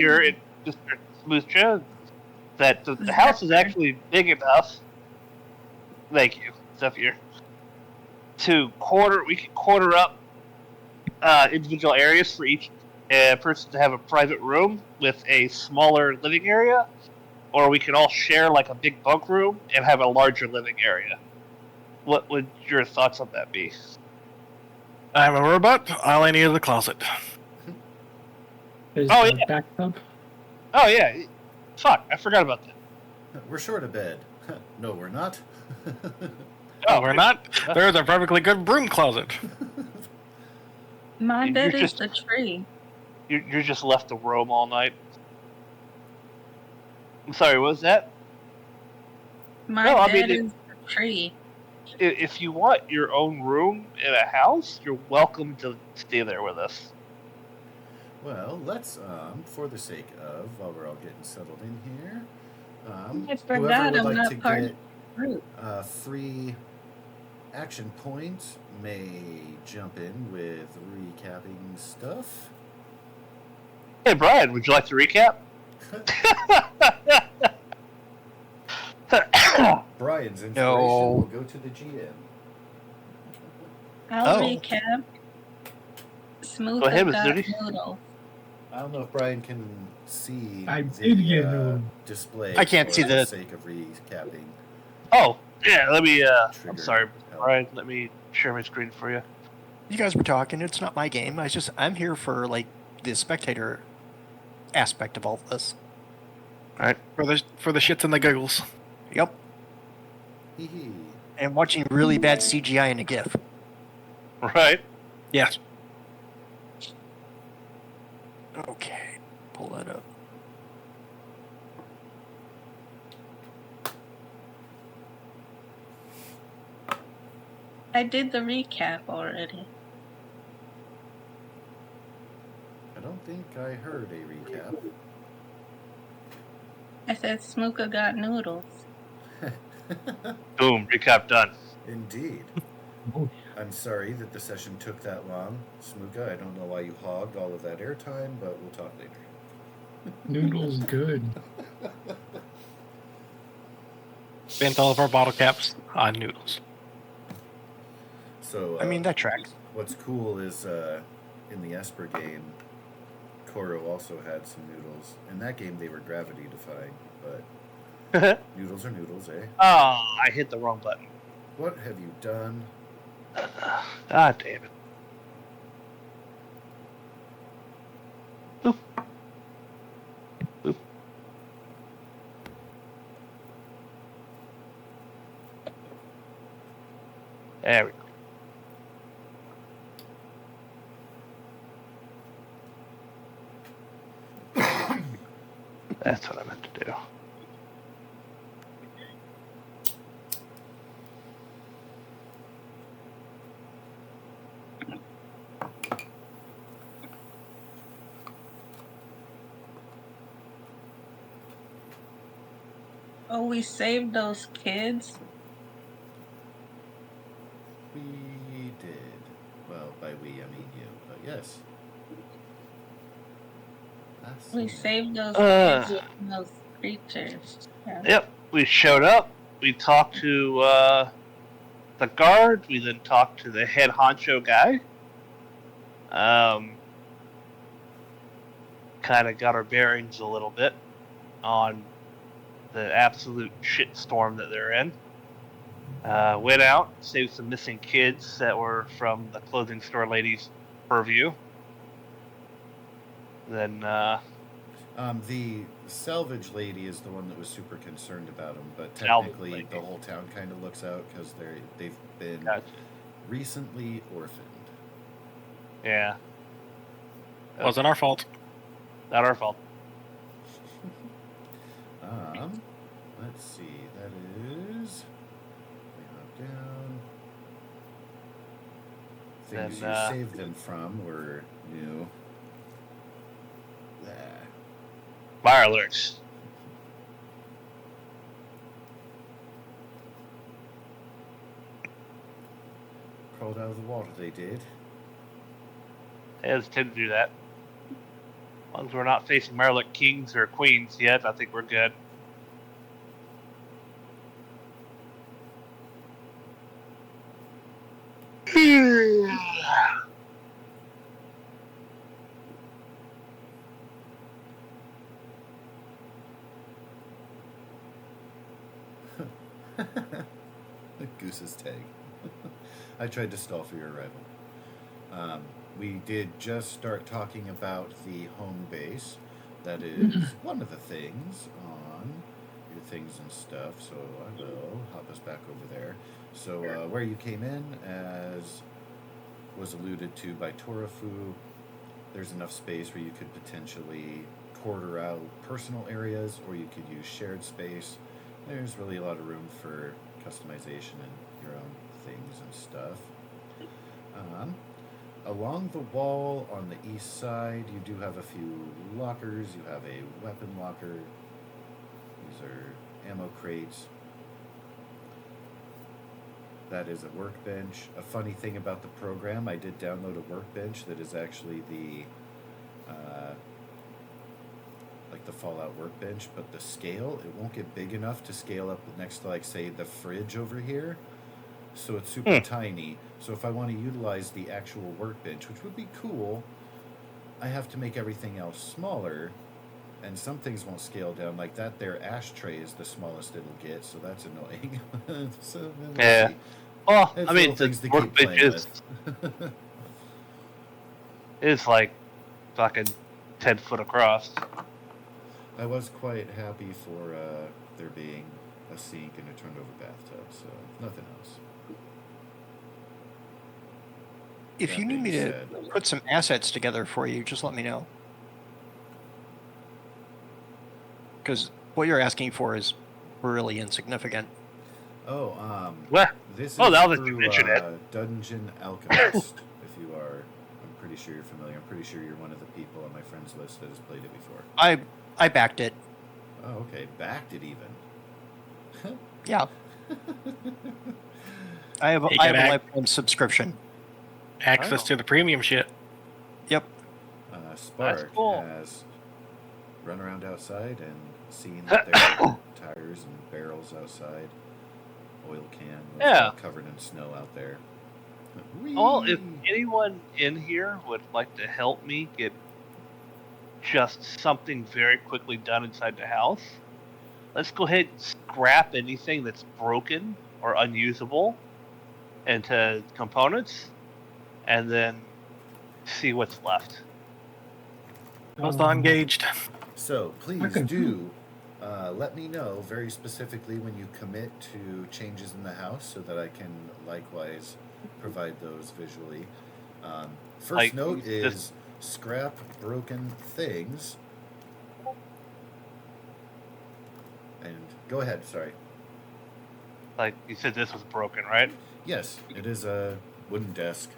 you're in just smooth Jones. That the house is actually big enough. Thank you, Zephyr. We can quarter up individual areas for each person to have a private room with a smaller living area, or we can all share like a big bunk room and have a larger living area. What would your thoughts on that be? I'm a robot. All I need is a closet. Backup? Oh yeah. Fuck, I forgot about that. We're short a bed. No, we're not. Oh, we're not? There's a perfectly good broom closet. My bed is the tree. You're just left to roam all night. I'm sorry, what was that? My bed is the tree. If you want your own room in a house, you're welcome to stay there with us. Well, let's, for the sake of, while we're all getting settled in here, I forgot whoever would I'm like not to part get of the group. 3 action points may jump in with recapping stuff. Hey, Brian, would you like to recap? Brian's inspiration will go to the GM. I'll recap. Smooth got noodles. I don't know if Brian can see the display. I can't see for the sake of recapping. Oh, yeah, let me, I'm sorry, Brian, let me share my screen for you. You guys were talking, it's not my game. I'm here for, like, the spectator aspect of all this. Alright. For the shits and the giggles. Yep. And watching really bad CGI in a GIF. Right. Yes. Okay. Pull that up. I did the recap already. I don't think I heard a recap. I said Smooka got noodles. Boom, recap done. Indeed. I'm sorry that the session took that long. Smooka, I don't know why you hogged all of that airtime, but we'll talk later. Noodles good. Spent all of our bottle caps on noodles. So, I mean, that tracks. What's cool is in the Esper game, Koro also had some noodles. In that game, they were gravity defying, but noodles are noodles, eh? Oh, I hit the wrong button. What have you done? God damn it. Boop. Boop. There we go. That's what I meant to do. Oh, we saved those kids? We did. Well, by we, I mean you, but yes. We saved those kids from those creatures. Yeah. Yep, we showed up. We talked to the guard. We then talked to the head honcho guy. Kind of got our bearings a little bit on the absolute shitstorm that they're in. Went out, saved some missing kids that were from the clothing store lady's purview. Then, the salvage lady is the one that was super concerned about them, but technically the whole town kind of looks out because they've been recently orphaned. Yeah. Wasn't our fault. Not our fault. Let's see. That is down. Things you saved them from were new. Fire alerts. Crawled out of the water, they did. They tend to do that. As long as we're not facing Maryland kings or queens yet, I think we're good. Goose's tag. I tried to stall for your arrival. We did just start talking about the home base. That is one of the things on your things and stuff. So I will hop us back over there. So where you came in, as was alluded to by Torafu, there's enough space where you could potentially quarter out personal areas, or you could use shared space. There's really a lot of room for customization and your own things and stuff. Along the wall on the east side, you do have a few lockers. You have a weapon locker. These are ammo crates. That is a workbench. A funny thing about the program, I did download a workbench that is actually the like the Fallout workbench, but the scale, it won't get big enough to scale up next to, like, say, the fridge over here. So it's super tiny. So if I want to utilize the actual workbench, which would be cool, I have to make everything else smaller, and some things won't scale down. Like that there ashtray is the smallest it'll get, so that's annoying. So yeah. see. Well, It's I mean, little the things to keep workbench playing with. is like fucking 10 foot across. I was quite happy for there being a sink and a turned over bathtub, so nothing else. If That you need me being to said- put some assets together for you, just let me know. Because what you're asking for is really insignificant. Oh, Well, this is now that you through mention it. Dungeon Alchemist. If you are, I'm pretty sure you're familiar. I'm pretty sure you're one of the people on my friends list that has played it before. I backed it. Oh, okay. Backed it even. Yeah. I have You a can act- lifetime subscription. Access to the premium shit. Yep. Spark cool. has run around outside and seen that there are tires and barrels outside. Oil can. Yeah. All covered in snow out there. Well, if Whee! anyone in here would like to help me get just something very quickly done inside the house, let's go ahead and scrap anything that's broken or unusable into components, and then see what's left. Was not engaged. So please Okay. do let me know very specifically when you commit to changes in the house so that I can likewise provide those visually. First Like, note this- is scrap broken things. And go ahead, sorry. Like you said, this was broken, right? Yes, it is a wooden desk.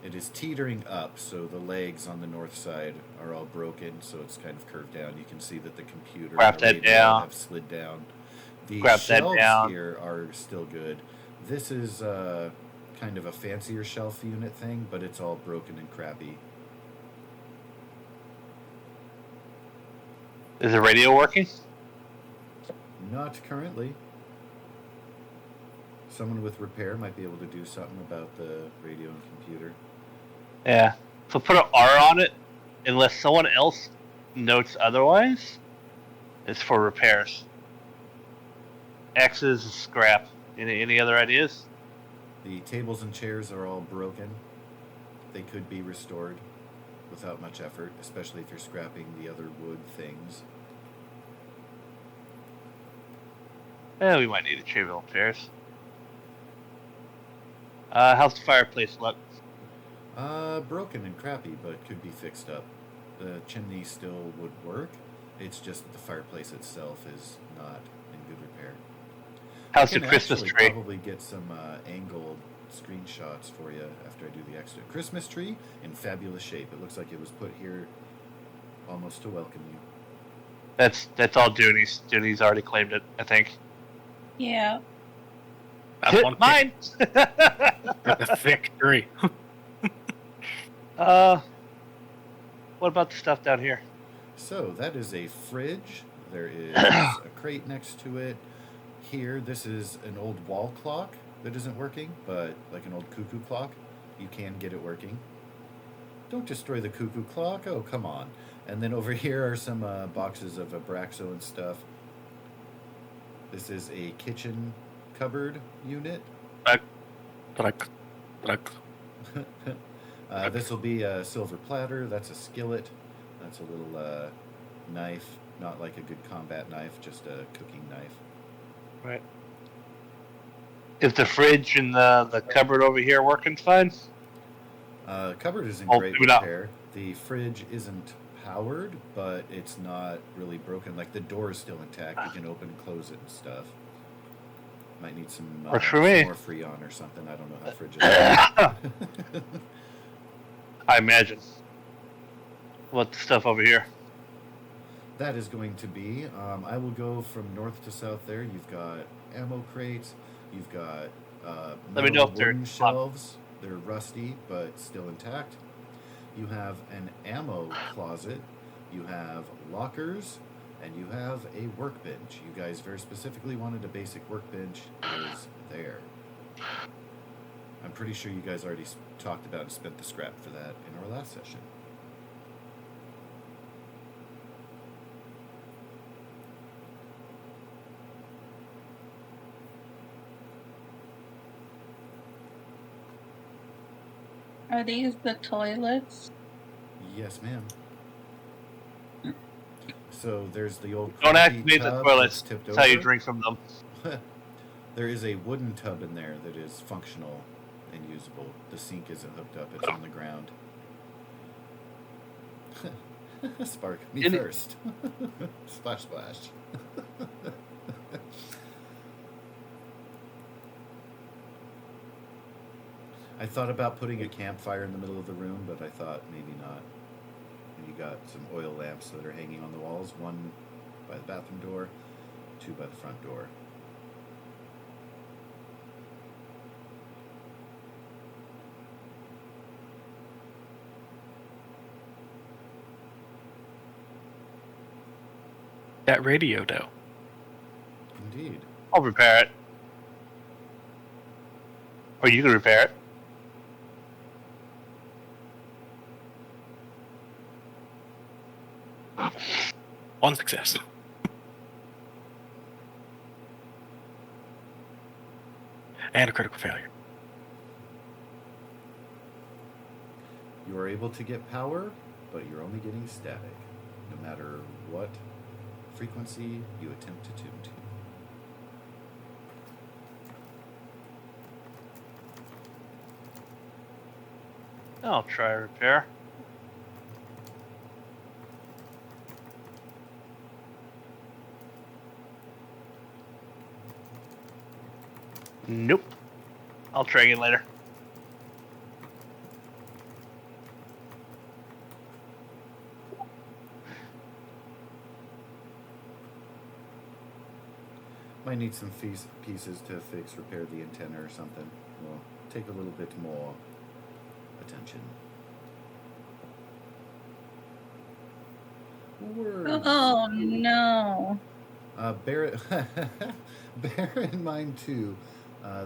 It is teetering up, so the legs on the north side are all broken, so it's kind of curved down. You can see that the computer Grab and the that radio down. have slid down. The Grab that shelves down. here are still good. This is kind of a fancier shelf unit thing, but it's all broken and crappy. Is the radio working? Not currently. Someone with repair might be able to do something about the radio and computer. Yeah. So put an R on it, unless someone else notes otherwise. It's for repairs. X is scrap. Any other ideas? The tables and chairs are all broken. They could be restored without much effort, especially if you're scrapping the other wood things. We might need a trivial chairs. How's the fireplace look? Broken and crappy, but could be fixed up. The chimney still would work. It's just that the fireplace itself is not in good repair. How's I the can Christmas actually tree? probably get some angled screenshots for you after I do the extra. Christmas tree in fabulous shape. It looks like it was put here almost to welcome you. That's all Dooney's. Dooney's already claimed it, I think. Yeah. That's one Mine. thick tree. What about the stuff down here? So that is a fridge. There is a crate next to it. Here, this is an old wall clock that isn't working, but like an old cuckoo clock. You can get it working. Don't destroy the cuckoo clock. Oh, come on. And then over here are some boxes of Abraxo and stuff. This is a kitchen cupboard unit. This will be a silver platter. That's a skillet. That's a little knife. Not like a good combat knife, just a cooking knife. Right. Is the fridge and the cupboard over here working fine? Cupboard is in Oh, great maybe not. repair. The fridge isn't powered, but it's not really broken. Like the door is still intact. You can open and close it and stuff. Might need some, Works for some me. more Freon or something. I don't know how fridges are. I imagine. What's the stuff over here? That is going to be. I will go from north to south there. You've got ammo crates. You've got Let me know if they're wooden shelves. They're rusty, but still intact. You have an ammo closet. You have lockers. And you have a workbench. You guys very specifically wanted a basic workbench. It is there. I'm pretty sure you guys already talked about and spent the scrap for that in our last session. Are these the toilets? Yes, ma'am. So there's the old Don't crappy activate the tub toilets. that's tipped That's how you over. drink from them. There is a wooden tub in there that is functional and usable. The sink isn't hooked up, it's on the ground. Spark, me Any- first. Splash, splash. I thought about putting a campfire in the middle of the room, but I thought maybe not. And you got some oil lamps that are hanging on the walls, one by the bathroom door, two by the front door. That radio, though. Indeed. I'll repair it. Or you can repair it. One success. And a critical failure. You are able to get power, but you're only getting static, no matter what frequency you attempt to tune to. I'll try repair. Nope. I'll try again later. Might need some pieces to fix, repair the antenna or something. Will take a little bit more attention. Words. Oh no. Bear in mind too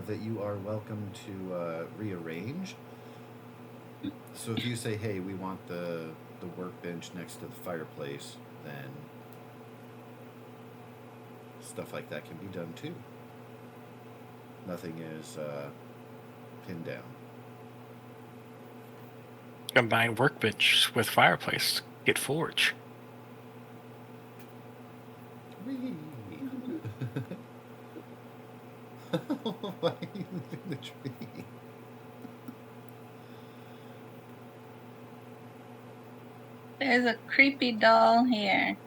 that you are welcome to rearrange. So if you say, "Hey, we want the workbench next to the fireplace," then stuff like that can be done too. Nothing is pinned down. Combine workbench with fireplace. Get forge. Whee! Why are you leaving the tree? There's a creepy doll here.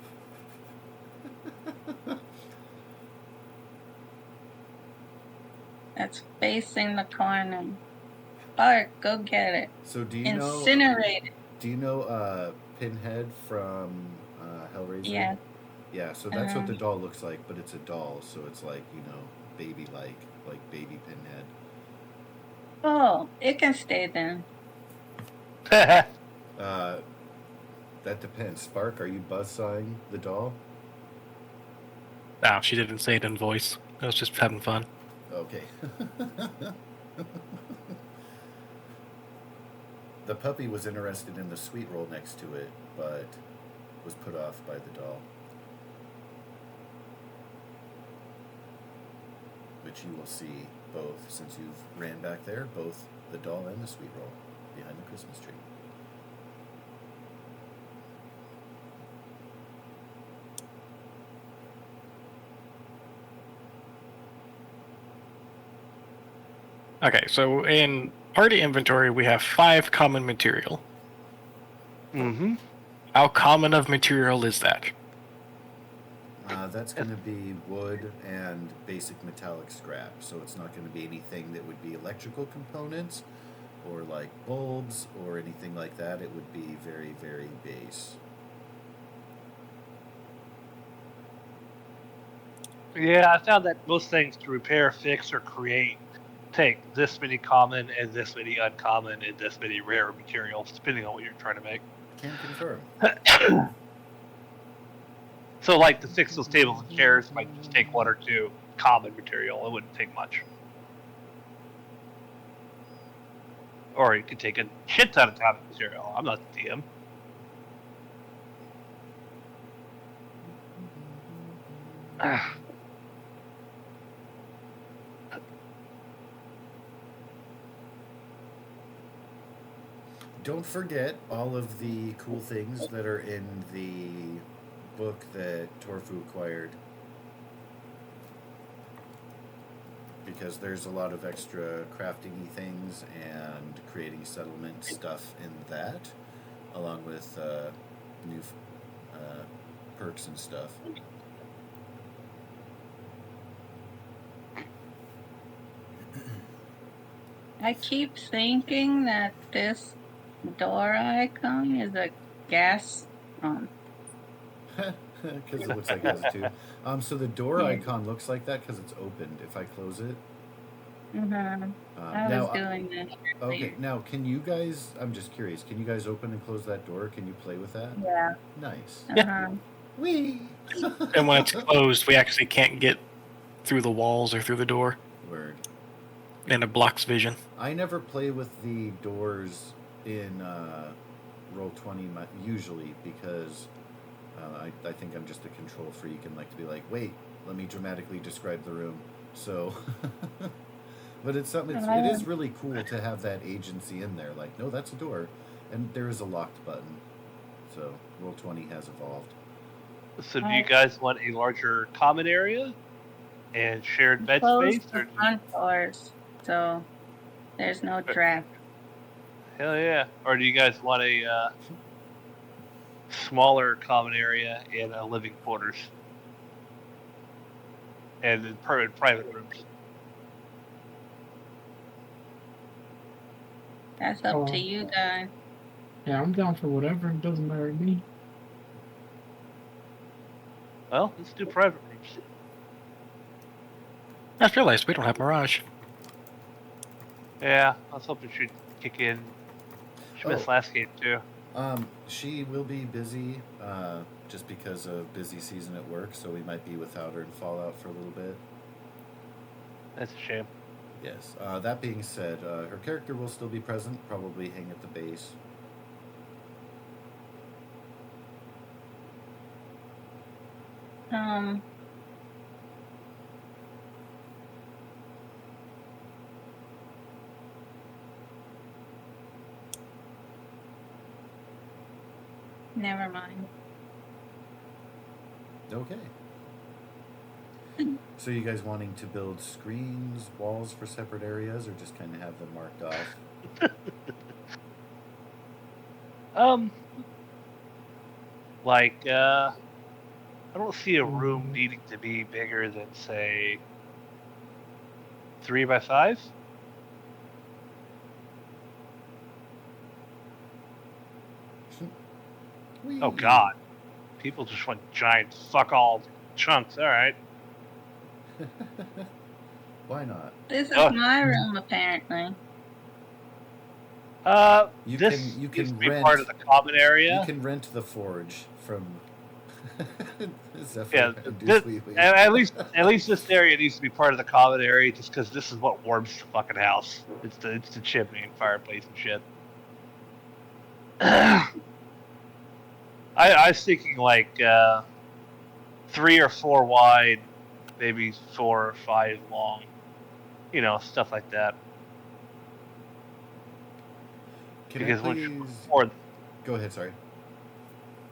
That's facing the corner. Bart, go get it. So do you Incinerate it. Do you know Pinhead from Hellraiser? Yeah. Yeah, so that's what the doll looks like, but it's a doll, so it's like, baby-like, like baby Pinhead. Oh, it can stay then. That That depends. Spark, are you buzzsawing the doll? No, she didn't say it in voice. I was just having fun. Okay. The puppy was interested in the sweet roll next to it, but was put off by the doll. Which you will see both, since you've ran back there, both the doll and the sweet roll behind the Christmas tree. Okay, so in party inventory, we have 5 common material. Mm-hmm. How common of material is that? That's going to be wood and basic metallic scrap, so it's not going to be anything that would be electrical components or like bulbs or anything like that. It would be very, very base. Yeah, I found that most things to repair, fix, or create take this many common and this many uncommon and this many rare materials, depending on what you're trying to make. Can confirm. So, like, to fix those tables and chairs might just take 1 or 2 common material. It wouldn't take much. Or you could take a shit ton of common material. I'm not the DM. Don't forget all of the cool things that are in the book that Torfu acquired. Because there's a lot of extra crafting-y things and creating settlement stuff in that, along with new perks and stuff. I keep thinking that this door icon is a gas pump. Because it looks like it has a tube. So the door icon looks like that because it's opened. If I close it. Mm-hmm. I was doing that. Okay, now can you guys? I'm just curious. Can you guys open and close that door? Can you play with that? Yeah. Nice. Uh-huh. Wee. And when it's closed, we actually can't get through the walls or through the door, Word. and it blocks vision. I never play with the doors in Roll20 usually because I think I'm just a control freak and like to be like, wait, let me dramatically describe the room. So, but it's something. It is really cool to have that agency in there. Like, no, that's a door, and there is a locked button. So Roll20 has evolved. So, do you guys want a larger common area and shared bed Close space? the Or front doors, so there's no trap. hell yeah! Or do you guys want a smaller common area and living quarters and then private rooms? That's up to you guys. Yeah, I'm down for whatever. It doesn't matter to me. Well, let's do private rooms. I just realized we don't have Mirage. Yeah, I was hoping she'd kick in. She missed last game too. She will be busy just because of busy season at work, so we might be without her in Fallout for a little bit. That's a shame. Yes. That being said, her character will still be present, probably hang at the base. Never mind. Okay. So you guys wanting to build screens, walls for separate areas, or just kind of have them marked off? I don't see a room needing to be bigger than, say, 3 by 5. Oh God, people just want giant fuck all chunks. All right. Why not? This is my room, apparently. You this can needs to be part of the common area. You can rent the forge from Zephyr Yeah, and this, Doozy at least this area needs to be part of the common area, just because this is what warms the fucking house. It's the chimney and fireplace and shit. I was thinking like 3 or 4 wide, maybe 4 or 5 long. You know, stuff like that. Can Because I once you please go ahead? Sorry.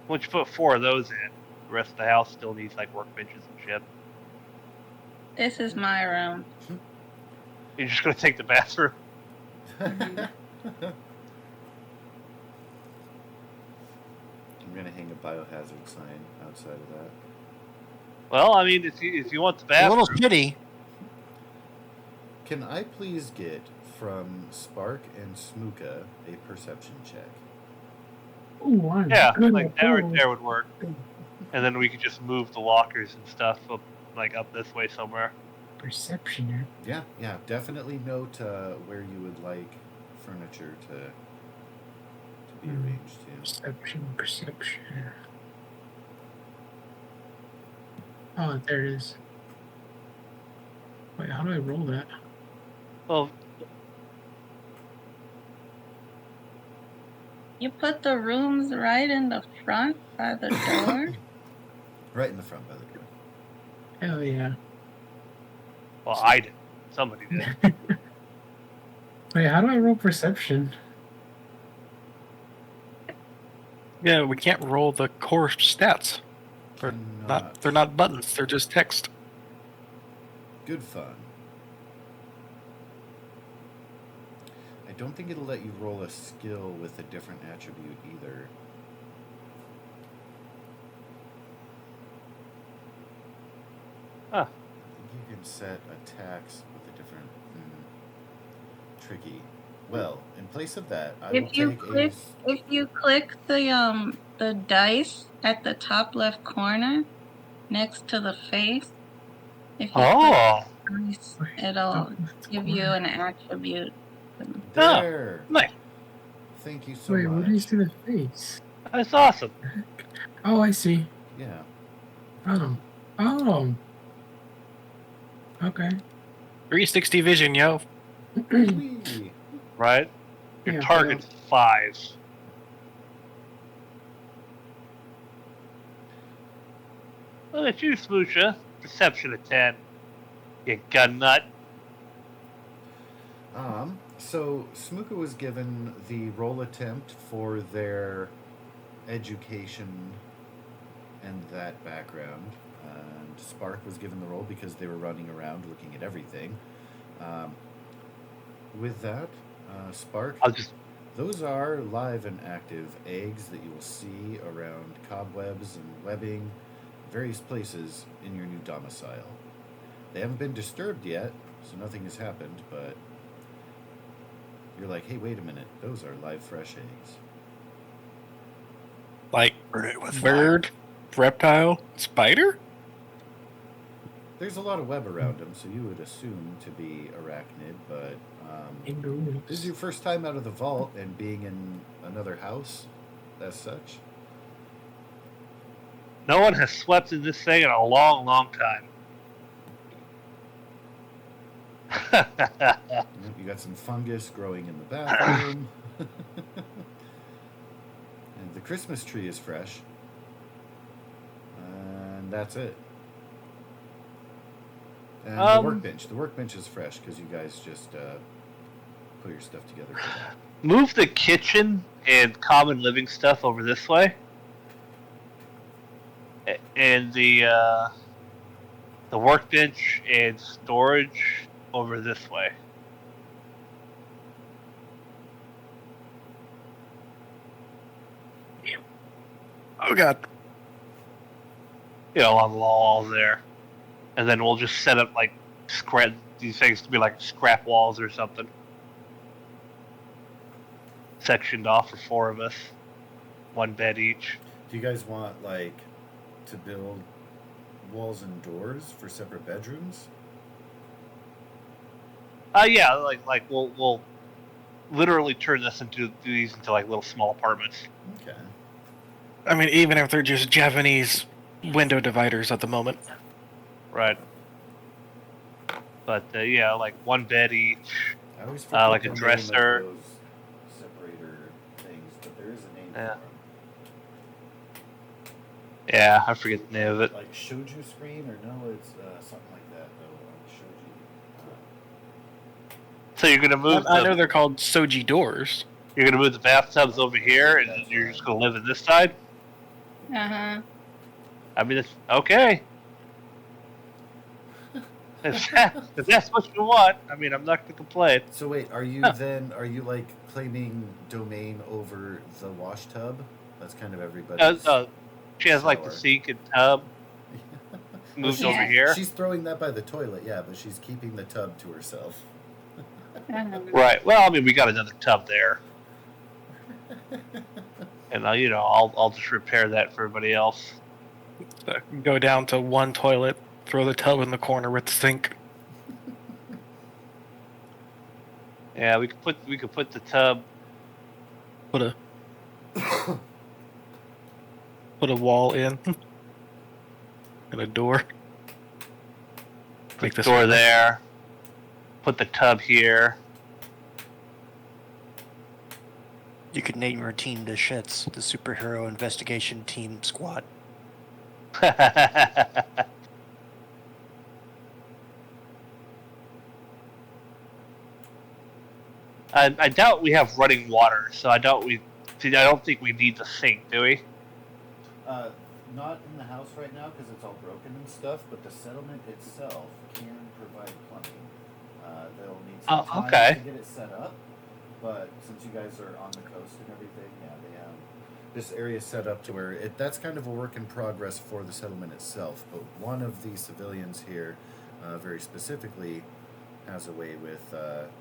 put 4 of those in, the rest of the house still needs like workbenches and shit. This is my room. You're just gonna take the bathroom. Mhm. I'm gonna hang a biohazard sign outside of that. Well, I mean, if you want the A bathroom, little shitty. Can I please get from Spark and Smooka a perception check? Ooh, I'm yeah, good like at that right those. there would work. And then we could just move the lockers and stuff up this way somewhere. Perception. Yeah, definitely note where you would like furniture to be arranged to. Perception. Oh, there it is. Wait, how do I roll that? Well, You put the rooms right in the front by the door? Right in the front by the door. Hell yeah. well, I did. Somebody did. Wait, how do I roll perception? Yeah, we can't roll the core stats. They're not buttons. They're just text. Good fun. I don't think it'll let you roll a skill with a different attribute either. Huh. I think you can set attacks with a different... tricky. Well, in place of that, I will If you take click, if you click the dice at the top left corner next to the face, if you Oh, click dice, it'll give you an attribute. There. nice. Thank you so Wait, much. where do you see the face? That's awesome. Oh, I see. Yeah. Oh. Okay. 360 vision, yo. Whee! Right? Your Yeah, target's 5. Look at you, Smoosha. Perception of 10. You gun nut. So Smooka was given the roll attempt for their education and that background. And Spark was given the roll because they were running around looking at everything. With that, Spark, those are live and active eggs that you will see around cobwebs and webbing, various places in your new domicile. They haven't been disturbed yet, so nothing has happened, but you're like, hey, wait a minute, those are live, fresh eggs. Like bird, reptile, spider? There's a lot of web around them, so you would assume to be arachnid, but this is your first time out of the vault and being in another house as such. No one has slept in this thing in a long, long time. You got some fungus growing in the bathroom. And the Christmas tree is fresh. And that's it. And the workbench. The workbench is fresh because you guys just put your stuff together for that. Move the kitchen and common living stuff over this way. And the workbench and storage over this way. Oh god. You know, along the walls there. And then we'll just set up these things to be like scrap walls or something. Sectioned off for 4 of us. 1 bed each. Do you guys want to build walls and doors for separate bedrooms? Yeah, we'll literally turn this into these into like little small apartments. Okay. I mean, even if they're just Japanese window dividers at the moment. Right. But yeah, like one bed each. I always forget Like a the name dresser. of those separator things, but there is a name Yeah. for them. Yeah, I forget the name of it. Like shoju screen, or no, it's something like that though. Shoji. So you're gonna move. I know they're called soji doors. You're gonna move the bathtubs over here, and That's you're right. just gonna live in this side. Uh-huh. I mean, it's okay. If that's what you want, I mean, I'm not gonna complain. So wait, are you like claiming domain over the wash tub? That's kind of everybody's. She has like the shower. sink and tub moved Yeah. over here. She's throwing that by the toilet, yeah, but she's keeping the tub to herself. Uh-huh. Right. Well, I mean, we got another tub there, and I'll just repair that for everybody else. Go down to one toilet, throw the tub in the corner with the sink. Yeah, we could put the tub. Put a wall in and a door. Put the door there. Put the tub here. You could name your team the Shits, the Superhero Investigation Team Squad. I doubt we have running water, so I don't think we need the sink, do we? Not in the house right now because it's all broken and stuff, but the settlement itself can provide plumbing. They'll need some time to get it set up, but since you guys are on the coast and everything, yeah, they have this area set up to where that's kind of a work in progress for the settlement itself. But one of the civilians here, very specifically, has a way with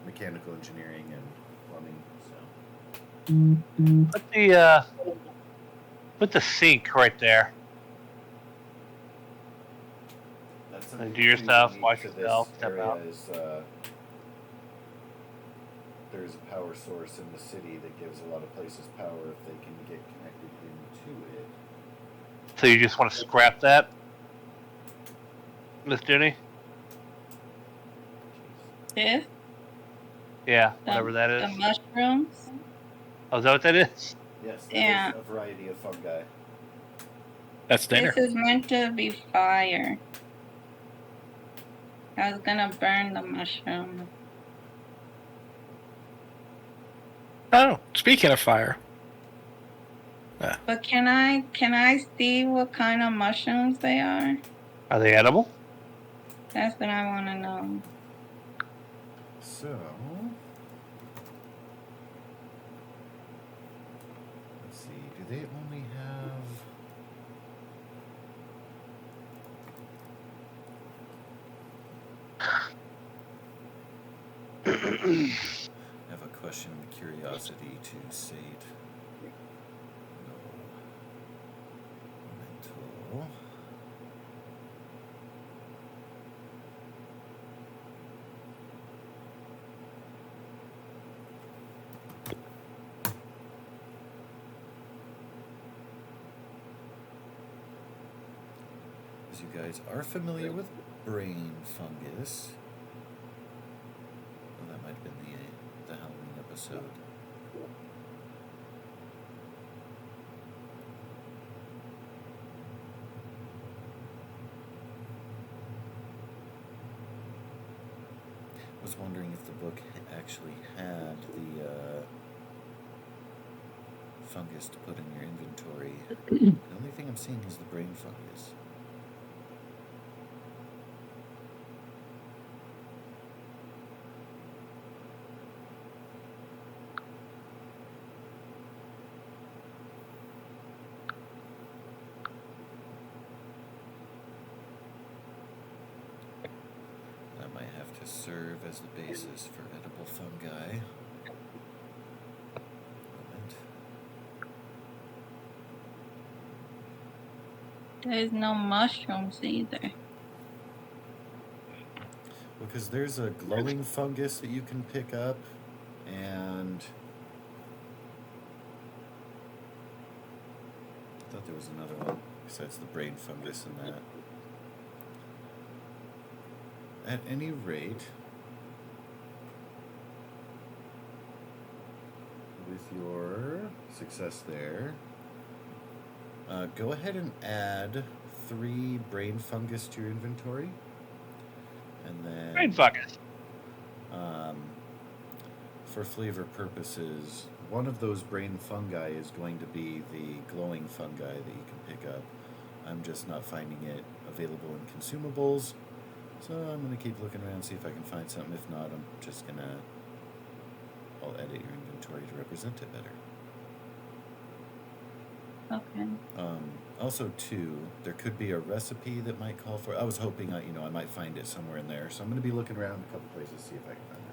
mechanical engineering and plumbing. So Put the sink right there. that's And something do your too stuff, unique wash to this yourself, step area out. is, there's a power source in the city that gives a lot of places power if they can get connected into it. So you just want to scrap that, Miss Jenny? This, Yeah, whatever that the is. mushrooms. Oh, is that what that is? Yes, that Yeah. is a variety of fungi. That's dinner. This is meant to be fire. I was gonna burn the mushroom. Oh, speaking of fire. But can I see what kind of mushrooms they are? Are they edible? That's what I want to know. So, let's see. Do they only have? I have a question of curiosity to Sate. No. Mental. As you guys are familiar with brain fungus. Well, that might have been the Halloween episode. I was wondering if the book actually had the fungus to put in your inventory. The only thing I'm seeing is the brain fungus. That might have to serve as the basis for edible fungi. Moment. There's no mushrooms either. Because there's a glowing fungus that you can pick up. And I thought there was another one besides the brain fungus and that. At any rate, with your success there, go ahead and add 3 brain fungus to your inventory. And then Brain fungus. For flavor purposes, one of those brain fungi is going to be the glowing fungi that you can pick up. I'm just not finding it available in consumables, so I'm going to keep looking around, see if I can find something. If not, I'm just going to... I'll edit your inventory to represent it better. Okay. Also, too, there could be a recipe that might call for it. I was hoping I might find it somewhere in there, so I'm going to be looking around a couple places to see if I can find it.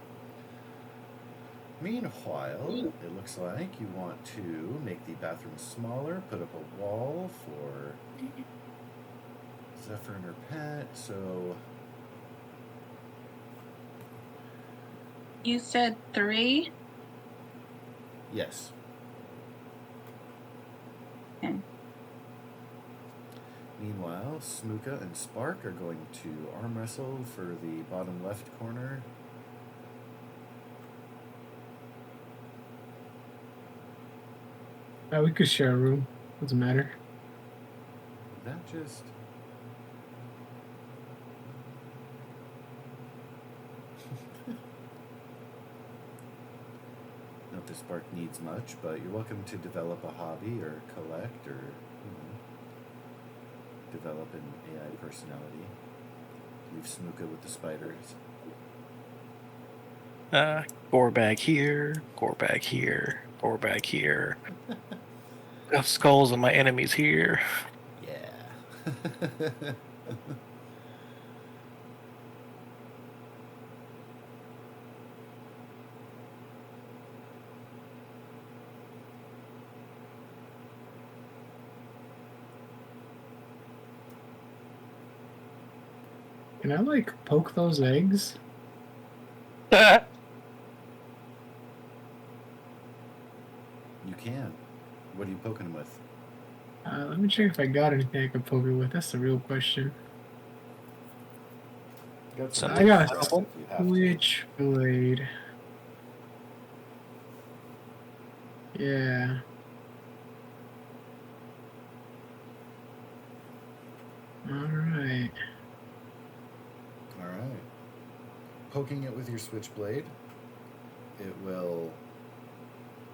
Meanwhile, it looks like you want to make the bathroom smaller, put up a wall for Zephyr and her pet, so... You said 3? Yes. Okay. Meanwhile, Smooka and Spark are going to arm wrestle for the bottom left corner. We could share a room. Doesn't matter. That just... Not that Spark needs much, but you're welcome to develop a hobby or collect or, develop an AI personality. Leave Smooka with the spiders. Gore bag here, gore bag here, gore bag here. Got skulls of my enemies here. Yeah. Can I poke those eggs? You can. What are you poking them with? Let me check if I got anything I can poke it with. That's the real question. I got a switchblade. Yeah. Alright. Alright. Poking it with your switchblade, it will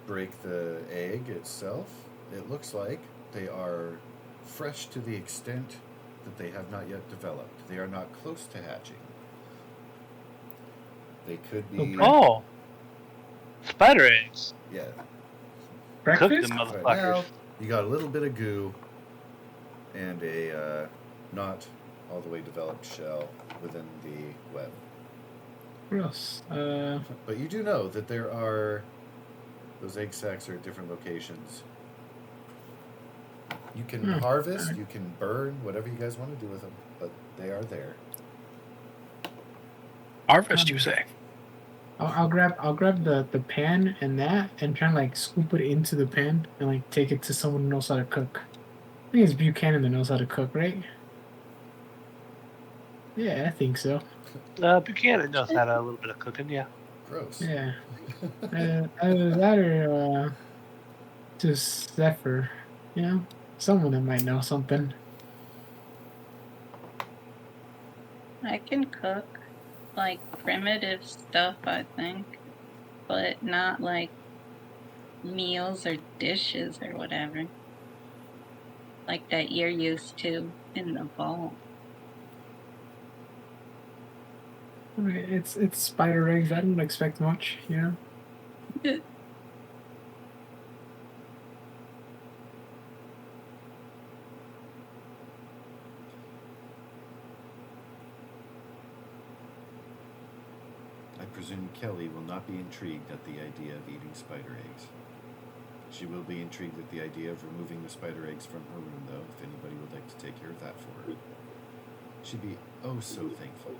break the egg itself. It looks like they are fresh to the extent that they have not yet developed. They are not close to hatching. They could be... Oh! Spider eggs. Yeah. Cook Breakfast? them Right motherfuckers. now, you got a little bit of goo and a not all the way developed shell within the web. Gross. But you do know that there are... Those egg sacs are at different locations. You can harvest, you can burn, whatever you guys want to do with them, but they are there. Harvest, you say? I'll grab the pan and that and try and scoop it into the pan and take it to someone who knows how to cook. I think it's Buchanan that knows how to cook, right? Yeah, I think so. Buchanan knows how to a little bit of cooking, yeah. Gross. Yeah. Either that or just Zephyr, someone that might know something. I can cook primitive stuff, I think, but not meals or dishes or whatever that you're used to in the vault. I mean, it's spider eggs. I don't expect much, I presume Kelly will not be intrigued at the idea of eating spider eggs. She will be intrigued at the idea of removing the spider eggs from her room, though, if anybody would like to take care of that for her. She'd be oh so thankful.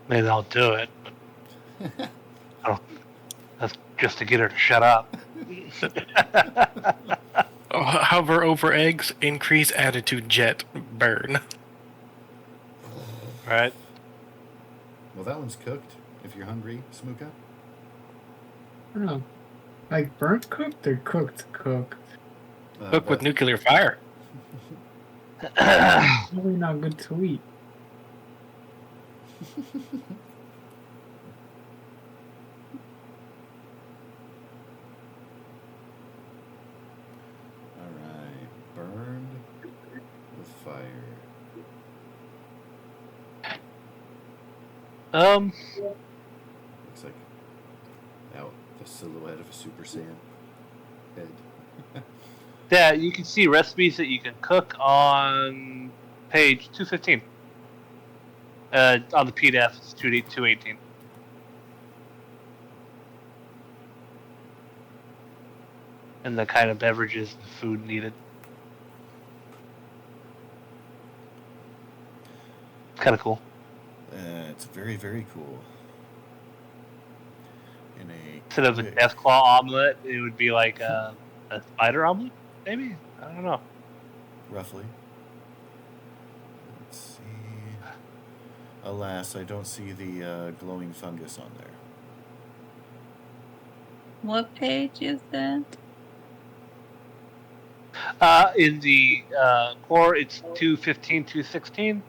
Maybe I'll do it. That's just to get her to shut up. Hover over eggs, increase attitude jet, burn. Right? Well, that one's cooked. If you're hungry, Smooka. I don't know. Like burnt cooked or cooked? Cook with nuclear fire. Probably not good to eat. All right, burned with fire. Looks like out the silhouette of a Super Saiyan head. Yeah, you can see recipes that you can cook on page 215. On the PDF, it's 218. And the kind of beverages and food needed. It's kind of cool. It's very, very cool. In a Instead of a quick- Deathclaw omelet, it would be like a spider omelet, maybe? I don't know. roughly. Let's see. Alas, I don't see the glowing fungus on there. What page is that? In the core, it's 215, 216,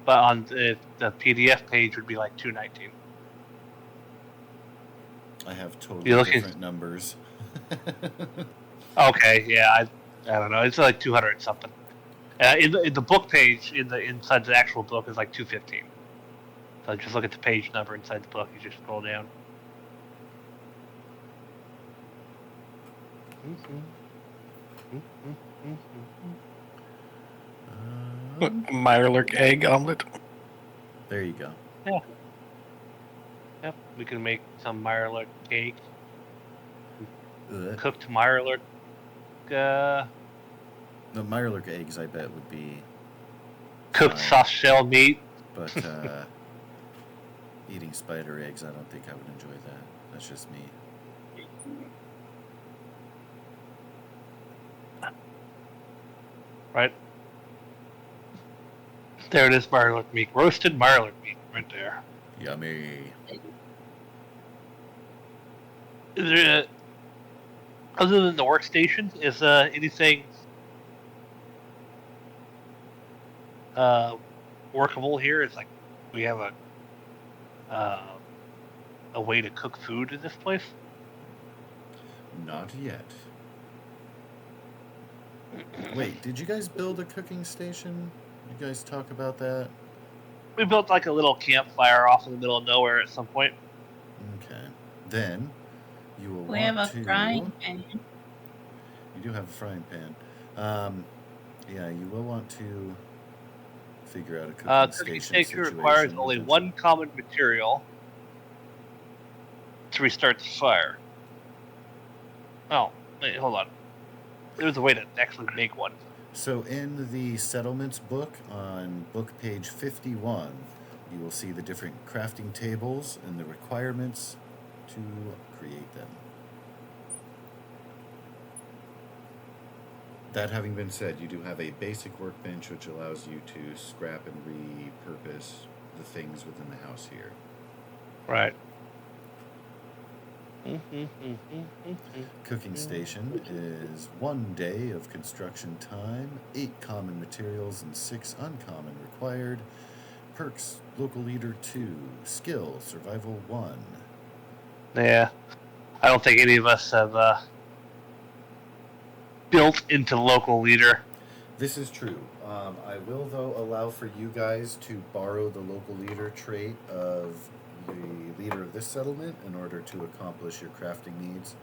but on the PDF page would be like 219. I have totally You're looking- different numbers. Okay, yeah, I don't know. It's like 200 something. In the book page, inside the actual book is like 215. So just look at the page number inside the book. You just scroll down. Mirelurk egg omelet. There you go. Yep, we can make some Mirelurk cake. Ugh. Cooked Mirelurk. The Mirelurk eggs, I bet, would be Cooked fine, soft shell meat. but eating spider eggs, I don't think I would enjoy that. That's just me. Right? There it is, Mirelurk meat. Roasted Mirelurk meat, right there. Yummy. Is there, other than the workstation, is anything workable here? It's like we have a way to cook food in this place. Not yet. Wait, did you guys build a cooking station? You guys talk about that? We built like a little campfire off in the middle of nowhere at some point. Okay. Then you will We want have a to. frying pan. You do have a frying pan. Yeah, you will want to figure out a cooking Cooking station station requires situation only with- one common material to restart the fire. Oh, wait, hold on. There's a way to actually make one. So in the settlements book on book page 51, you will see the different crafting tables and the requirements to create them. That having been said, you do have a basic workbench which allows you to scrap and repurpose the things within the house here. Right. Cooking station is 1 day of construction time, 8 common materials and 6 uncommon required. Perks, local leader 2, skill, survival 1. Yeah. I don't think any of us have built into local leader. This is true. I will, though, allow for you guys to borrow the local leader trait of the leader of this settlement in order to accomplish your crafting needs.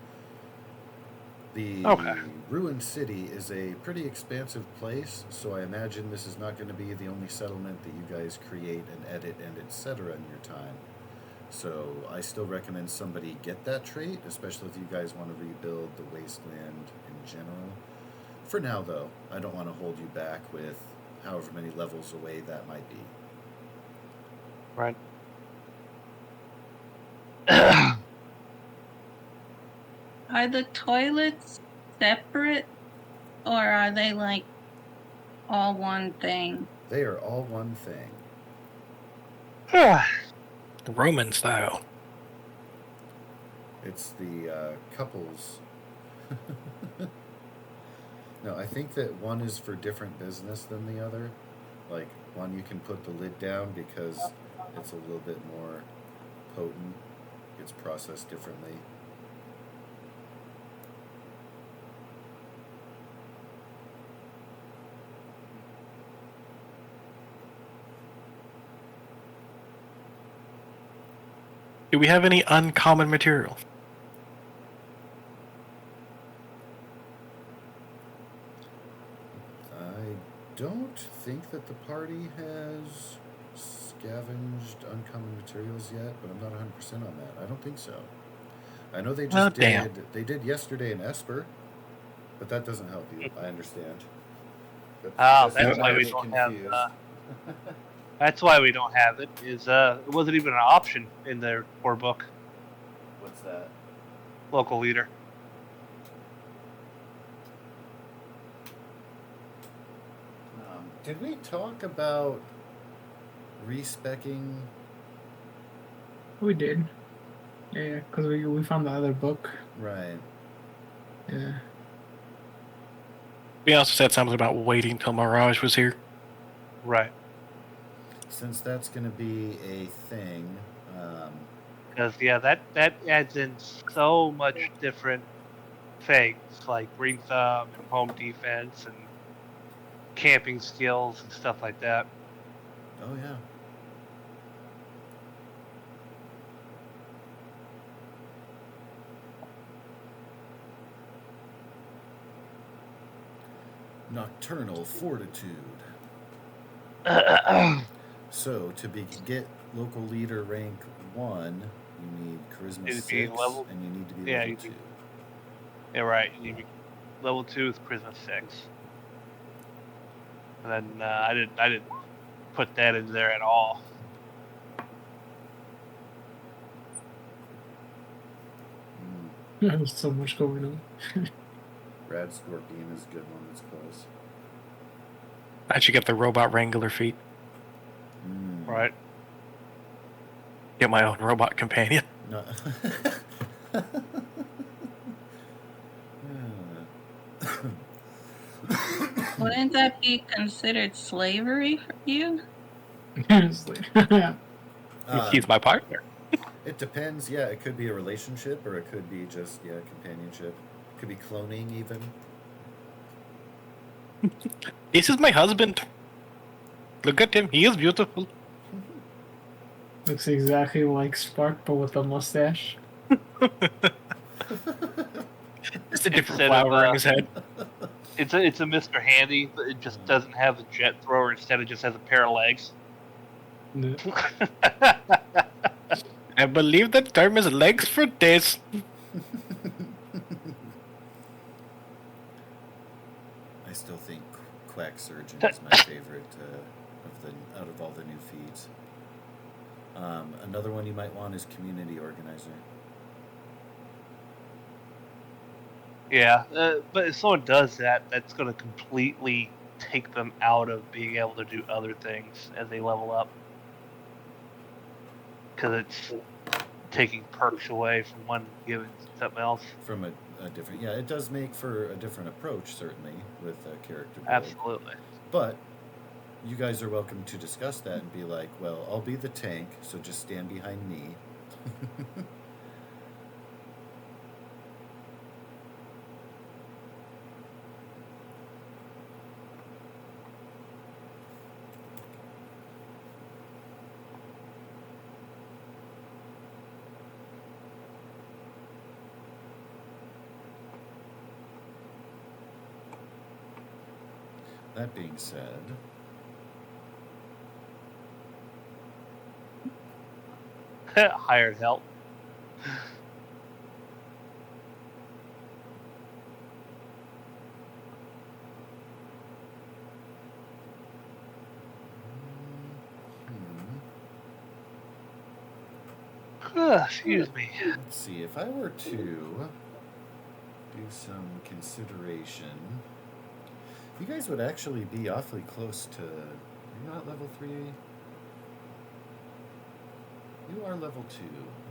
The Okay. ruined city is a pretty expansive place, so I imagine this is not going to be the only settlement that you guys create and edit and etc. in your time. So I still recommend somebody get that trait, especially if you guys want to rebuild the wasteland in general. For now, though, I don't want to hold you back with however many levels away that might be. Right. Are the toilets separate, or are they like all one thing? They are all one thing. Roman style. It's the couples. No, I think that one is for different business than the other. Like, one you can put the lid down because it's a little bit more potent. It's processed differently. Do we have any uncommon material? I don't think that the party has scavenged uncommon materials yet, but I'm not 100% on that. I don't think so. I know they just did. Damn. They did yesterday in Esper, but that doesn't help you. I understand. But That's just why we get don't have. confused. That's why we don't have it. It wasn't even an option in their core book. What's that? Local leader. Did we talk about respecing? We did. Yeah, because we found the other book. Right. Yeah. We also said something about waiting till Mirage was here. Right. Since that's going to be a thing, Because that adds in so much different things like green thumb and home defense and camping skills and stuff like that. oh yeah. Nocturnal fortitude. So get local leader rank 1, you need charisma Need to 6, be level- and you need to be yeah, level you 2. Yeah, right. You be level 2 with charisma 6. And then I didn't put that in there at all. There's so much going on. Rad Scorpion is a good one that's close. I should get the robot wrangler feat. Right. Get my own robot companion. No. Wouldn't that be considered slavery for you? Honestly. He's my partner. It depends. Yeah, it could be a relationship, or it could be just companionship. It could be cloning even. This is my husband. Look at him. He is beautiful. Looks exactly like Spark, but with a mustache. Just a different Instead of, flower in his head. It's a Mr. Handy, but it just doesn't have the jet thrower. Instead, it just has a pair of legs. No. I believe the term is legs for days. I still think Quack Surgeon is my favorite out of all the new feeds. Another one you might want is Community Organizer. Yeah, but if someone does that, that's going to completely take them out of being able to do other things as they level up. Because it's taking perks away from one giving something else. From a different, it does make for a different approach, certainly, with character build. Absolutely. But you guys are welcome to discuss that and be like, well, I'll be the tank, so just stand behind me. That being said, Hired help. Excuse me. let's see, if I were to some consideration, you guys would actually be awfully close to. You're not level 3. You are level 2.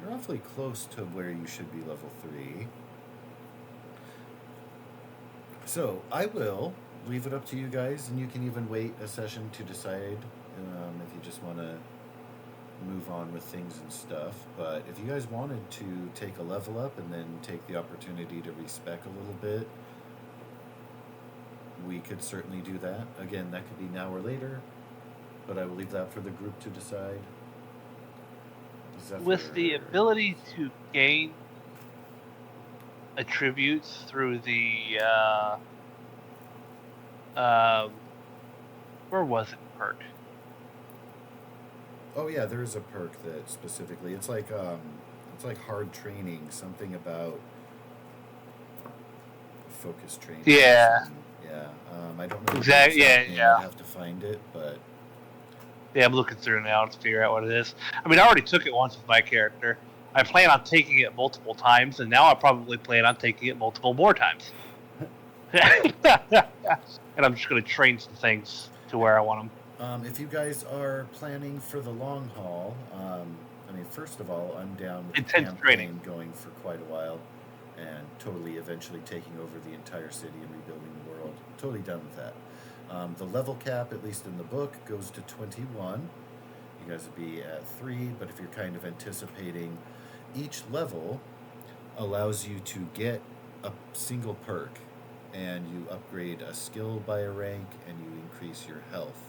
You're awfully close to where you should be level 3. So I will leave it up to you guys, and you can even wait a session to decide if you just want to move on with things and stuff. But if you guys wanted to take a level up and then take the opportunity to respec a little bit, we could certainly do that. Again, that could be now or later, but I will leave that for the group to decide. With the ability to gain attributes through the where was it perk? Oh yeah, there is a perk that specifically. It's like hard training. Something about focus training. Yeah. Yeah. I don't know. Exactly. Yeah. I'd have to find it, but. Yeah, I'm looking through now to figure out what it is. I mean, I already took it once with my character. I plan on taking it multiple times, and now I probably plan on taking it multiple more times. And I'm just going to train some things to where I want them. If you guys are planning for the long haul, I mean, first of all, I'm down with Intense the campaign training going for quite a while, and totally eventually taking over the entire city and rebuilding the world. Totally done with that. The level cap, at least in the book, goes to 21. You guys would be at 3, but if you're kind of anticipating, each level allows you to get a single perk, and you upgrade a skill by a rank, and you increase your health.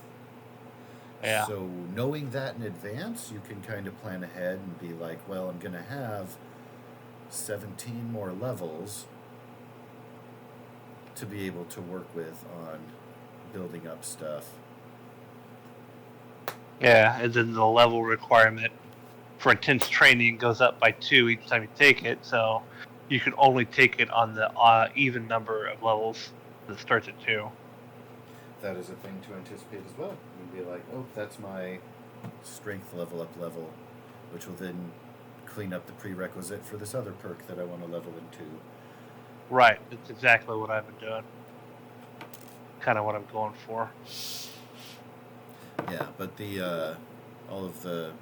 Yeah. So knowing that in advance, you can kind of plan ahead and be like, well, I'm going to have 17 more levels to be able to work with on building up stuff. Yeah, and then the level requirement for intense training goes up by 2 each time you take it, so you can only take it on the even number of levels that starts at 2. That is a thing to anticipate as well. You'd be like, oh, that's my strength level, which will then clean up the prerequisite for this other perk that I want to level into. Right, that's exactly what I've been doing. Kind of what I'm going for. Yeah, but the all of the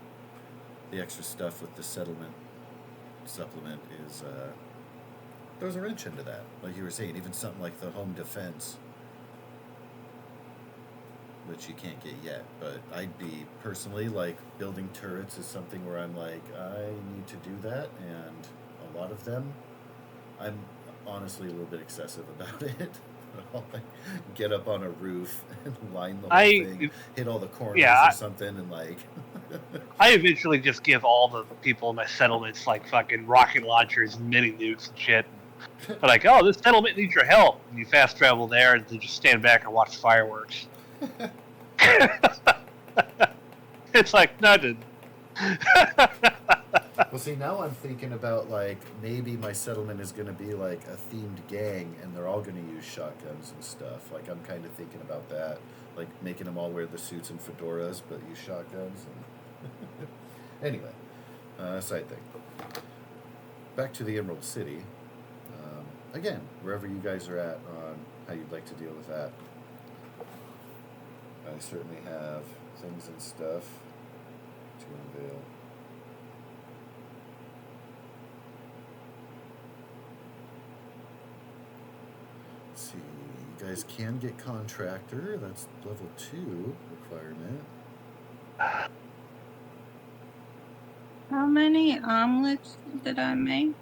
extra stuff with the settlement supplement is throws a wrench into that. Like you were saying, even something like the home defense, which you can't get yet. But I'd be personally like building turrets is something where I'm like, I need to do that, and a lot of them, I'm honestly a little bit excessive about it. I'll like get up on a roof and line the whole thing, hit all the corners or something, and like. I eventually just give all the people in my settlements like fucking rocket launchers and mini nukes and shit. But like, oh, this settlement needs your help. And you fast travel there and then just stand back and watch fireworks. It's like nothing. Well, see, now I'm thinking about, like, maybe my settlement is going to be, like, a themed gang, and they're all going to use shotguns and stuff. Like, I'm kind of thinking about that. Like, making them all wear the suits and fedoras, but use shotguns. And anyway, side thing. Back to the Emerald City. Again, wherever you guys are at on how you'd like to deal with that. I certainly have things and stuff to unveil. Let's see, you guys can get contractor. That's level 2 requirement. How many omelets did I make?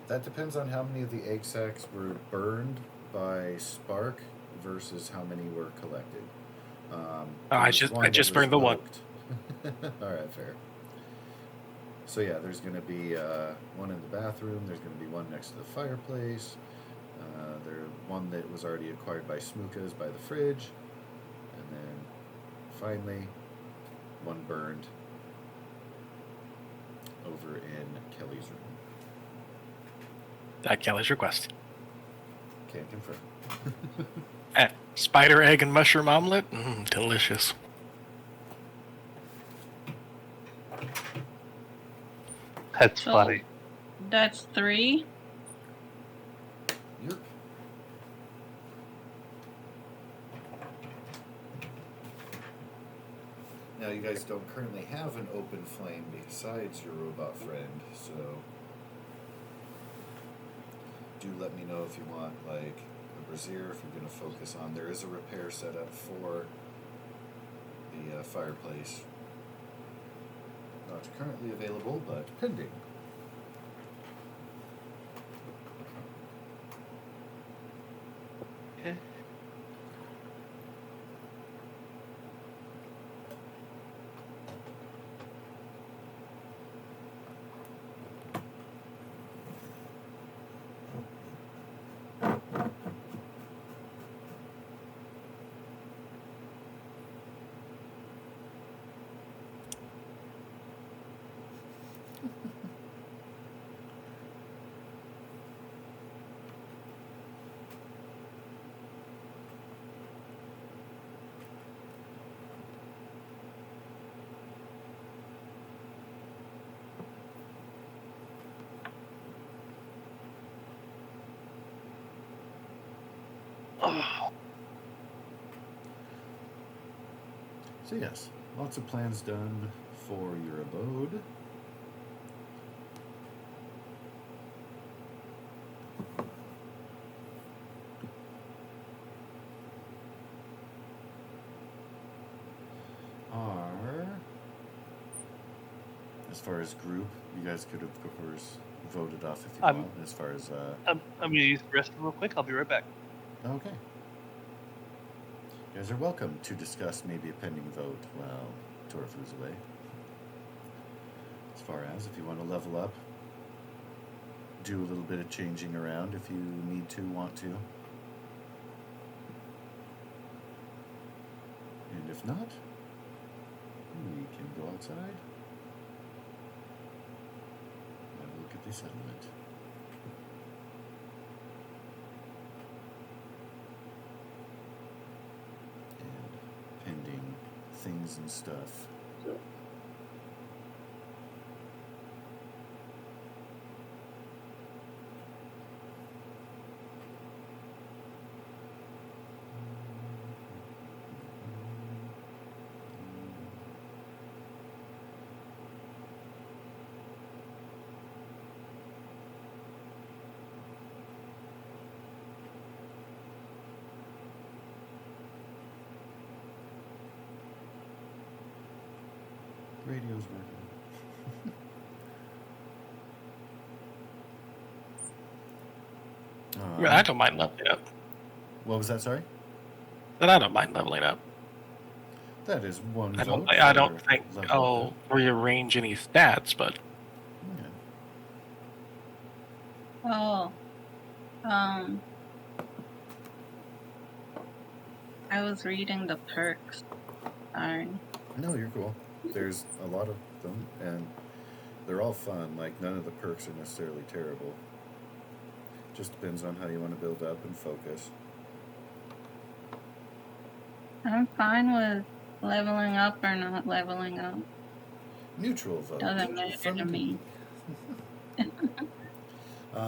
That depends on how many of the egg sacs were burned by spark versus how many were collected. I just burned the one. All right, fair. So yeah, there's going to be one in the bathroom. There's going to be one next to the fireplace. There's one that was already acquired by Smookas by the fridge, and then finally one burned over in Kelly's room. At Kelly's request. Can't confirm. Spider egg and mushroom omelet? Delicious. That's funny. That's 3. You're Now, you guys don't currently have an open flame besides your robot friend, so do let me know if you want, like, a brazier, if you're going to focus on. There is a repair setup for the fireplace. Not currently available, but pending. Okay. Oh, So yes, lots of plans done for your abode. As far as group, you guys could have, of course, voted off if you want. As far as I'm gonna use the restroom real quick. I'll be right back. okay, you guys are welcome to discuss maybe a pending vote while Torfu's away. As far as if you want to level up, do a little bit of changing around if you need to, want to. And if not, we can go outside. Have a look at the settlement. And pending things and stuff. Radio's working. I don't mind leveling up. What was that, sorry? But I don't mind leveling up. That is one I vote. don't for think level I'll up rearrange any stats, but then. Oh, I was reading the perks. Sorry. Yeah. No, you're cool. There's a lot of them, and they're all fun. Like, none of the perks are necessarily terrible. Just depends on how you want to build up and focus. I'm fine with leveling up or not leveling up. Neutral vote. Doesn't matter from to me.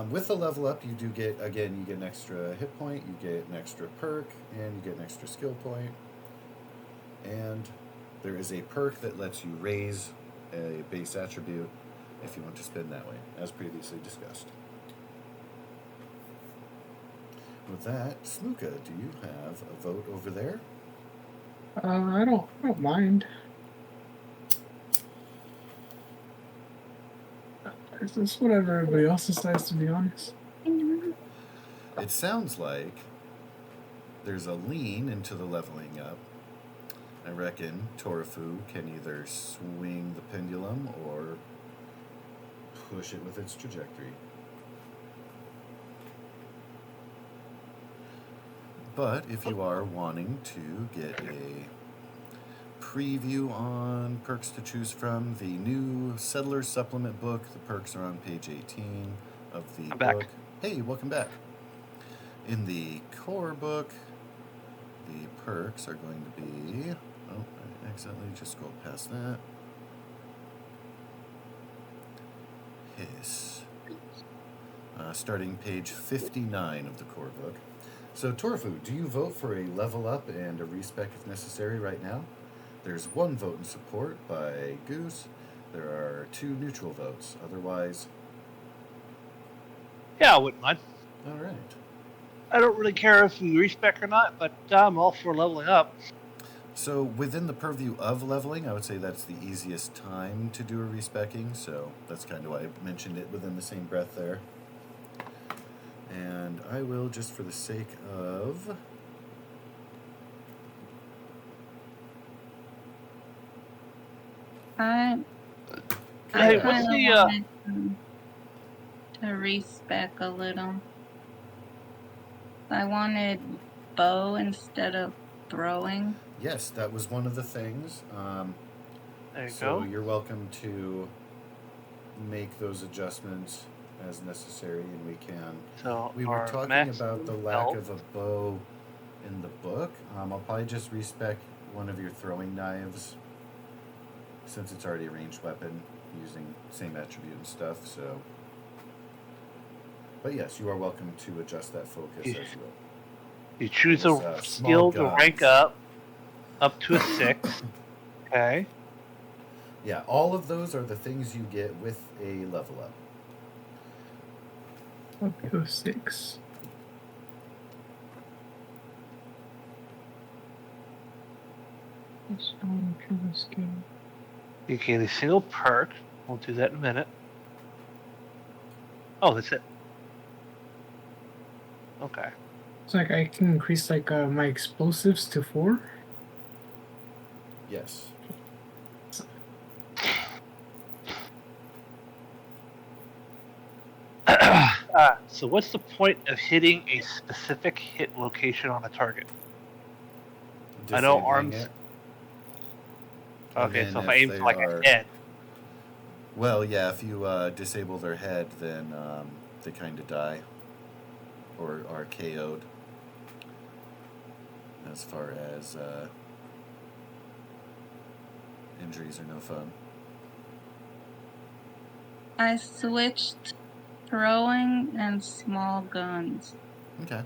With the level up, you do get, again, you get an extra hit point, you get an extra perk, and you get an extra skill point. And there is a perk that lets you raise a base attribute if you want to spend that way, as previously discussed. With that, Smooka, do you have a vote over there? I don't mind. It's whatever everybody else decides, to be honest. It sounds like there's a lean into the leveling up. I reckon Torafu can either swing the pendulum or push it with its trajectory. But if you are wanting to get a preview on perks to choose from, the new Settler Supplement book, the perks are on page 18 of the I'm book. back. Hey, welcome back. In the core book, the perks are going to be... Oh, I accidentally just scrolled past that. Hiss. Starting page 59 of the core book. So, Torfu, do you vote for a level up and a respec if necessary right now? There's 1 vote in support by Goose. There are 2 neutral votes. Otherwise, Yeah, I wouldn't mind. all right. I don't really care if you respec or not, but I'm all for leveling up. So within the purview of leveling, I would say that's the easiest time to do a respecking. So that's kind of why I mentioned it within the same breath there. And I will, just for the sake of... I Hey, kind what's of the wanted to respec a little. I wanted bow instead of throwing. Yes, that was one of the things. there you So go. you're welcome to make those adjustments as necessary, and we can. So We were our talking max about the move lack health. of a bow in the book. I'll probably just respec one of your throwing knives, since it's already a ranged weapon using same attribute and stuff. So, but yes, you are welcome to adjust that focus Yeah. as you will. You choose It was, a small skill to rank guns. up to a 6. Okay. Yeah, all of those are the things you get with a level up. Up to a 6. It's on to the skill. You get a single perk. We'll do that in a minute. Oh, that's it. Okay. It's like I can increase like my explosives to 4. Yes. So what's the point of hitting a specific hit location on a target? I know Disabling arms. it. And Okay, then so if I if aim they for like are- a head, Well, yeah, if you disable their head, then they kind of die or are KO'd. As far as injuries are no fun. I switched throwing and small guns. Okay.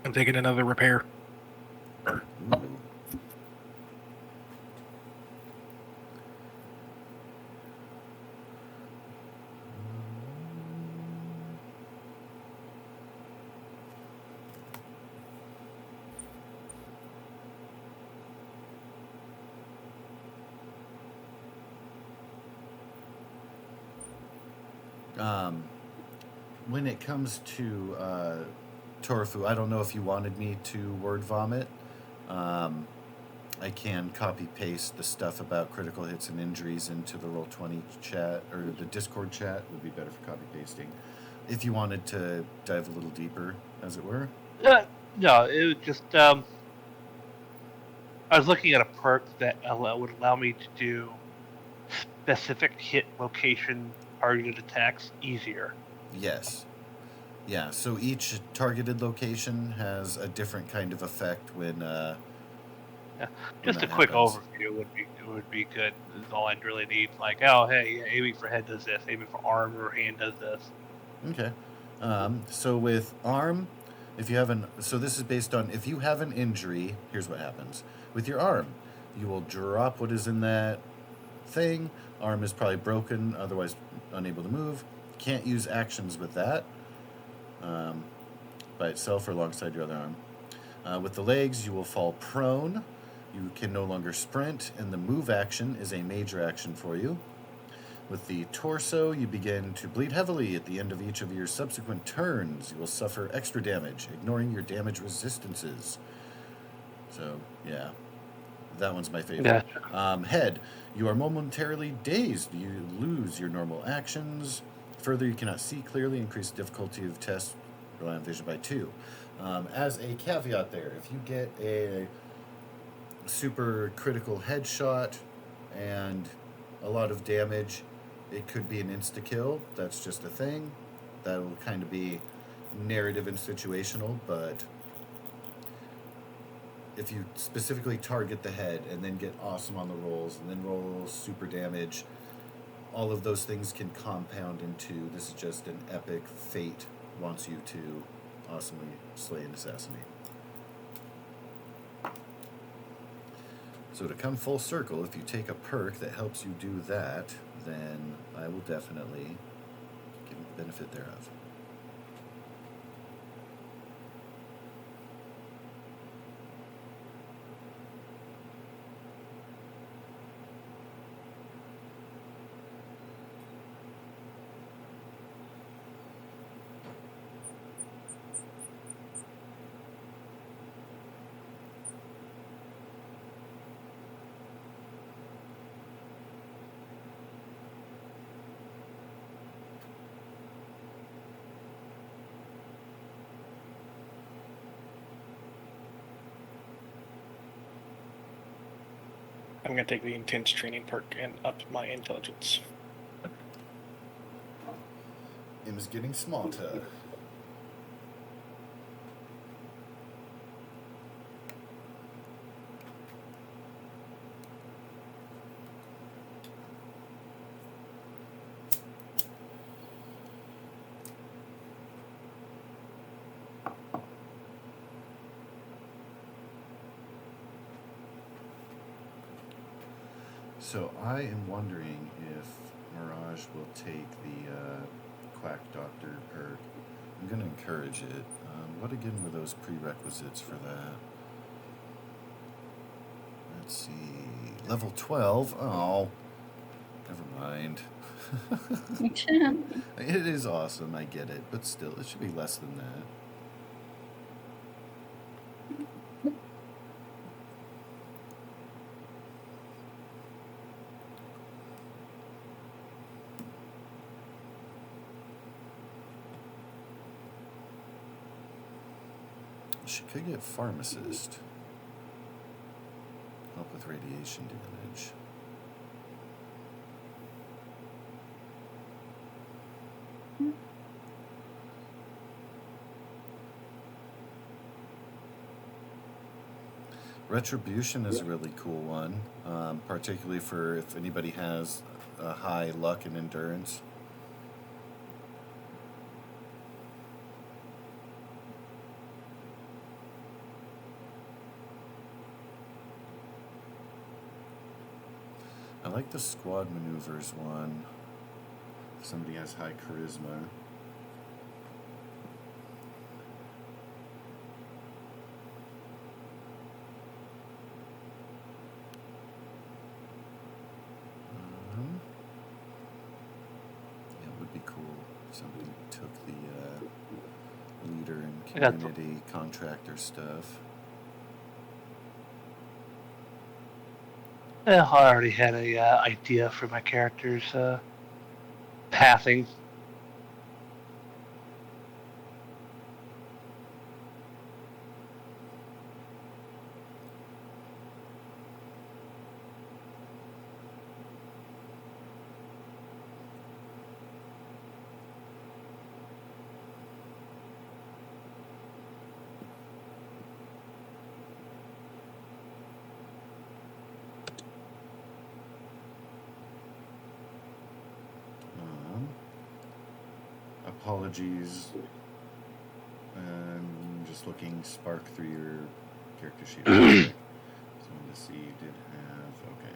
I'm taking another repair. Ooh. When it comes to Torufu, I don't know if you wanted me to word vomit. I can copy paste the stuff about critical hits and injuries into the Roll20 chat, or the Discord chat would be better for copy pasting. If you wanted to dive a little deeper, as it were. no, it was just I was looking at a perk that would allow me to do specific hit location targeted attacks easier. Yes. Yeah, so each targeted location has a different kind of effect when Just a that quick happens. overview would be good. Is all I'd really need. Like, oh hey, yeah, aiming for head does this, aiming for arm or hand does this. Okay. So with arm, if you have so this is based on if you have an injury, here's what happens. With your arm, you will drop what is in that thing. Arm is probably broken, otherwise unable to move. Can't use actions with that by itself or alongside your other arm. With the legs, you will fall prone. You can no longer sprint, and the move action is a major action for you. With the torso, you begin to bleed heavily at the end of each of your subsequent turns. You will suffer extra damage, ignoring your damage resistances. So, yeah. That one's my favorite. Head, you are momentarily dazed. You lose your normal actions. Further, you cannot see clearly. Increase the difficulty of tests rely on vision by 2. As a caveat there, if you get a super critical headshot and a lot of damage, it could be an insta-kill. That's just a thing. That will kind of be narrative and situational, but if you specifically target the head and then get awesome on the rolls and then roll super damage, all of those things can compound into this is just an epic fate wants you to awesomely slay and assassinate. So to come full circle, if you take a perk that helps you do that, then I will definitely give you the benefit thereof. I'm going to take the intense training perk and up my intelligence. It was getting smarter. So I am wondering if Mirage will take the Quack Doctor perk. I'm going to encourage it. What again were those prerequisites for that? Let's see. Level 12. Oh, never mind. It is awesome, I get it, but still, it should be less than that. She could get pharmacist. Help with radiation damage. Retribution is a really cool one, particularly for if anybody has high luck and endurance. I like the squad maneuvers one. If somebody has high charisma. Yeah, it would be cool if somebody took the leader and community contractor stuff. I already had a idea for my character's pathing. Apologies. I'm just looking spark through your character sheet. So I wanted to see you did have okay.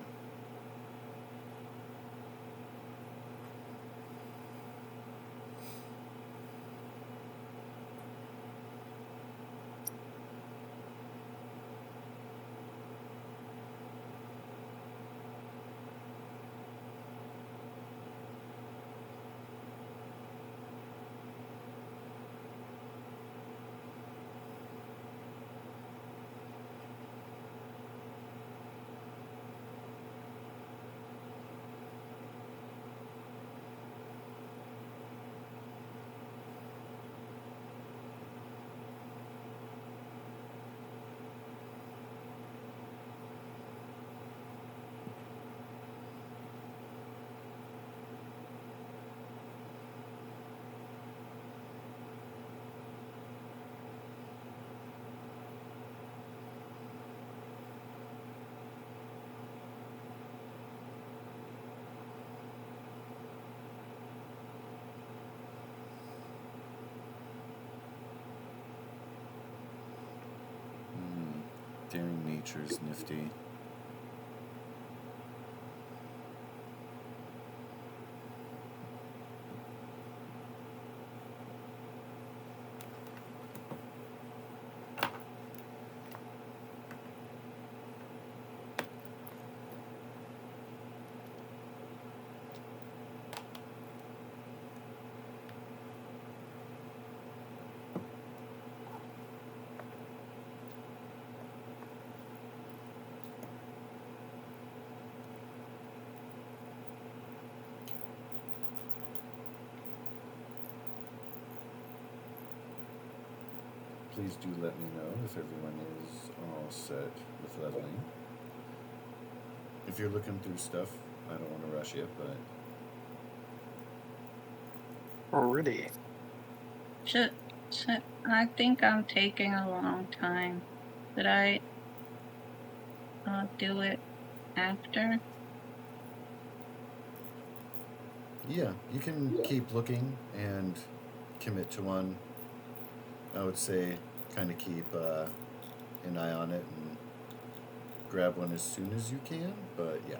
Daring Nature's nifty. Please do let me know if everyone is all set with leveling. If you're looking through stuff, I don't want to rush you, but Already. I think I'm taking a long time. Should I do it after? yeah, you can keep looking and commit to one. I would say kind of keep an eye on it and grab one as soon as you can, but yeah.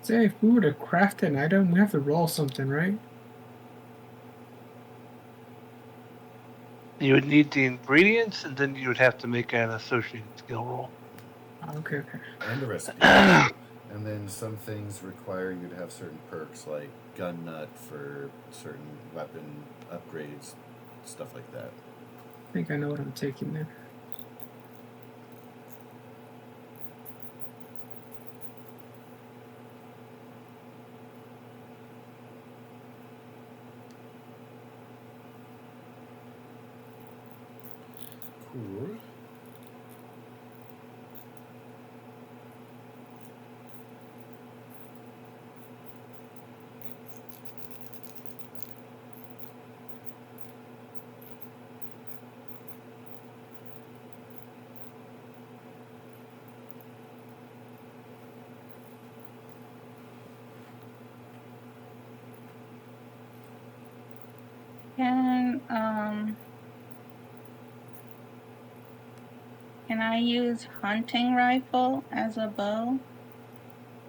Say, if we were to craft an item, we have to roll something, right? You would need the ingredients, and then you would have to make an associated skill roll. Okay, okay. And a recipe. And then some things require you to have certain perks, like gun nut for certain weapon upgrades, stuff like that. I think I know what I'm taking there. Cool. Can I use hunting rifle as a bow?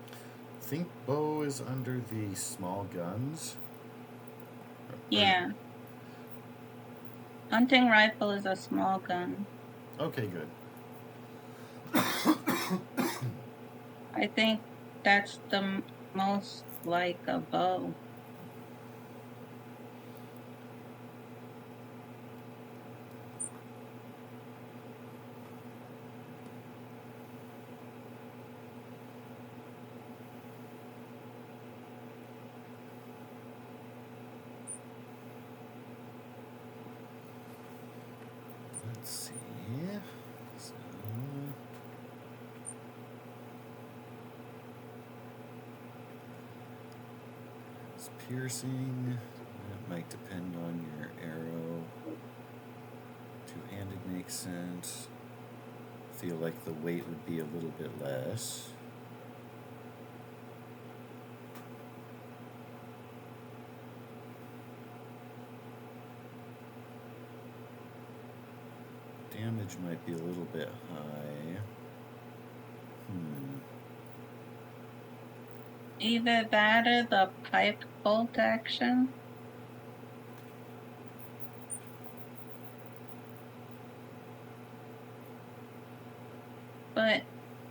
I think bow is under the small guns. Yeah. Hunting rifle is a small gun. Okay, good. I think that's the most like a bow. Let's see. So, it's piercing. That might depend on your arrow. Two-handed makes sense. Feel like the weight would be a little bit less. Damage might be a little bit high. Either that or the pipe bolt action. But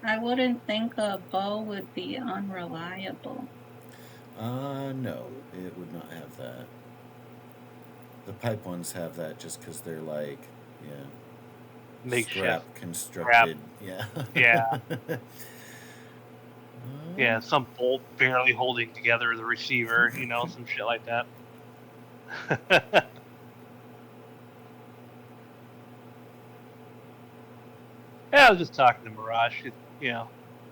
I wouldn't think a bow would be unreliable. No, it would not have that. The pipe ones have that just because they're like, yeah, Makeshift. scrap constructed. Yeah. Yeah. Yeah, some bolt barely holding together the receiver, some shit like that. Yeah, I was just talking to Mirage. I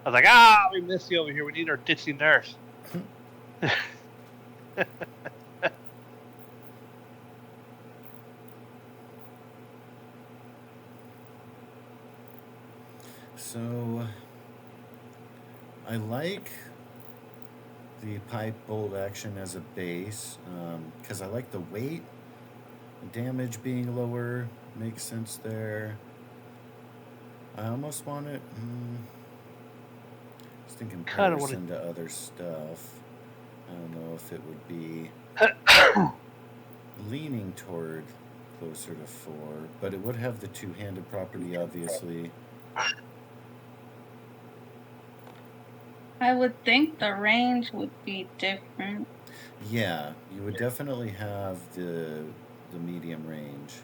was like, we miss you over here. We need our ditzy nurse. So I like the pipe bolt action as a base because I like the weight, damage being lower makes sense there. I almost want it. Just in Kinda wanna- comparison to other stuff, I don't know if it would be leaning toward closer to 4, but it would have the two-handed property, obviously. I would think the range would be different. Yeah, you would definitely have the medium range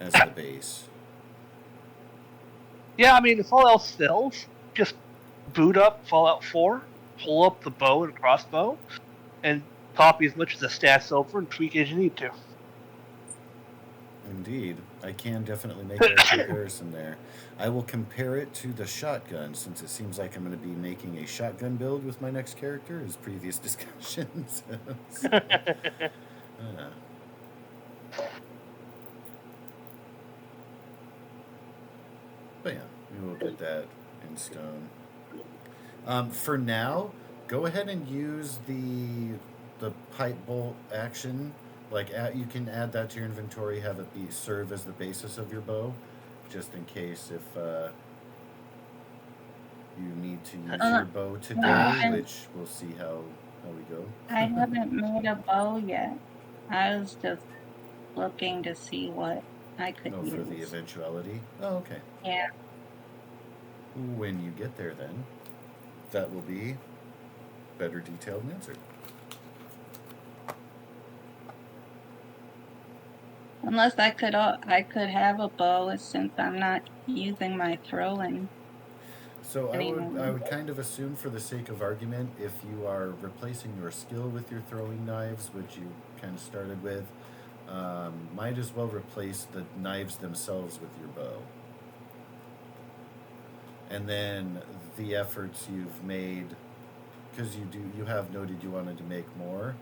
as the base. Yeah, I mean, if all else fails, just boot up Fallout 4, pull up the bow and crossbow, and copy as much of the stats over and tweak as you need to. Indeed, I can definitely make that comparison there. I will compare it to the shotgun, since it seems like I'm going to be making a shotgun build with my next character, as previous discussions. So, but yeah, we will get that in stone. For now, go ahead and use the pipe bolt action. Like you can add that to your inventory, have it serve as the basis of your bow, just in case if you need to use your bow today, which we'll see how we go. I haven't made a bow yet. I was just looking to see what I could use. For the eventuality. Oh, okay. Yeah. When you get there, then that will be better detailed and answered. Unless I could have a bow since I'm not using my throwing. So I would kind of assume, for the sake of argument, if you are replacing your skill with your throwing knives, which you kind of started with, might as well replace the knives themselves with your bow. And then the efforts you've made, because you have noted you wanted to make more.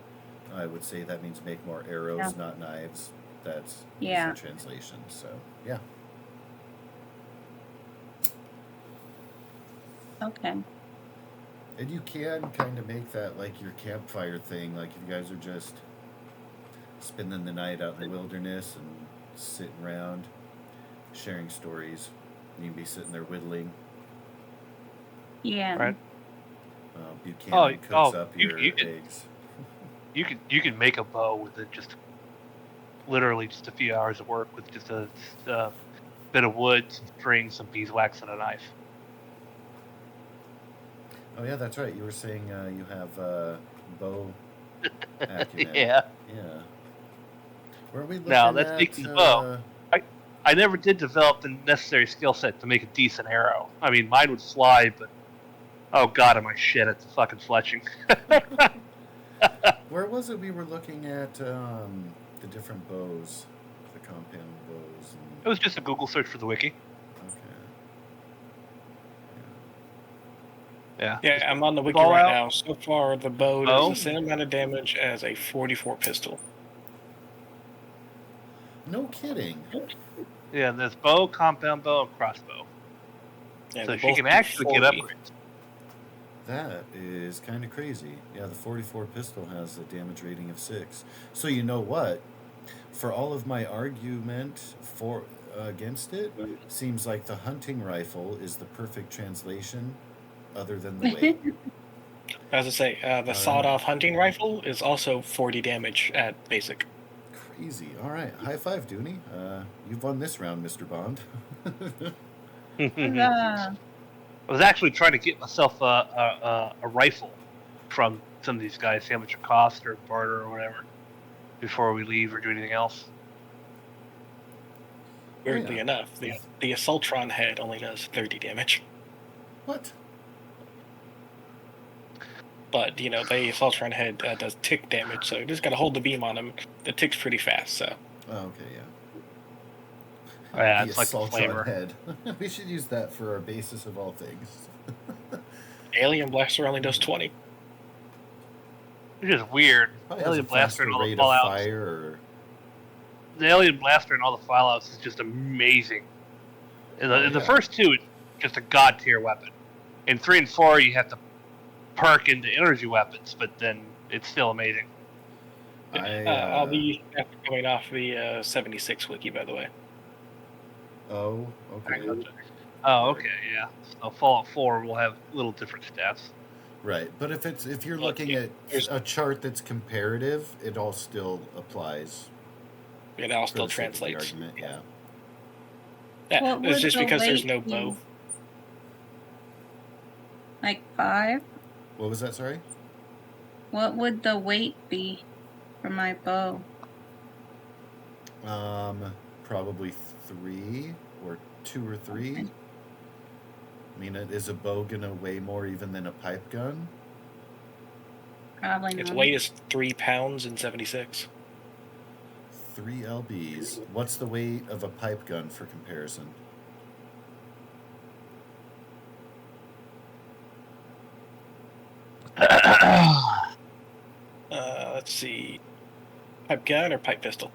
I would say that means make more arrows, not knives. That's the translation. So yeah. Okay. And you can kind of make that like your campfire thing. Like if you guys are just spending the night out in the wilderness and sitting around sharing stories, you can be sitting there whittling. Yeah. Right. Buchanan cooks up your eggs. You can make a bow with it, just literally just a few hours of work with just a bit of wood, some string, some beeswax, and a knife. Oh yeah, that's right. You were saying you have bow acumen. Yeah. Yeah. Were we looking Now let's at, make the bow. I never did develop the necessary skill set to make a decent arrow. I mean, mine would fly, but oh god, am I shit at the fucking fletching. Where was it we were looking at the different bows, the compound bows? It was just a Google search for the wiki. Okay. Yeah. Yeah, I'm on the wiki Fallout. right now. So far, the bow does the same amount of damage as a 44 pistol. No kidding. Yeah, there's bow, compound bow, and crossbow. Yeah, So they she both can do actually get 40. upgrades. That is kind of crazy. Yeah, the 44 pistol has a damage rating of 6. So you know what? For all of my argument against it, seems like the hunting rifle is the perfect translation, other than the weight. As I say, the sawed-off hunting rifle is also 40 damage at basic. Crazy. All right, high five, Dooney. You've won this round, Mr. Bond. I was actually trying to get myself a rifle from some of these guys, see how much it costs or barter or whatever, before we leave or do anything else. Weirdly enough, the Assaultron head only does 30 damage. What? But, the Assaultron head does tick damage, so you just gotta hold the beam on him. It ticks pretty fast, so. Oh, okay, yeah. Yeah, The it's like the assault flavor. on head. We should use that for our basis of all things. Alien Blaster only does 20. Which is weird. Probably has Alien a Blaster faster and all the rate of Fallout. fire, or the Alien Blaster and all the Fallouts is just amazing. In Oh, the yeah. first two, it's just a god tier weapon. In 3 and 4, you have to perk into energy weapons, but then it's still amazing. I'll be coming off the 76 wiki, by the way. Oh, okay. Oh, okay, yeah. So Fallout 4 will have little different stats. Right, but if you're Well, looking at a chart that's comparative, it all still applies. It all for still the sake of the translates. argument, yeah. Yeah, What it's would just the because there's weight no be? bow. Like 5? What was that? Sorry. What would the weight be for my bow? Probably 3 or 2 or 3. Okay. I mean, is a bow gonna weigh more even than a pipe gun? Probably Its not. weight is 3 pounds and 76. 3 lbs. What's the weight of a pipe gun for comparison? Let's see. Pipe gun or pipe pistol?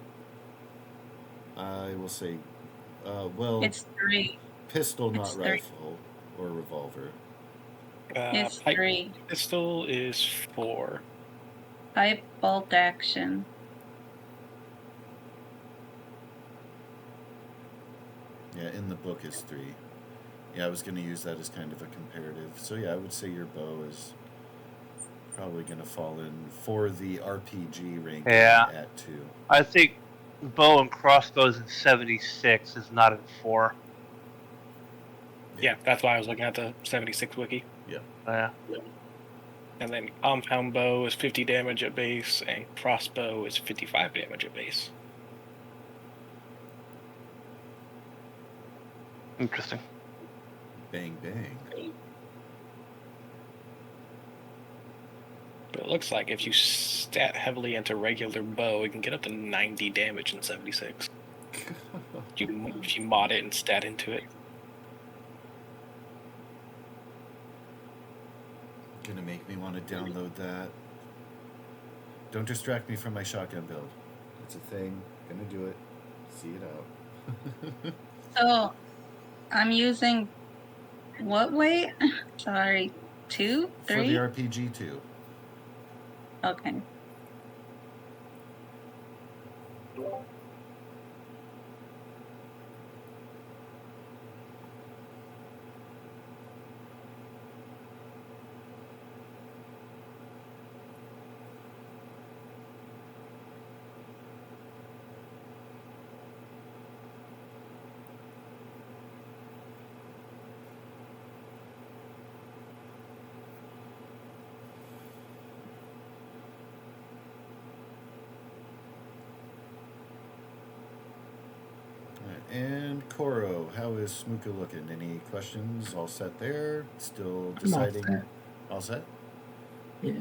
I will say, well, It's 3. pistol, it's not 3. rifle or revolver. It's Pipe 3. pistol is 4. Pipe bolt action. Yeah, in the book is 3. Yeah, I was going to use that as kind of a comparative. So yeah, I would say your bow is probably going to fall in for the RPG ranking at 2. I think bow and crossbows in 76 is not in 4. Yeah, that's why I was looking at the 76 wiki. Yeah. And then compound bow is 50 damage at base, and crossbow is 55 damage at base. Interesting. Bang, bang. But it looks like if you stat heavily into regular bow, it can get up to 90 damage in 76. If you mod it and stat into it. Gonna make me want to download that. Don't distract me from my shotgun build. It's a thing. Gonna do it. See it out. So, I'm using what weight? Sorry, 2? For the 3? RPG too. Okay. Alright, and Koro, how is Smuka looking? Any questions? All set there? Still deciding? set. All set? Yeah.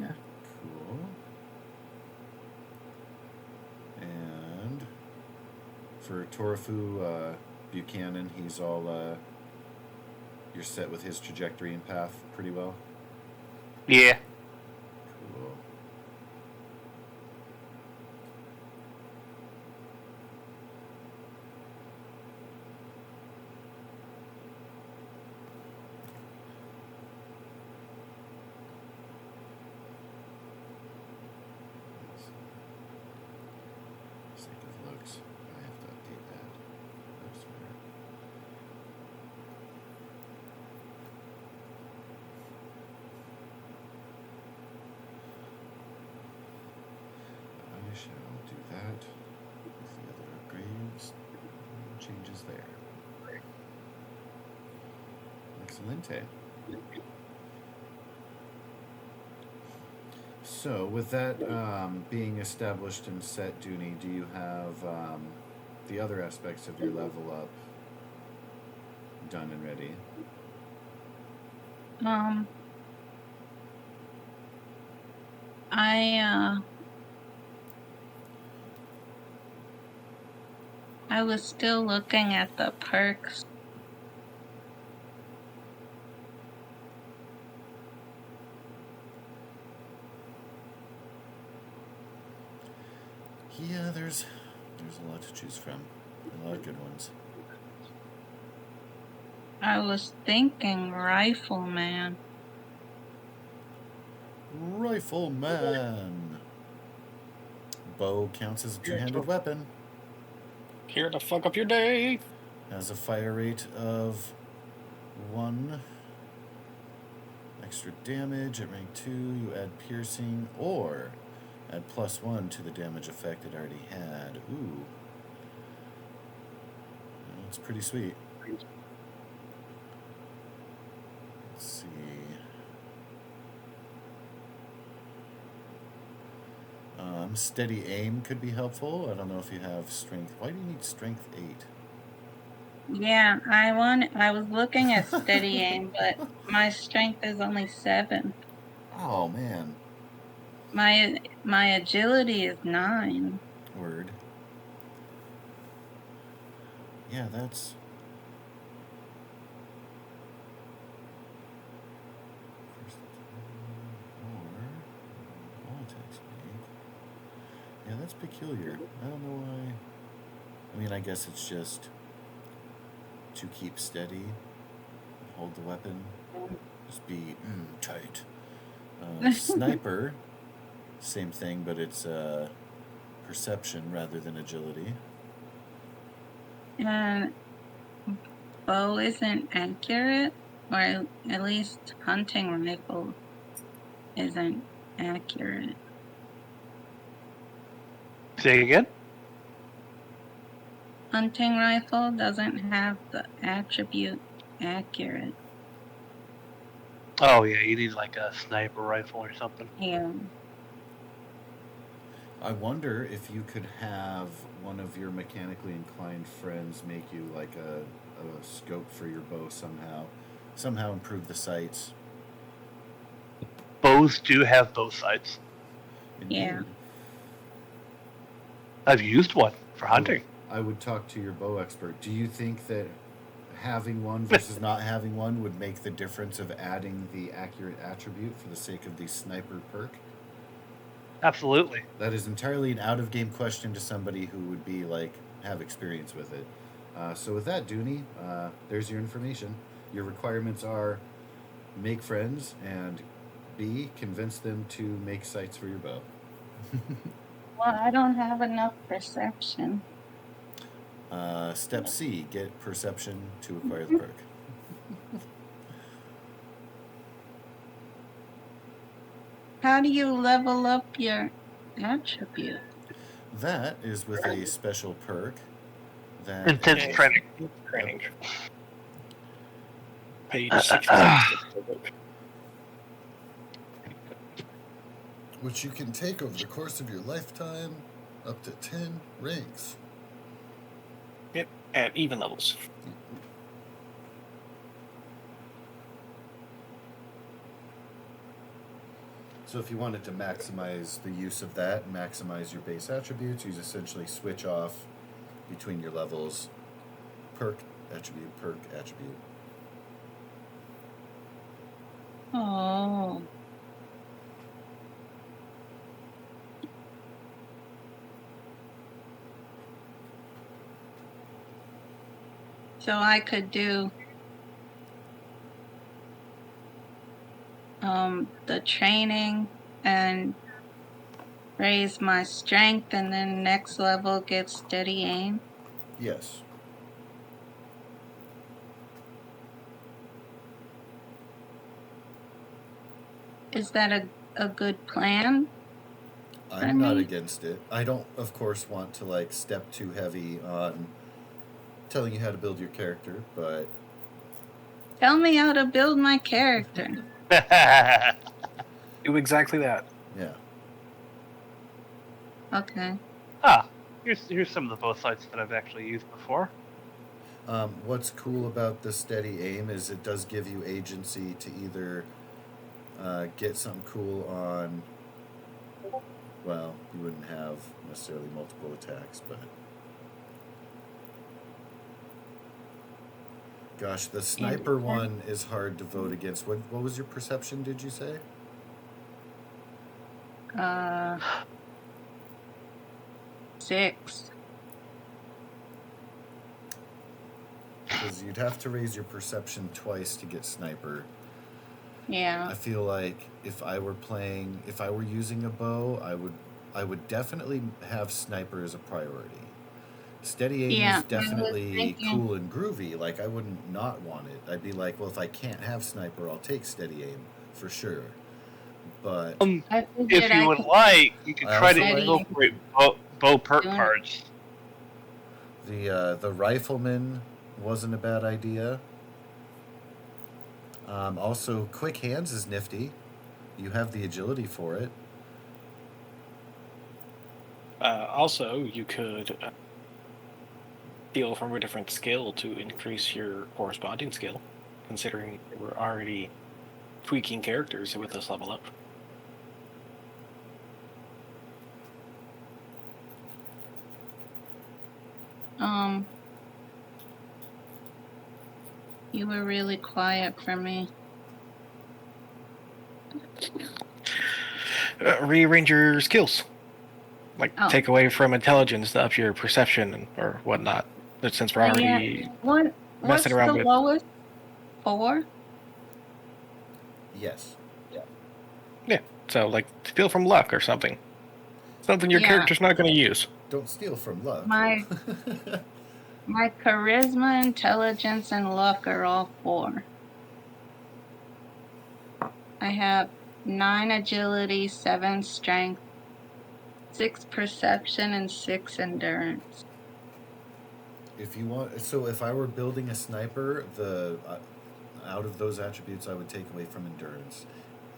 Cool. And for Torafu Buchanan, he's all you're set with his trajectory and path pretty well. Yeah. Cool. Sake of looks, I have to update that. That's weird. I shall do that with the other upgrades. Changes there. Excellente. So, with that being established and set, Dooney, do you have the other aspects of your level up done and ready? I was still looking at the perks. Yeah, there's There's a lot to choose from. A lot of good ones. I was thinking rifleman. Rifleman. Bow counts as a two-handed weapon. Here to fuck up your day. Has a fire rate of 1. Extra damage at rank 2. You add piercing or add +1 to the damage effect it already had. Ooh. That's pretty sweet. Let's see. Steady aim could be helpful. I don't know if you have strength. Why do you need strength 8? Yeah, I was looking at steady aim, but my strength is only 7. Oh man. My agility is 9. Word. Yeah, that's. Yeah, that's peculiar. I don't know why. I mean, I guess it's just to keep steady, hold the weapon, just be tight. Sniper, same thing, but it's perception rather than agility. And bow isn't accurate, or at least hunting rifle isn't accurate. Say again? Hunting rifle doesn't have the attribute accurate. Oh, yeah, you need like a sniper rifle or something. Yeah. I wonder if you could have one of your mechanically inclined friends make you like a scope for your bow somehow improve the sights. Bows do have bow sights. Indeed. Yeah. I've used one for hunting. I would talk to your bow expert. Do you think that having one versus not having one would make the difference of adding the accurate attribute for the sake of the sniper perk? Absolutely. That is entirely an out-of-game question to somebody who would be like have experience with it. So with that, Dooney, there's your information. Your requirements are make friends and B, convince them to make sights for your bow. Well, I don't have enough perception. Step C, get perception to acquire the perk. How do you level up your attribute? That is with a special perk. That Intense Okay. training. Training. Page 66. which you can take over the course of your lifetime, up to 10 ranks. Yep, at even levels. So if you wanted to maximize the use of that, maximize your base attributes, you essentially switch off between your levels, perk, attribute, perk, attribute. Oh. So I could do the training and raise my strength, and then next level get steady aim. Yes. Is that a good plan? I'm not against it. I don't, of course, want to like step too heavy on telling you how to build your character, but Tell me how to build my character. Do exactly that. yeah. Okay. Here's some of the bow sights that I've actually used before. What's cool about the steady aim is it does give you agency to either get something cool on, well, you wouldn't have necessarily multiple attacks, but gosh, the sniper one is hard to vote against. What was your perception, did you say? 6. because you'd have to raise your perception twice to get sniper. Yeah. I feel like if I were using a bow, I would definitely have sniper as a priority. Steady aim Yeah, I is was definitely thinking- cool and groovy. Like, I wouldn't not want it. I'd be like, well, if I can't have sniper, I'll take steady aim for sure. But I If figured you I would could like, you could I try to also like- incorporate bow perk Doing it. cards. the rifleman wasn't a bad idea. Also, quick hands is nifty. You have the agility for it. Also, you could steal from a different skill to increase your corresponding skill, considering we're already tweaking characters with this level up. You were really quiet for me. Rearrange your skills. Like, Oh. take away from intelligence to up your perception or whatnot. But since we're already What's messing the around with... lowest? 4? Yes. So, like, steal from luck or something. Something your Yeah. character's not going to use. Don't steal from luck. My charisma, intelligence, and luck are all 4. I have 9 agility, 7 strength, 6 perception, and 6 endurance. If you want, so if I were building a sniper, out of those attributes, I would take away from endurance.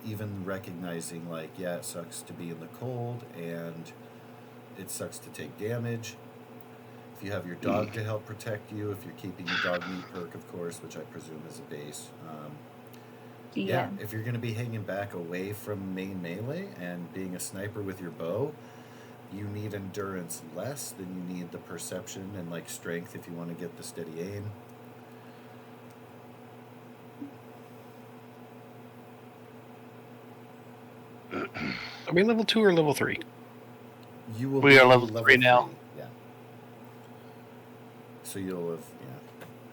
Even recognizing, like, yeah, it sucks to be in the cold, and it sucks to take damage. If you have your dog to help protect you, if you're keeping your dog meat perk, of course, which I presume is a base. Yeah, if you're going to be hanging back away from main melee and being a sniper with your bow, you need endurance less than you need the perception and, like, strength if you want to get the steady aim. Are we level 2 or level 3? You will We be are level 3 now. Yeah. So you'll have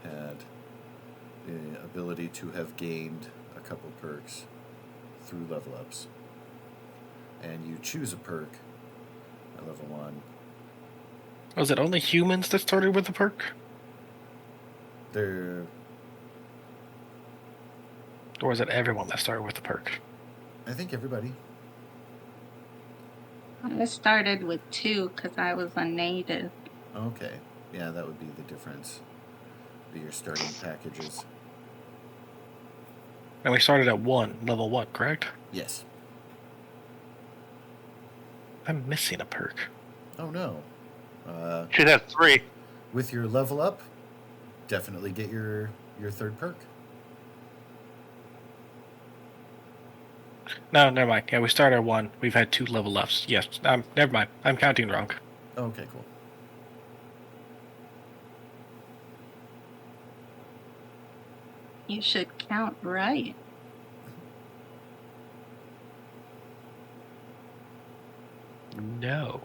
had the ability to have gained a couple perks through level ups. And you choose a perk at level 1. Was it only humans that started with the perk? There, Or was it everyone that started with the perk? I think everybody. I started with 2 because I was a native. Okay. Yeah, that would be the difference. Be your starting packages. And we started at level 1, correct? Yes. I'm missing a perk. Oh no. Should have 3. With your level up, definitely get your third perk. No, never mind. Yeah, we started at 1. We've had 2 level ups. Yes, never mind. I'm counting wrong. Okay, cool. You should count right. No.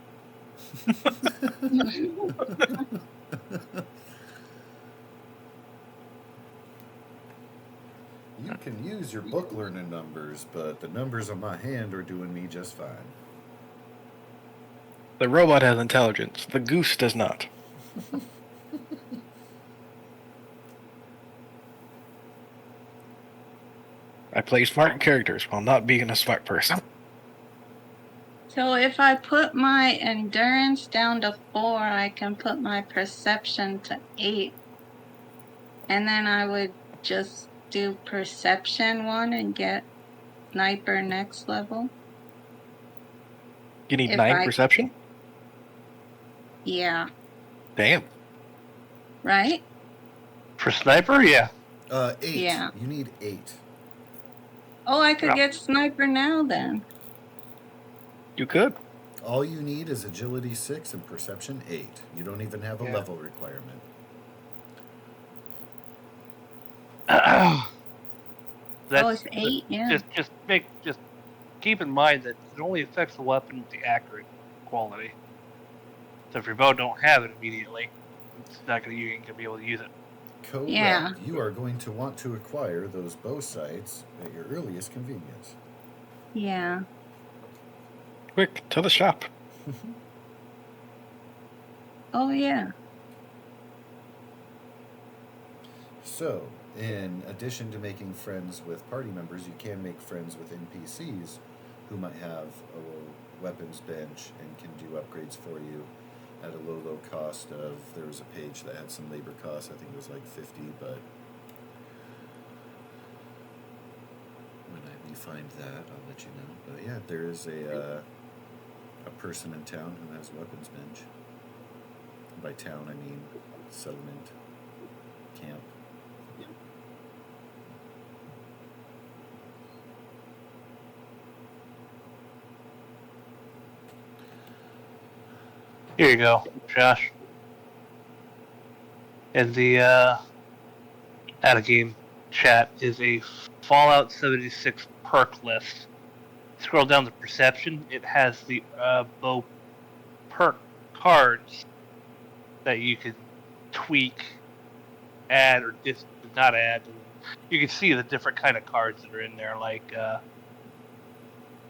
You can use your book learning numbers, but the numbers on my hand are doing me just fine. The robot has intelligence. The goose does not. I play smart characters while not being a smart person. So if I put my endurance down to 4, I can put my perception to 8. And then I would just do perception 1 and get sniper next level. You need If 9 I- perception? Yeah, Damn. right? For sniper, yeah. 8. Yeah. You need 8. Oh, I could Yeah. get sniper now then. You could. All you need is agility 6 and perception 8. You don't even have a Yeah. level requirement. Oh, That's, it's 8, yeah. just keep in mind that it only affects the weapon with the accurate quality. So if your bow don't have it immediately, it's not gonna you ain't gonna be able to use it. Correct. Yeah. You are going to want to acquire those bow sights at your earliest convenience. Yeah. Quick, to the shop. Oh, yeah. So, in addition to making friends with party members, you can make friends with NPCs who might have a weapons bench and can do upgrades for you at a low cost of, there was a page that had some labor costs, I think it was like 50, but when we find that, I'll let you know. But yeah, there is a person in town who has a weapons bench. By town, I mean settlement, camp. Here you go, Josh. In the out of game chat is a Fallout 76 perk list. Scroll down to perception. It has the bow perk cards that you can tweak, add, or not add. And you can see the different kind of cards that are in there.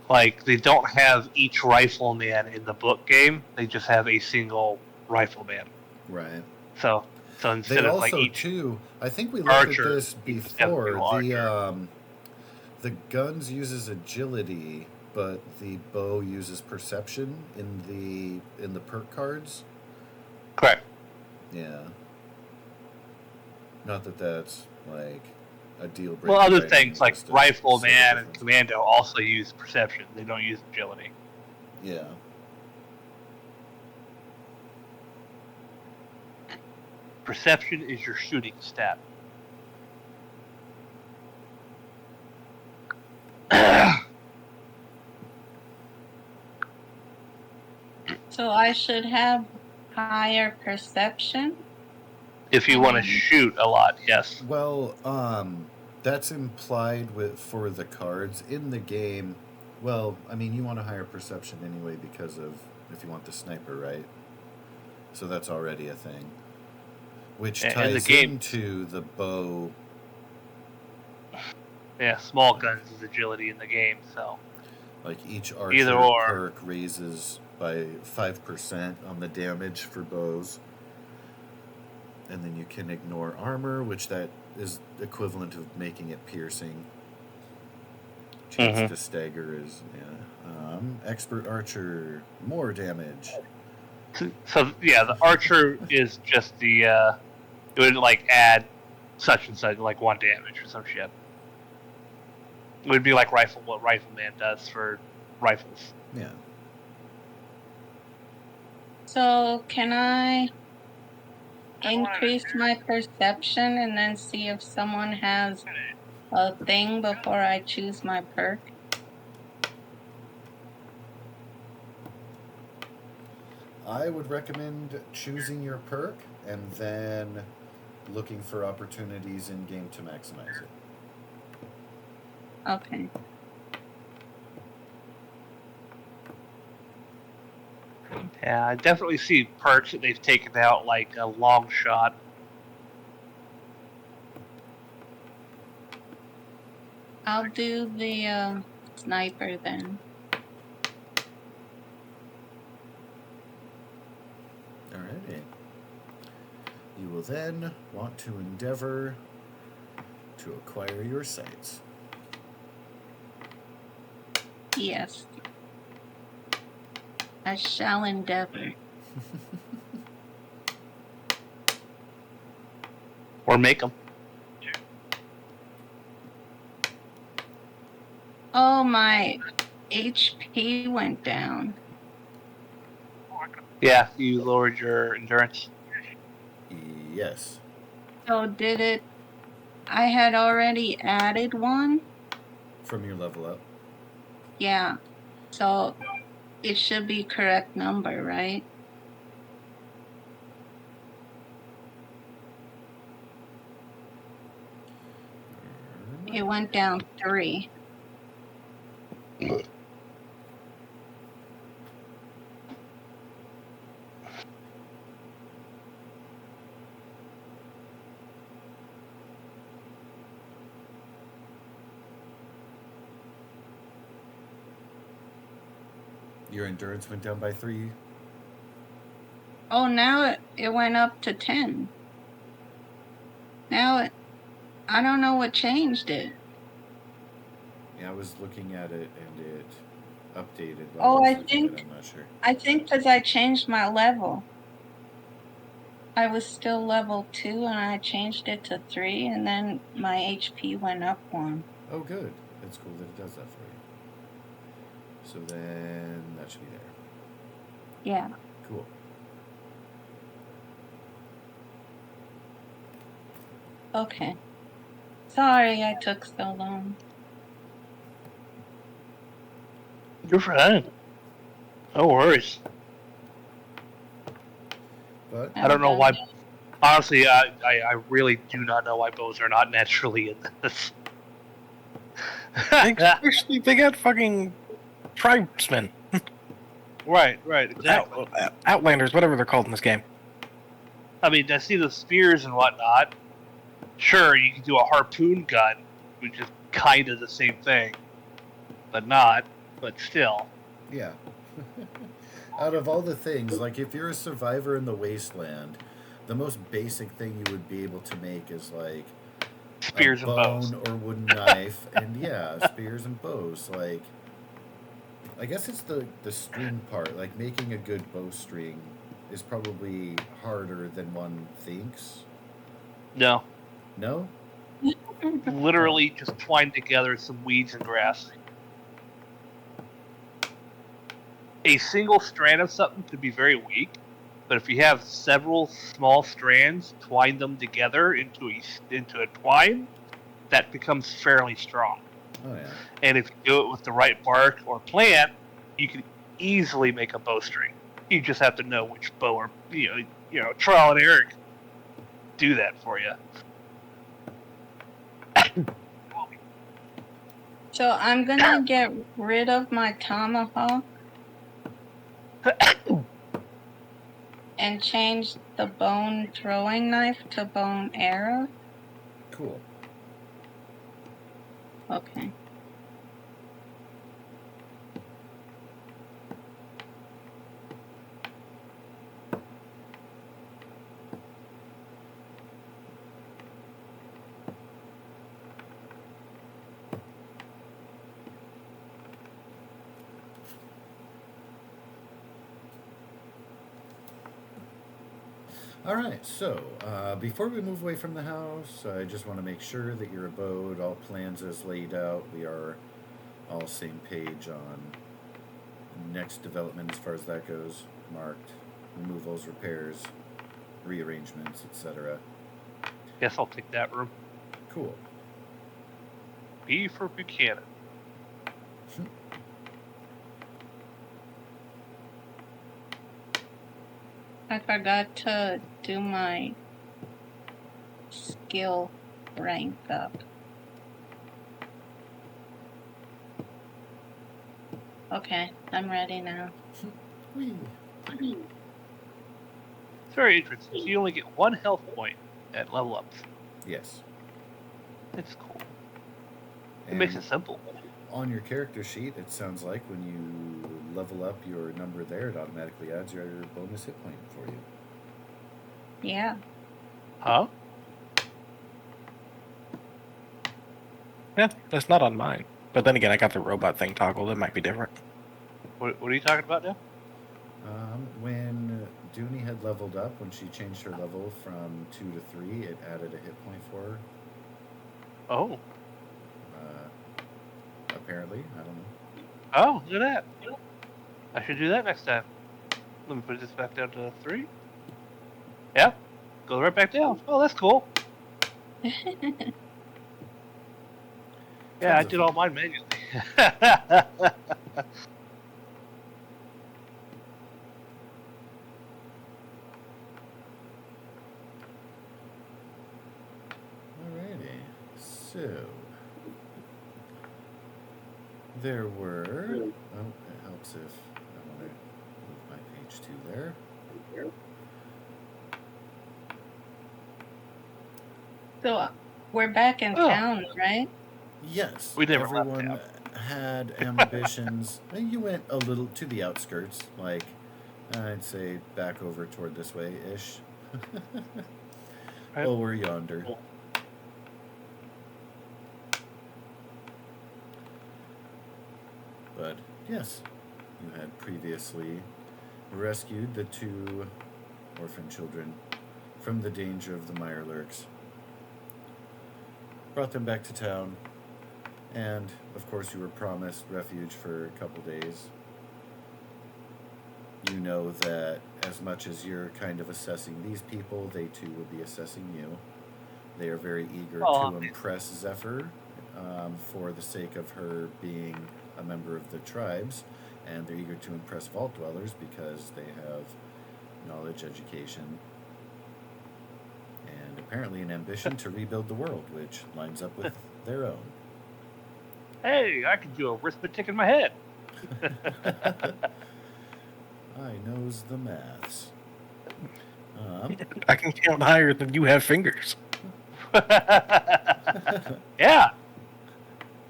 Like they don't have each rifleman in the book game. They just have a single rifleman. Right. So instead They of like also each too. I think we looked archer, at this you just have a before. single archer. The guns uses agility, but the bow uses perception in the perk cards. Correct. Yeah. Not that that's like a deal breaker. Well, other by any things means, like just a rifleman subtle and difference. commando also use perception. They don't use agility. Yeah. Perception is your shooting stat. So I should have higher perception. If you want to shoot a lot, yes. Well, that's implied for the cards in the game. Well, I mean, you want a higher perception anyway because of if you want the sniper, right? So that's already a thing. Which ties into the bow. Yeah, small guns is agility in the game, so. Like each archer Either or. perk raises by 5% on the damage for bows. And then you can ignore armor, which that is equivalent of making it piercing. Chance to stagger is, expert archer, more damage. So yeah, the archer is just the it would like add such and such, like 1 damage or some shit. It would be like what rifleman does for rifles. Yeah. So can I increase my perception and then see if someone has a thing before I choose my perk? I would recommend choosing your perk and then looking for opportunities in game to maximize it. Okay. Yeah, I definitely see perks that they've taken out, like a long shot. I'll do the sniper then. Alrighty. You will then want to endeavor to acquire your sights. Yes. I shall endeavor. Or make them. Oh, my HP went down. Yeah, you lowered your endurance. Yes. So did it... I had already added one? From your level up. Yeah. So it should be correct number, right? It went down 3. Your endurance went down by 3. Oh, now it went up to 10. Now I don't know what changed it. Yeah, I was looking at it and it updated. Oh, While I was I looking think at it, I'm not sure. because I changed my level. I was still level 2 and I changed it to 3 and then my HP went up 1. Oh, good. It's cool that it does that for you. So then that should be there. Yeah. Cool. Okay. Sorry I took so long. You're fine. No worries. But I don't know I'm why. done. Honestly, I really do not know why bows are not naturally in this. Especially they got fucking tribesmen, Right, exactly. outlanders, whatever they're called in this game. I mean, I see the spears and whatnot. Sure, you can do a harpoon gun, which is kind of the same thing, but not. But still, yeah. Out of all the things, like if you're a survivor in the wasteland, the most basic thing you would be able to make is like spears a and bows. bone or wooden knife, and yeah, spears and bows. Like, I guess it's the string part. Like making a good bowstring is probably harder than one thinks. No, No? literally just twine together some weeds and grass. A single strand of something could be very weak, but if you have several small strands, twine them together into a twine, that becomes fairly strong. Oh yeah. And if you do it with the right bark or plant, you can easily make a bowstring. You just have to know which bow or trial and error can do that for you. So I'm gonna get rid of my tomahawk and change the bone throwing knife to bone arrow. Cool. Okay. All right, so before we move away from the house, I just want to make sure that your abode, all plans as laid out, we are all same page on next development as far as that goes, marked removals, repairs, rearrangements, etc. Guess I'll take that room. Cool. B for Buchanan. I forgot to do my skill rank up. Okay, I'm ready now. Whee. It's very interesting. So you only get 1 health point at level ups. Yes. It's cool. It And makes it simple. on your character sheet, it sounds like when you level up your number there, it automatically adds your bonus hit point for you. Yeah. Huh? Yeah, that's not on mine. But then again, I got the robot thing toggled. It might be different. What are you talking about now? When Dooney had leveled up, when she changed her level from 2 to 3, it added a hit point for her. Oh. Apparently, I don't know. Oh, look at that. I should do that next time. Let me put this back down to 3. Yep. Goes right back down. Oh, that's cool. Yeah, I did all mine manually. Alrighty. So, there were... Oh, it helps if I want to move my page to there. So we're back in town, right? Yes. We never left everyone town. had ambitions. You went a little to the outskirts, like I'd say back over toward this way ish. Right. Over yonder. But yes, you had previously rescued the 2 orphan children from the danger of the Mirelurks, brought them back to town, and of course you were promised refuge for a couple days. You know that as much as you're kind of assessing these people, they too will be assessing you. They are very eager to impress Zephyr for the sake of her being a member of the tribes, and they're eager to impress Vault Dwellers because they have knowledge, education, and apparently an ambition to rebuild the world, which lines up with their own. Hey, I can do arithmetic in my head. I knows the maths. I can count higher than you have fingers. Yeah.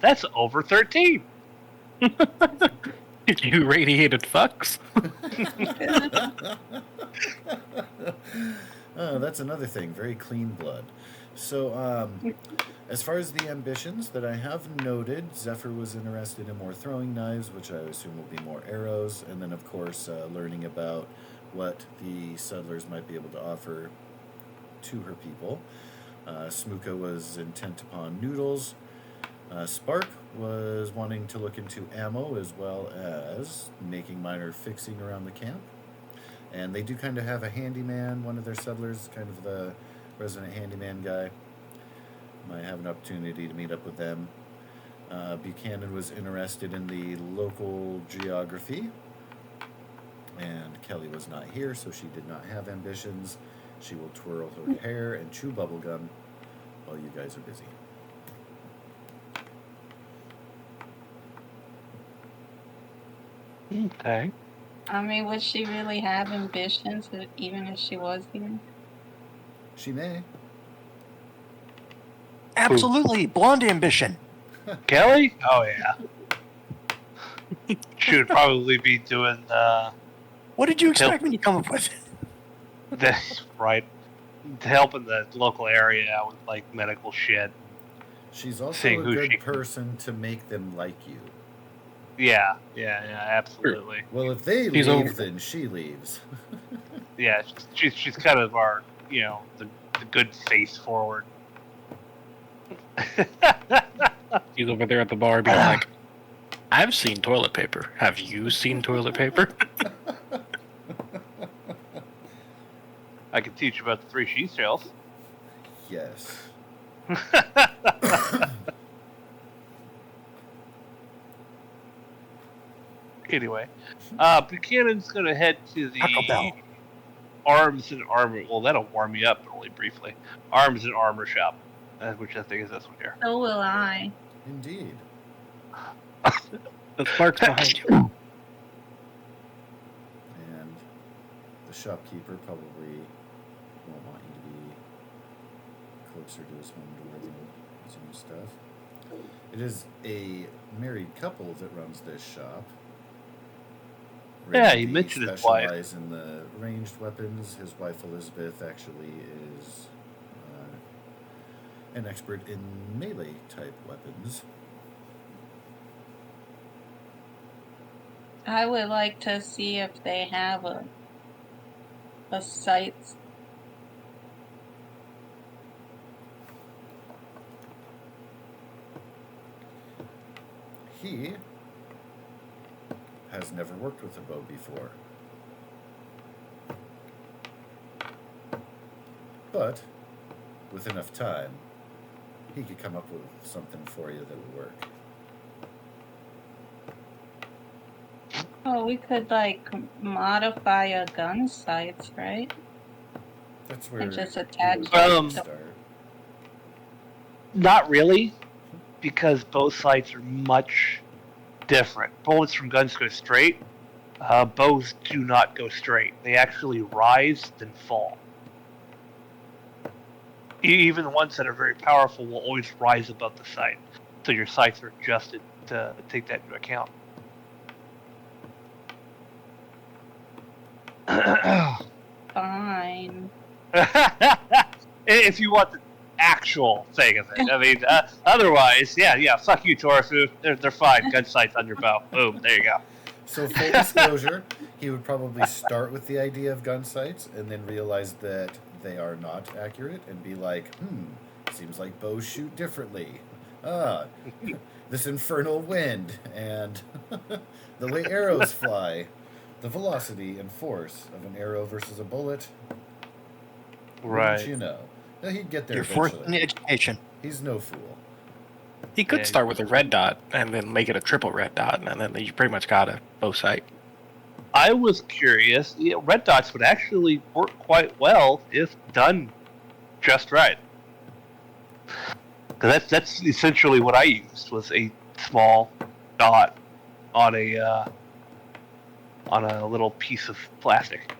That's over 13. You radiated fucks. That's another thing. Very clean blood. So, as far as the ambitions that I have noted, Zephyr was interested in more throwing knives, which I assume will be more arrows, and then, of course, learning about what the settlers might be able to offer to her people. Smuka was intent upon noodles. Spark was wanting to look into ammo as well as making minor fixing around the camp. And they do kind of have a handyman, one of their settlers, kind of the resident handyman guy. Might have an opportunity to meet up with them. Buchanan was interested in the local geography. And Kelly was not here, so she did not have ambitions. She will twirl her hair and chew bubblegum while you guys are busy. Okay. I mean, would she really have ambitions, even if she was here? She may. Absolutely, blonde ambition. Kelly? Oh, yeah. She would probably be doing What did you expect me to come up with? right, helping the local area out with, like, medical shit. She's also Seeing a who good she- person to make them like you. Yeah, absolutely. Well, if they She's leave, then she leaves. Yeah, she's kind of our, the good face forward. He's over there at the bar being like, I've seen toilet paper. Have you seen toilet paper? I can teach you about the 3 she shells. Yes. Anyway, Buchanan's going to head to Taco the Bell. Arms and Armor. Well, that'll warm me up only briefly. Arms and Armor shop, which I think is this one here. So will I. Indeed. The spark's behind you. And the shopkeeper probably won't want you to be closer to his home door than his own stuff. It is a married couple that runs this shop. Yeah, he They mentioned his wife. specialize in the ranged weapons. His wife Elizabeth actually is an expert in melee type weapons. I would like to see if they have a site. He has never worked with a bow before. But with enough time, he could come up with something for you that would work. Oh, we could like modify a gun sights, right? That's where And just you attach would it. start. Not really, because both sights are much different. Bullets from guns go straight. Bows do not go straight. They actually rise, then fall. Even the ones that are very powerful will always rise above the sight. So your sights are adjusted take that into account. Fine. If you want the actual thing of it, I mean, otherwise, yeah, fuck you, Torafu. They're fine. Gun sights on your bow. Boom, there you go. So full disclosure, he would probably start with the idea of gun sights and then realize that they are not accurate and be like, seems like bows shoot differently. This infernal wind and the way arrows fly, the velocity and force of an arrow versus a bullet. Right. Wouldn't you know? No, he'd get there You're forced eventually. in education. He's no fool. He could Yeah. start with a red dot and then make it a triple red dot, and then you pretty much got a bow sight. I was curious. Red dots would actually work quite well if done just right. Because that's essentially what I used, was a small dot on a little piece of plastic,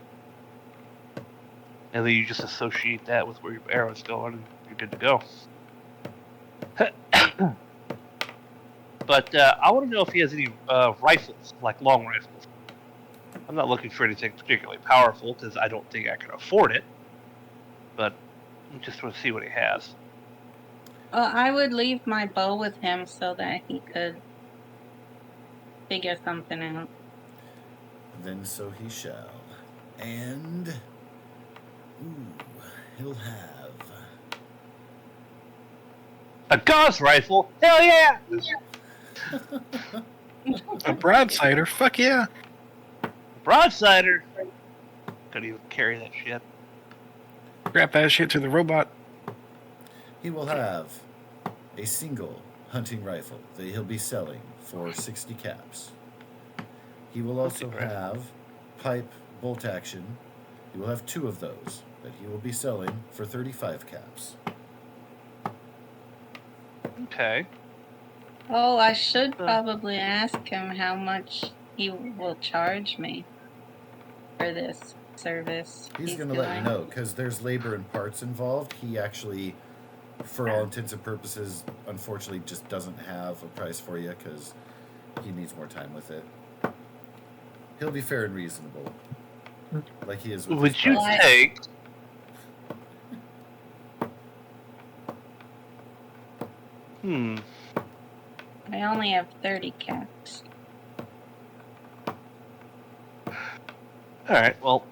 and then you just associate that with where your arrow's going, and you're good to go. But I want to know if he has any rifles, like long rifles. I'm not looking for anything particularly powerful because I don't think I can afford it. But I just want to see what he has. Well, I would leave my bow with him so that he could figure something out. Then so he shall. And he'll have A Gauss rifle? Hell yeah! A broadsider? Fuck yeah! Broadsider. Couldn't even carry that shit. Grab that shit to the robot. he will have a single hunting rifle that he'll be selling for 60 caps. He will also Hunting rifle. have pipe bolt action. He will have 2 of those that he will be selling for 35 caps. Okay. Oh, I should probably ask him how much he will charge me for this service. He's going to let you know because there's labor and parts involved. He actually, for all intents and purposes, unfortunately just doesn't have a price for you because he needs more time with it. He'll be fair and reasonable, like he is with Would his you prices. take... I only have 30 caps. Alright, well...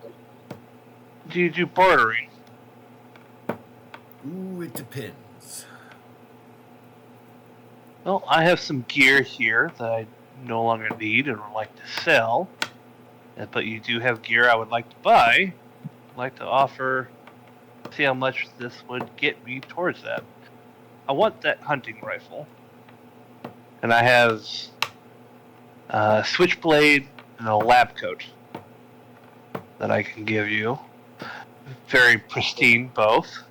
Do you do bartering? Ooh, it depends. Well, I have some gear here that I no longer need and would like to sell. But you do have gear I would like to buy. I'd like to offer... See how much this would get me towards that. I want that hunting rifle. And I have a switchblade and a lab coat that I can give you. Very pristine, both.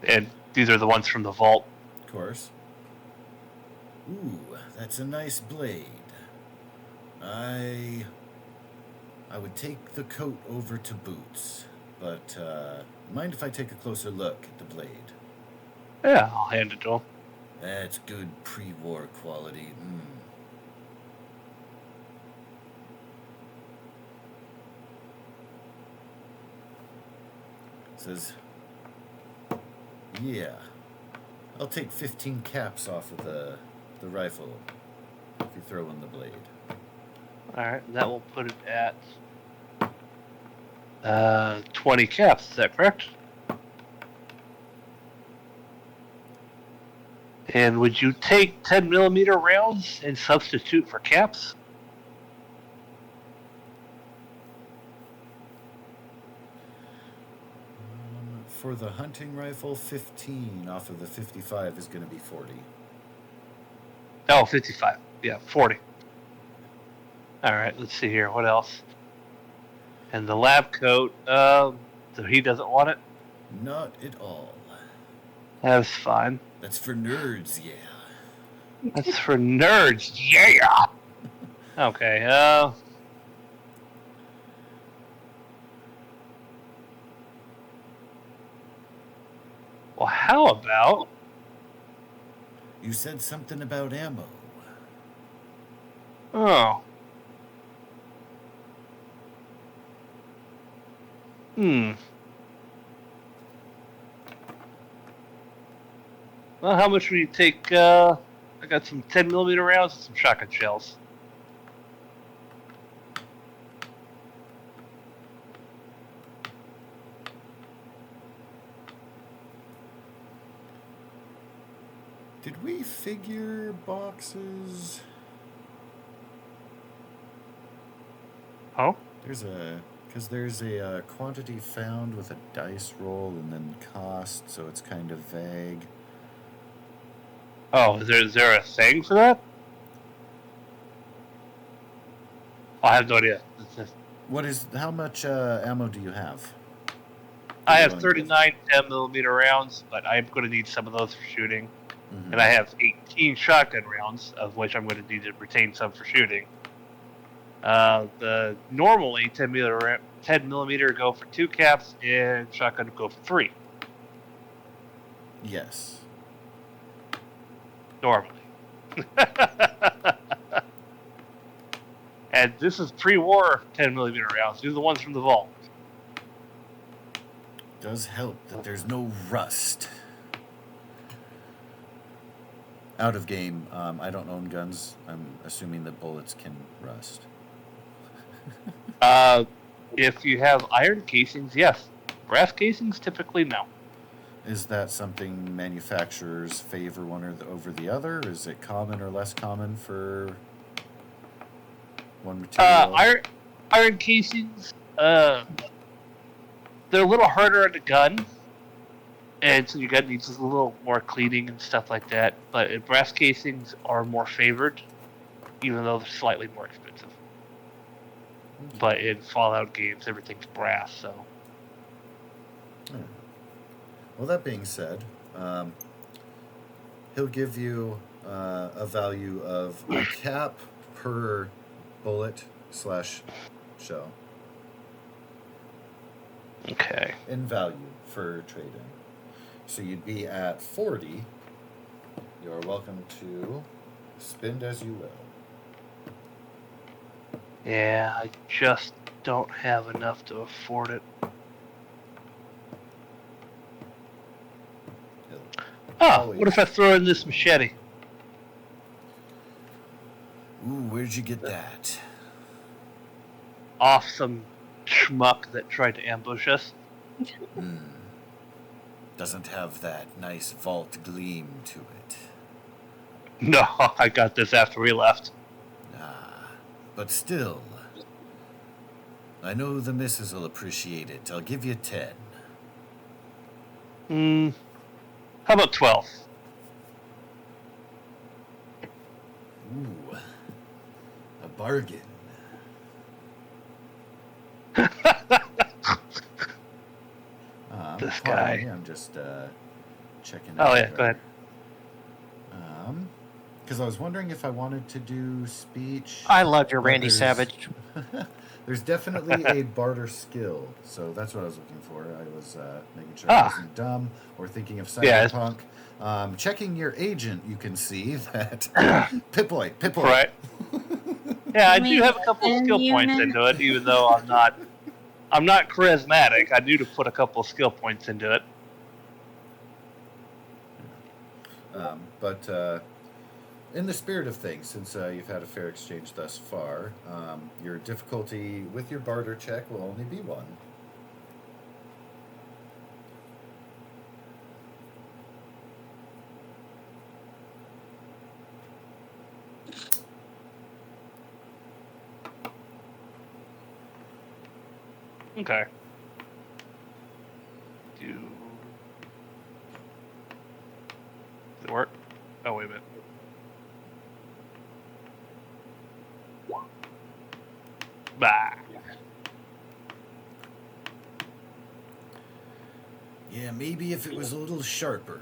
And these are the ones from the vault. Of course. Ooh, that's a nice blade. I would take the coat over to Boots, but mind if I take a closer look at the blade? Yeah, I'll hand it to him. That's good pre-war quality. Says, yeah, I'll take 15 caps off of the rifle if you throw in the blade. Alright, that will put it at 20 caps, is that correct? And would you take 10mm rounds and substitute for caps? For the hunting rifle, 15 off of the 55 is going to be 40. Oh, 55. Yeah, 40. Alright, let's see here. What else? And the lab coat, so he doesn't want it? Not at all. That's fine. That's for nerds, yeah. That's for nerds, yeah! Okay, well, how about... You said something about ammo. Oh. Well, how much would you take? I got some 10mm rounds and some shotgun shells. Did we figure boxes? Oh? There's a quantity found with a dice roll and then cost, so it's kind of vague. Oh, is there a thing for that? I have no idea. How much ammo do you have? I have 39 10mm rounds, but I'm going to need some of those for shooting. Mm-hmm. And I have 18 shotgun rounds, of which I'm going to need to retain some for shooting. The normally 10mm go for 2 caps, and shotgun go for 3. Yes. Normally. And this is pre-war 10mm rounds. These are the ones from the vault. Does help that there's no rust. Out of game, I don't own guns. I'm assuming that bullets can rust. If you have iron casings, yes. Brass casings, typically no. Is that something manufacturers favor one over the other? Is it common or less common for one material? Iron casings, they're a little harder on the gun, and so your gun needs a little more cleaning and stuff like that. But brass casings are more favored, even though they're slightly more expensive. Okay. But in Fallout games, everything's brass, so. Yeah. Well, that being said, he'll give you a value of a cap per bullet/shell. Okay. In value for trade-in. So you'd be at 40. You're welcome to spend as you will. Yeah, I just don't have enough to afford it. Oh, what if I throw in this machete? Ooh, where'd you get that? Off some schmuck that tried to ambush us. Doesn't have that nice vault gleam to it. No, I got this after we left. But still, I know the missus will appreciate it. I'll give you 10. How about 12? Ooh, a bargain. This guy. I'm just checking. Oh yeah, go ahead. Because I was wondering if I wanted to do speech. I love your but Randy Savage. There's definitely a barter skill, so that's what I was looking for. I was making sure I wasn't dumb or thinking of cyberpunk. Checking your agent, you can see that Pip-Boy. Right. Yeah, I do have a couple of skill points into it, even though I'm not charismatic. I do to put a couple of skill points into it. But in the spirit of things, since you've had a fair exchange thus far, your difficulty with your barter check will only be 1. Okay. Does it work? Oh, wait a minute. Bah. Yeah, maybe if it was a little sharper.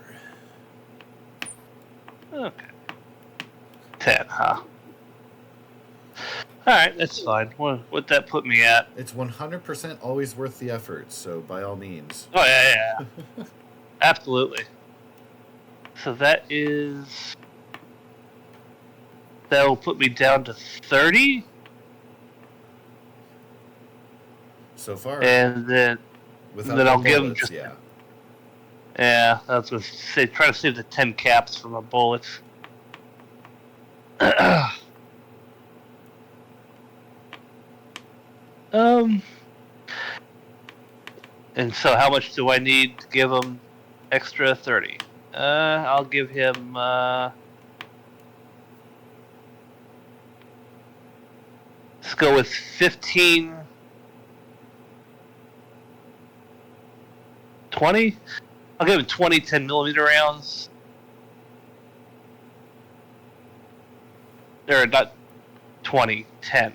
Okay. 10, huh? Alright, that's fine. What'd that put me at? It's 100% always worth the effort, so by all means. Oh, yeah. Absolutely. So that is That will put me down to 30, So far, and then without then the I'll give him bullets, just yeah. yeah. I was gonna say try to save the 10 caps for my bullets. um, and so how much do I need to give him extra 30? I'll give him let's go with 15, 20. I'll give him 20 10mm rounds. They're not 20, 10.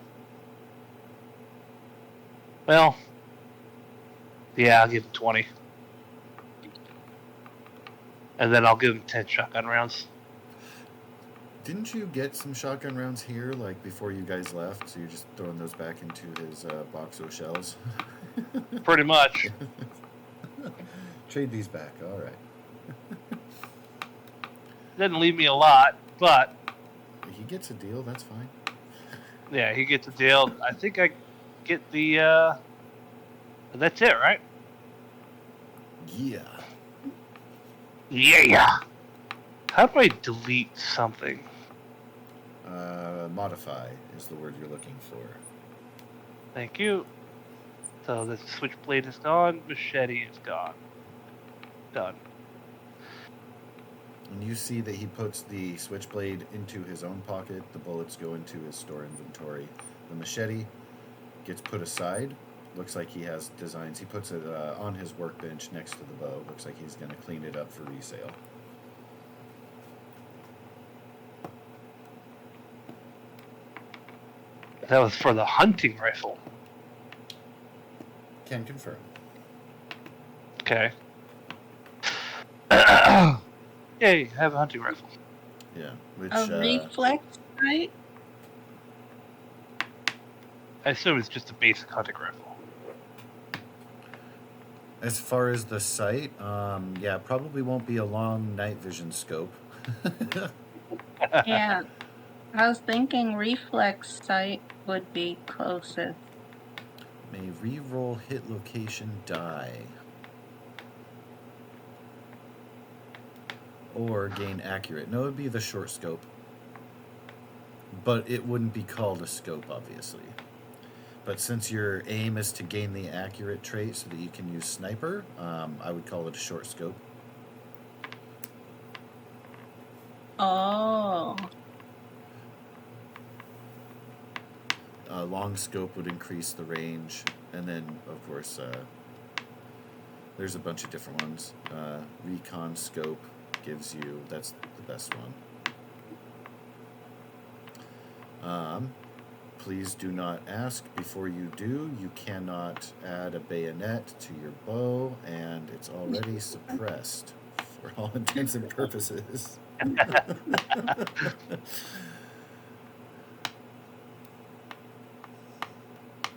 Well, yeah, I'll give him 20. And then I'll give him 10 shotgun rounds. Didn't you get some shotgun rounds here, like before you guys left? So you're just throwing those back into his box of shells? Pretty much. Trade these back. All right. Didn't leave me a lot, but He gets a deal. That's fine. yeah, he gets a deal. I think I get the. That's it, right? Yeah. Yeah. How do I delete something? Modify is the word you're looking for. Thank you. So the switchblade is gone. Machete is gone. Done. And you see that he puts the switchblade into his own pocket. The bullets go into his store inventory. The machete gets put aside. Looks like he has designs. He puts it on his workbench next to the bow. Looks like he's going to clean it up for resale. That was for the hunting rifle. Can confirm. Okay. Yay, have a hunting rifle. Yeah. Which A reflex sight? I assume it's just a basic hunting rifle. as far as the sight, yeah, probably won't be a long night vision scope. Yeah. I was thinking reflex sight would be closest. May re-roll hit location die. Or gain accurate. No, it would be the short scope. But it wouldn't be called a scope, obviously. But since your aim is to gain the accurate trait so that you can use sniper, I would call it a short scope. Oh. A long scope would increase the range. And then, of course, there's a bunch of different ones. Recon scope gives you, that's the best one. Please do not ask before you do. You cannot add a bayonet to your bow, and it's already suppressed for all intents and purposes.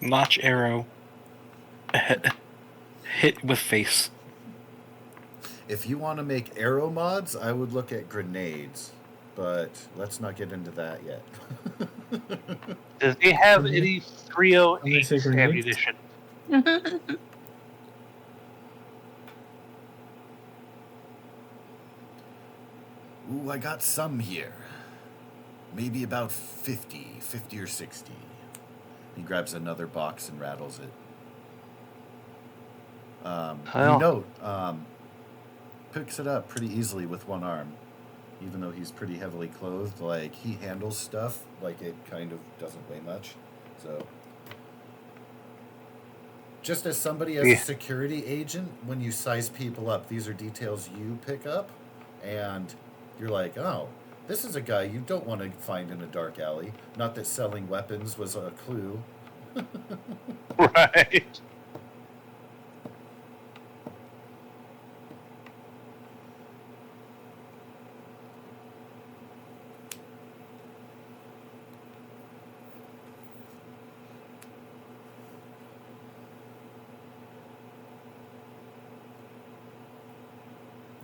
Notch arrow. Hit with face. If you want to make arrow mods, I would look at grenades, but let's not get into that yet. Does he have any When they say 308 grenades? ammunition? Ooh, I got some here. Maybe about 50 or 60. He grabs another box and rattles it. Well. You note, picks it up pretty easily with one arm. Even though he's pretty heavily clothed, like, he handles stuff like it kind of doesn't weigh much. So, just as somebody as a security agent, when you size people up, these are details you pick up, and you're like, oh, this is a guy you don't want to find in a dark alley. Not that selling weapons was a clue. Right.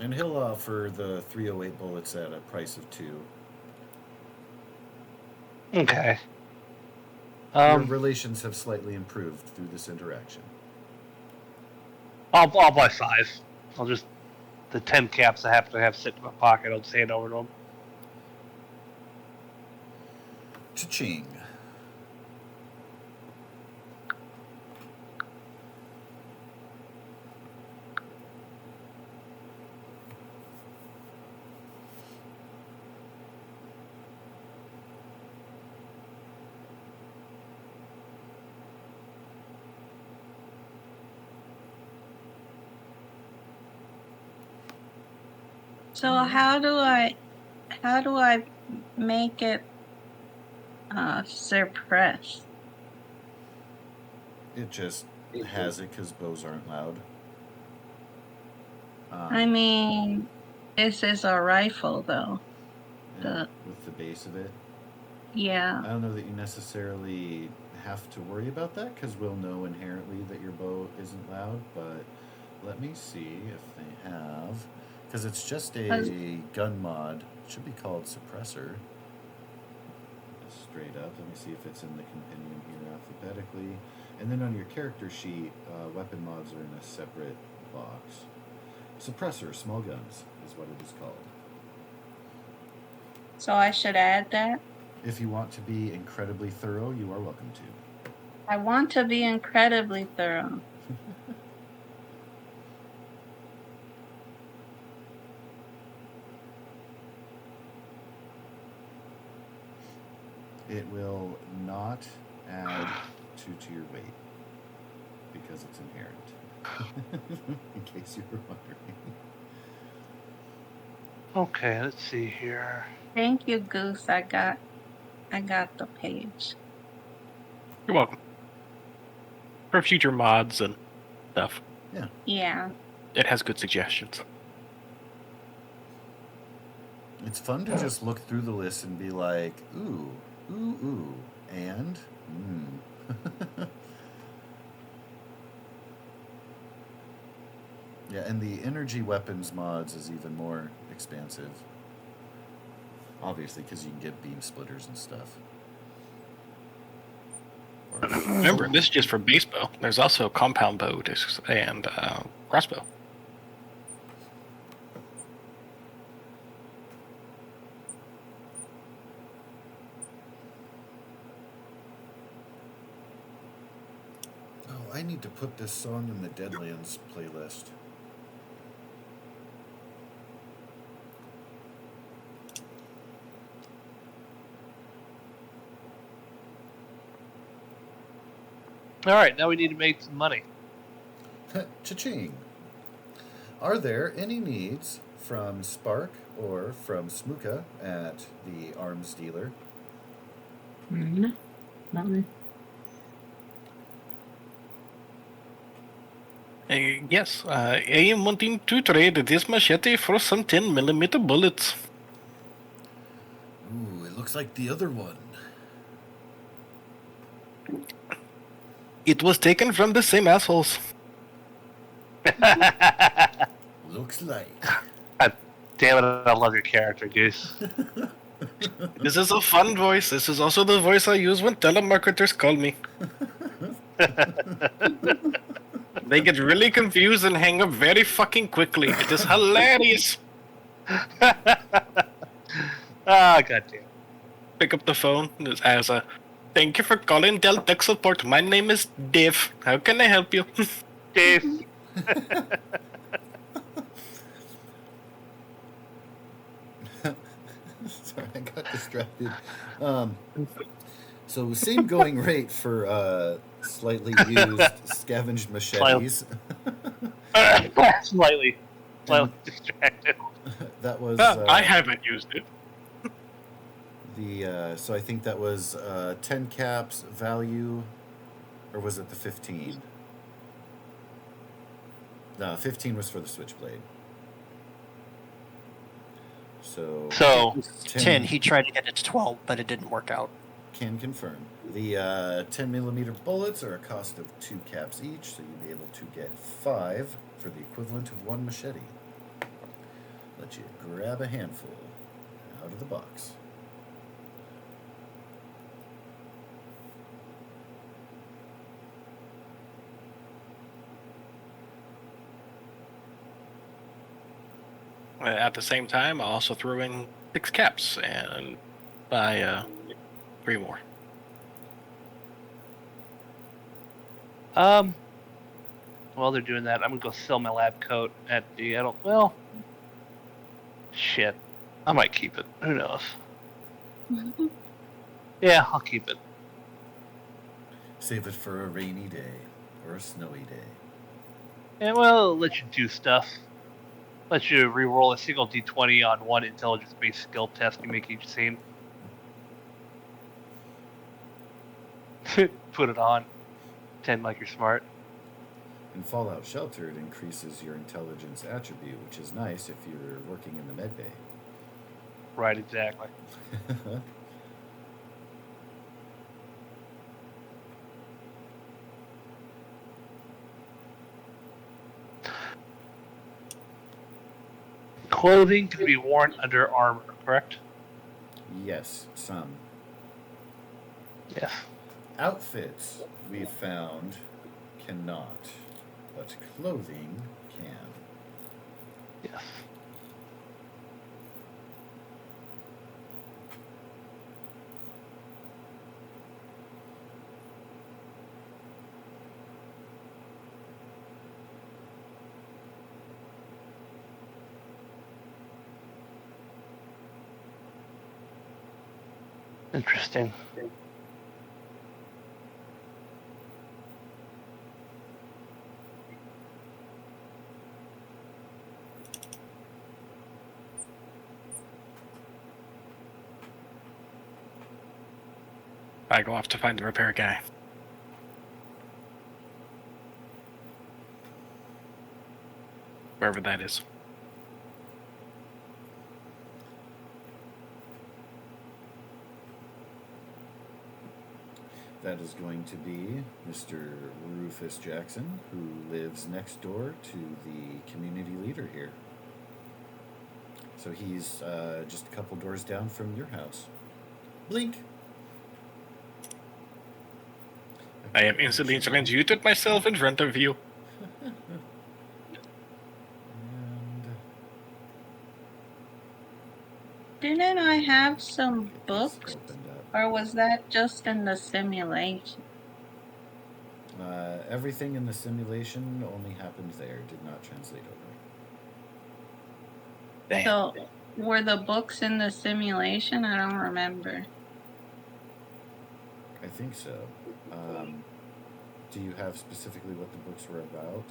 And he'll offer the 308 bullets at a price of 2. Okay. Your relations have slightly improved through this interaction. I'll buy 5. I'll just the 10 caps I have to have sit in my pocket. I'll just hand over to him. Cha-ching. So how do I make it suppress? It just has it because bows aren't loud. I mean, this is a rifle though. With the base of it. Yeah. I don't know that you necessarily have to worry about that because we'll know inherently that your bow isn't loud, but let me see if they have. Because it's just a gun mod. It should be called Suppressor. Straight up. Let me see if it's in the compendium here alphabetically. And then on your character sheet, weapon mods are in a separate box. Suppressor, small guns, is what it is called. So I should add that? If you want to be incredibly thorough, you are welcome to. I want to be incredibly thorough. It will not add 2 to your weight because it's inherent. In case you were wondering. Okay, let's see here. Thank you, Goose. I got the page. You're welcome. For future mods and stuff, Yeah. it has good suggestions. It's fun to just look through the list and be like, ooh, and, Yeah, and the energy weapons mods is even more expansive. Obviously, because you can get beam splitters and stuff. Remember, this is just for base bow. There's also compound bow and crossbow. Oh, I need to put this song in the Deadlands playlist. All right, now we need to make some money. Cha-ching. Are there any needs from Spark or from Smuka at the arms dealer? No, not me. Yes, I am wanting to trade this machete for some 10mm bullets. Ooh, it looks like the other one. It was taken from the same assholes. Looks like. God damn it, I love your character, Goose. This is a fun voice. This is also the voice I use when telemarketers call me. They get really confused and hang up very fucking quickly. It is hilarious. Ah, goddamn. Pick up the phone as a, thank you for calling Dell Tech Support. My name is Dave. How can I help you? Dave. Sorry, I got distracted. So same going rate for slightly used scavenged machetes. Slightly distracted. That was. I haven't used it. So I think that was 10 caps value, or was it the 15? No, 15 was for the switchblade. So 10. He tried to get it to 12, but it didn't work out. Can confirm. The 10mm bullets are a cost of 2 caps each, so you'll be able to get 5 for the equivalent of 1 machete. Let you grab a handful out of the box. At the same time, I'll also throw in 6 caps and buy 3 more. While they're doing that, I'm gonna go sell my lab coat at the. Well, shit. I might keep it. Who knows? Yeah, I'll keep it. Save it for a rainy day or a snowy day. And well, let you do stuff. Let you re-roll a single d20 on one intelligence-based skill test you make each scene. Put it on. Pretend like you're smart. In Fallout Shelter, it increases your intelligence attribute, which is nice if you're working in the med bay. Right, exactly. Clothing can be worn under armor, correct? Yes, some. Yes. Outfits, we've found, cannot, but clothing can. Yes. Interesting. I go off to find the repair guy. Wherever that is. That is going to be Mr. Rufus Jackson, who lives next door to the community leader here. So he's just a couple doors down from your house. Blink! I have instantly transmuted myself in front of you. And Didn't I have some get this books, opened up. or was that just in the simulation? Everything in the simulation only happened there, did not translate over. Damn. So, were the books in the simulation? I don't remember. I think so. Do you have specifically what the books were about?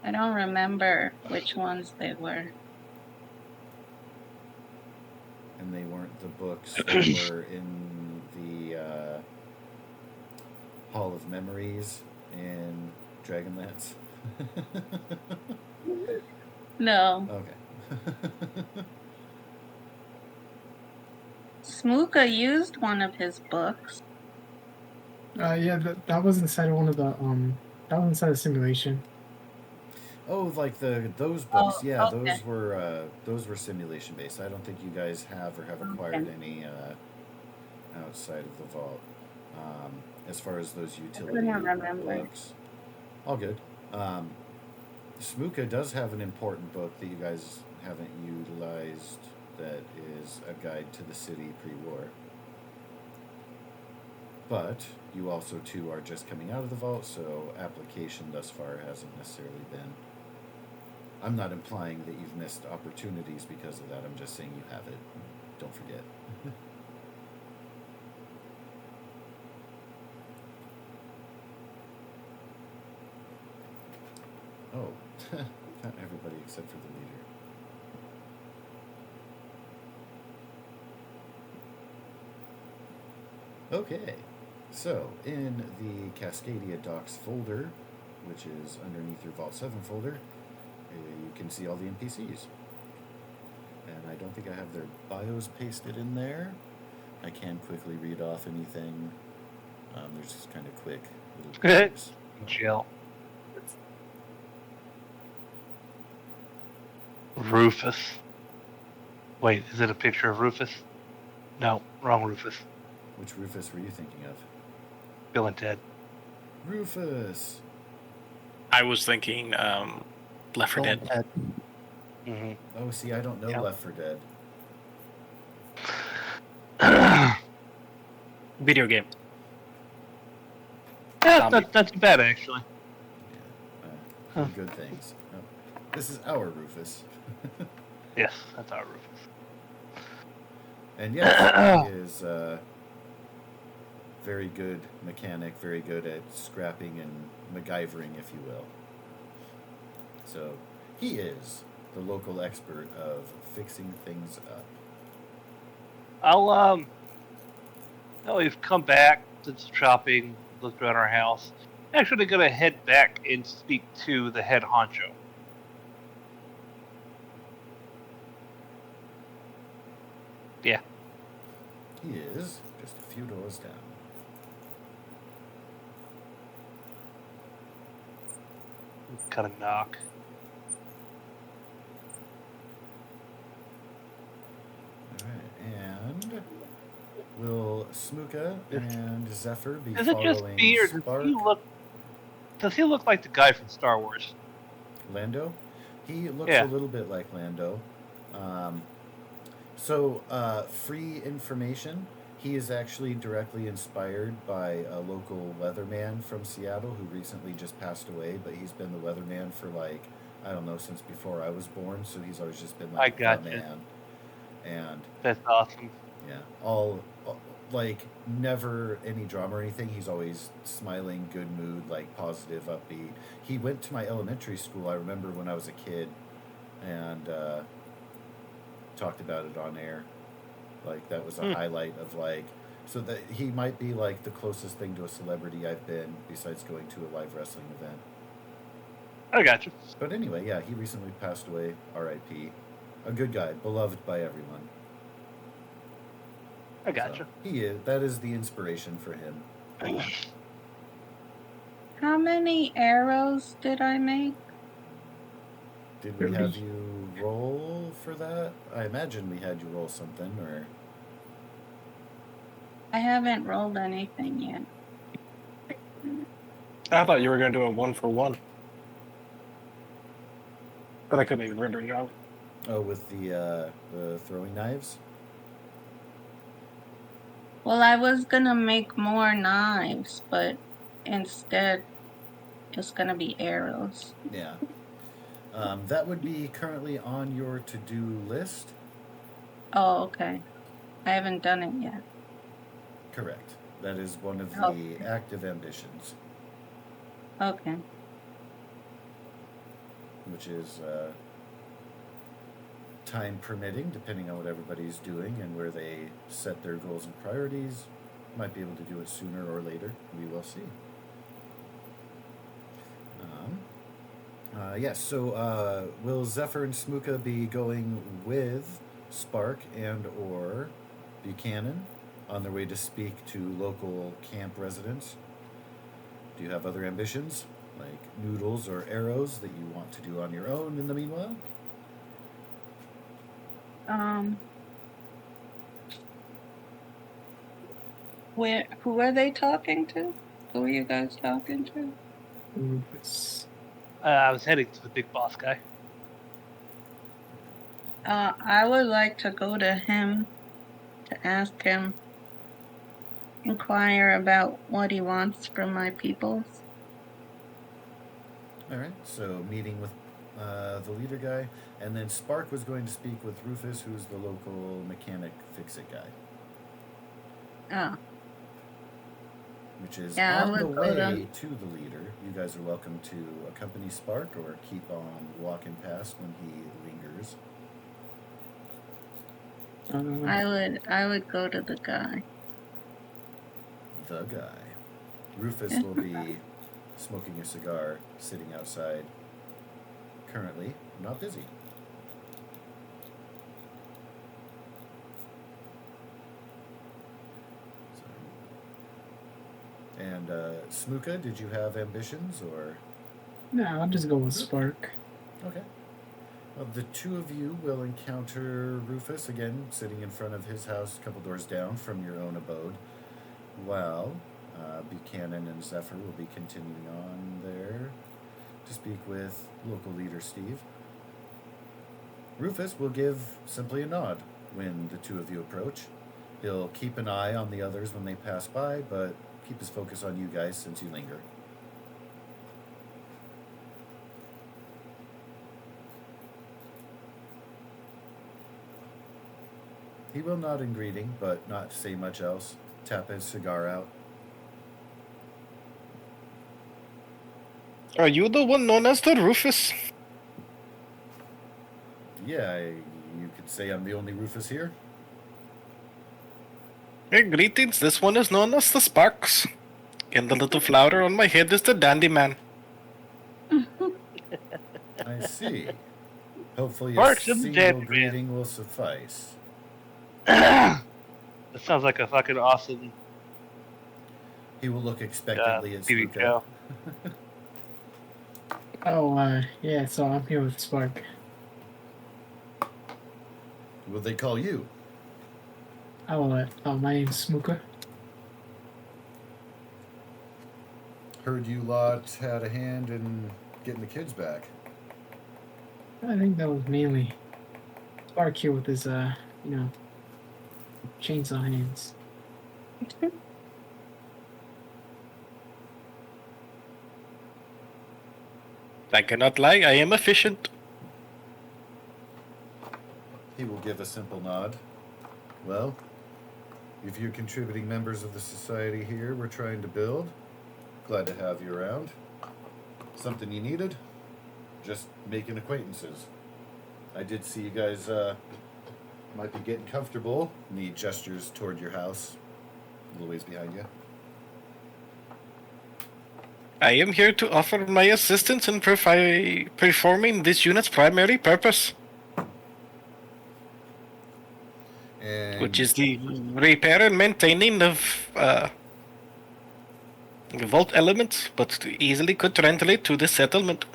I don't remember which ones they were. And they weren't the books that were in the Hall of Memories in Dragonlance? No. Okay. Smooka used one of his books. Yeah, that was inside one of the that was inside the simulation. Oh, like those books. Oh, Yeah, okay. those were simulation based. I don't think you guys have or have acquired any outside of the vault. As far as those utility remember. books, all good. Smooka does have an important book that you guys haven't utilized. That is a guide to the city pre-war. But you also too are just coming out of the vault, so application thus far hasn't necessarily been. I'm not implying that you've missed opportunities because of that. I'm just saying you have it. Don't forget. Oh, not everybody except for the leader. Okay, so in the Cascadia Docs folder, which is underneath your Vault 7 folder, you can see all the NPCs. And I don't think I have their bios pasted in there. I can quickly read off anything. There's just kind of quick little clips. Chill. Rufus. Wait, is it a picture of Rufus? No, wrong Rufus. Which Rufus were you thinking of? Bill and Ted. Rufus! I was thinking Left 4 Dead. Mm-hmm. Oh, see, I don't know Yeah. Left 4 Dead. Video game. That's not too bad, actually. Yeah, good things. Oh, this is our Rufus. Yes, that's our Rufus. And yes, he is very good mechanic, very good at scrapping and MacGyvering, if you will. So he is the local expert of fixing things up. We've come back, did some shopping, looked around our house. Actually gonna head back and speak to the head honcho. Yeah. He is just a few doors down. Kind of knock. Alright, and will Smuka and Zephyr be Is it just following me, or Spark? does he look like the guy from Star Wars? Lando? He looks Yeah. a little bit like Lando. Free information. He is actually directly inspired by a local weatherman from Seattle who recently just passed away, but he's been the weatherman for I don't know, since before I was born, so he's always just been I the gotcha. man. And That's awesome. yeah, never any drama or anything. He's always smiling, good mood, positive, upbeat. He went to my elementary school, I remember when I was a kid, and talked about it on air. That was a highlight of so that he might be the closest thing to a celebrity I've been besides going to a live wrestling event. I gotcha. But anyway, yeah, he recently passed away. R.I.P. A good guy, beloved by everyone. I gotcha. So that is the inspiration for him. How many arrows did I make? Did we have you roll for that? I imagine we had you roll something, or... I haven't rolled anything yet. I thought you were going to do a 1-for-1. But I could be rendering out. Oh, with the throwing knives? Well, I was gonna make more knives, but instead it's gonna be arrows. Yeah. That would be currently on your to-do list. Oh, okay. I haven't done it yet. Correct. That is one of the active ambitions. Okay. Which is time permitting, depending on what everybody's doing and where they set their goals and priorities. Might be able to do it sooner or later. We will see. Yes, so will Zephyr and Smuka be going with Spark and or Buchanan on their way to speak to local camp residents? Do you have other ambitions, like noodles or arrows, that you want to do on your own in the meanwhile? Who are they talking to? Who are you guys talking to? Rufus. I was heading to the big boss guy. I would like to go to him to ask him, inquire about what he wants from my peoples. All right, so meeting with the leader guy, and then Spark was going to speak with Rufus, who's the local mechanic fix-it guy. Oh. Which is Yeah, on the let's go way then. to the leader. You guys are welcome to accompany Spark or keep on walking past when he lingers. I would go to the guy. The guy. Rufus will be smoking a cigar, sitting outside. Currently, not busy. And Smuka, did you have ambitions or? No, I'll just go with Spark. Okay. Well, the two of you will encounter Rufus again, sitting in front of his house, a couple doors down from your own abode, while Buchanan and Zephyr will be continuing on there to speak with local leader Steve. Rufus will give simply a nod when the two of you approach. He'll keep an eye on the others when they pass by, but keep his focus on you guys since you linger. He will nod in greeting, but not say much else. Tap his cigar out. Are you the one known as the Rufus? Yeah, you could say I'm the only Rufus here. Hey, greetings. This one is known as the Sparks. And the little flower on my head is the Dandy Man. I see. Hopefully a Sparks and single Dandy Man. greeting will suffice. That sounds like a fucking awesome He will look expectantly at TV Sluka. show. Oh, yeah, so I'm here with Spark. Will they call you? Oh, my name's Smooka. Heard you lot had a hand in getting the kids back. I think that was mainly Spark here with his, chainsaw hands. I cannot lie, I am efficient. He will give a simple nod. Well, if you're contributing members of the society here we're trying to build, glad to have you around. Something you needed? Just making acquaintances. I did see you guys might be getting comfortable. And he gestures toward your house, a little ways behind you. I am here to offer my assistance in performing this unit's primary purpose, And which is the repair and maintaining of vault elements, but easily could translate to the settlement.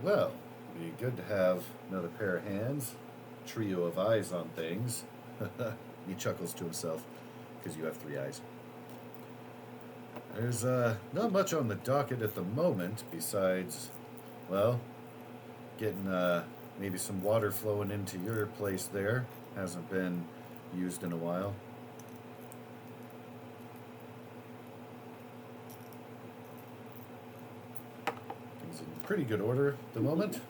well, be good to have another pair of hands, trio of eyes on things. He chuckles to himself because you have 3 eyes. There's not much on the docket at the moment besides, well, getting maybe some water flowing into your place there. Hasn't been used in a while. Things in pretty good order at the moment.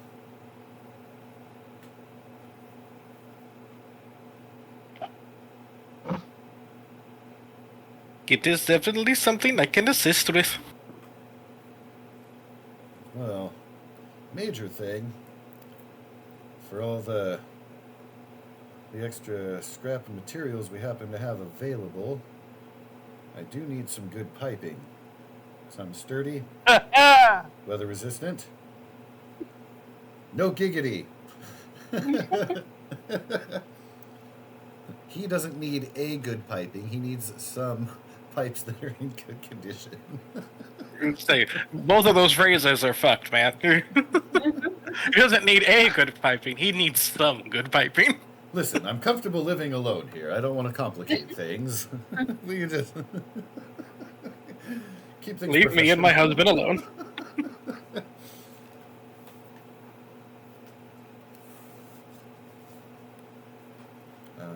It is definitely something I can assist with. Well, major thing, for all the extra scrap and materials we happen to have available, I do need some good piping. Some sturdy, weather resistant. No giggity. He doesn't need a good piping, he needs some pipes that are in good condition. Say, both of those phrases are fucked, man. He doesn't need a good piping, he needs some good piping. Listen, I'm comfortable living alone here. I don't want to complicate things. We can just keep things Leave me and my professional. husband alone.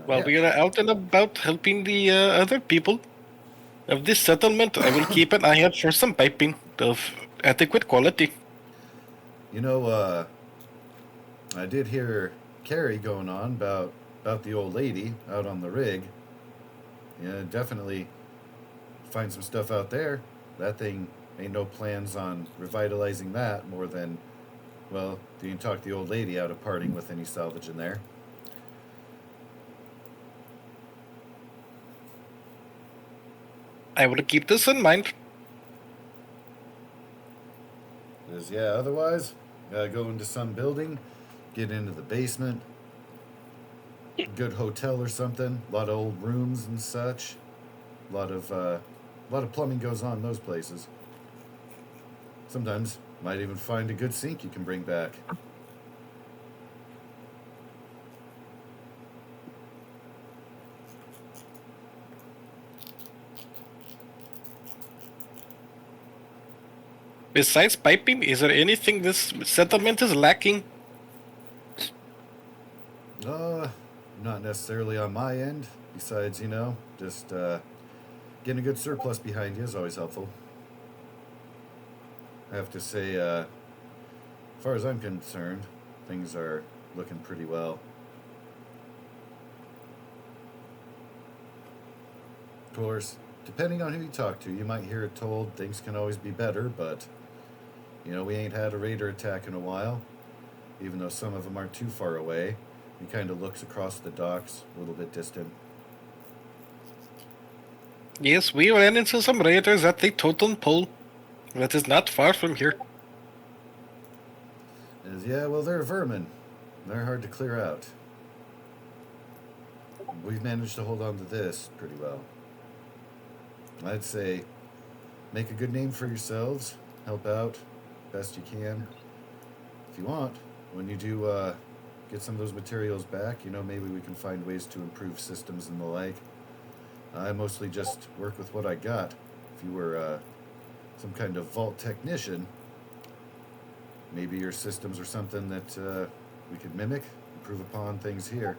While Yeah. we are out and about helping the other people of this settlement, I will keep an eye out for some piping of adequate quality. You know, I did hear Carrie going on about the old lady out on the rig. Yeah, definitely find some stuff out there. That thing ain't no plans on revitalizing that more than, well, you can talk the old lady out of parting with any salvage in there. I will keep this in mind. Because, yeah, otherwise, gotta go into some building, get into the basement, good hotel or something, a lot of old rooms and such. A lot of plumbing goes on in those places. Sometimes might even find a good sink you can bring back. Besides piping, is there anything this settlement is lacking? Not necessarily on my end. Besides, just getting a good surplus behind you is always helpful. I have to say, as far as I'm concerned, things are looking pretty well. Of course, depending on who you talk to, you might hear it told things can always be better, but, we ain't had a raider attack in a while, even though some of them aren't too far away. He kind of looks across the docks, a little bit distant. Yes, we ran into some raiders at the totem pole. That is not far from here. Yeah, well, they're vermin. They're hard to clear out. We've managed to hold on to this pretty well. I'd say make a good name for yourselves, help out best you can. If you want, when you do get some of those materials back, maybe we can find ways to improve systems and the like. I mostly just work with what I got. If you were some kind of vault technician, maybe your systems are something that we could mimic, improve upon things here.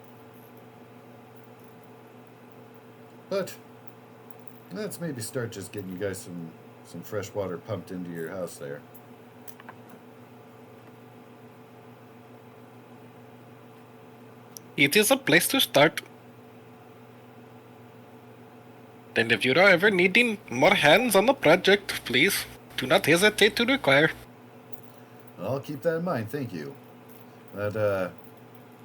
But let's maybe start just getting you guys some fresh water pumped into your house there. It is a place to start. And if you are ever needing more hands on the project, please do not hesitate to require. I'll keep that in mind, thank you. That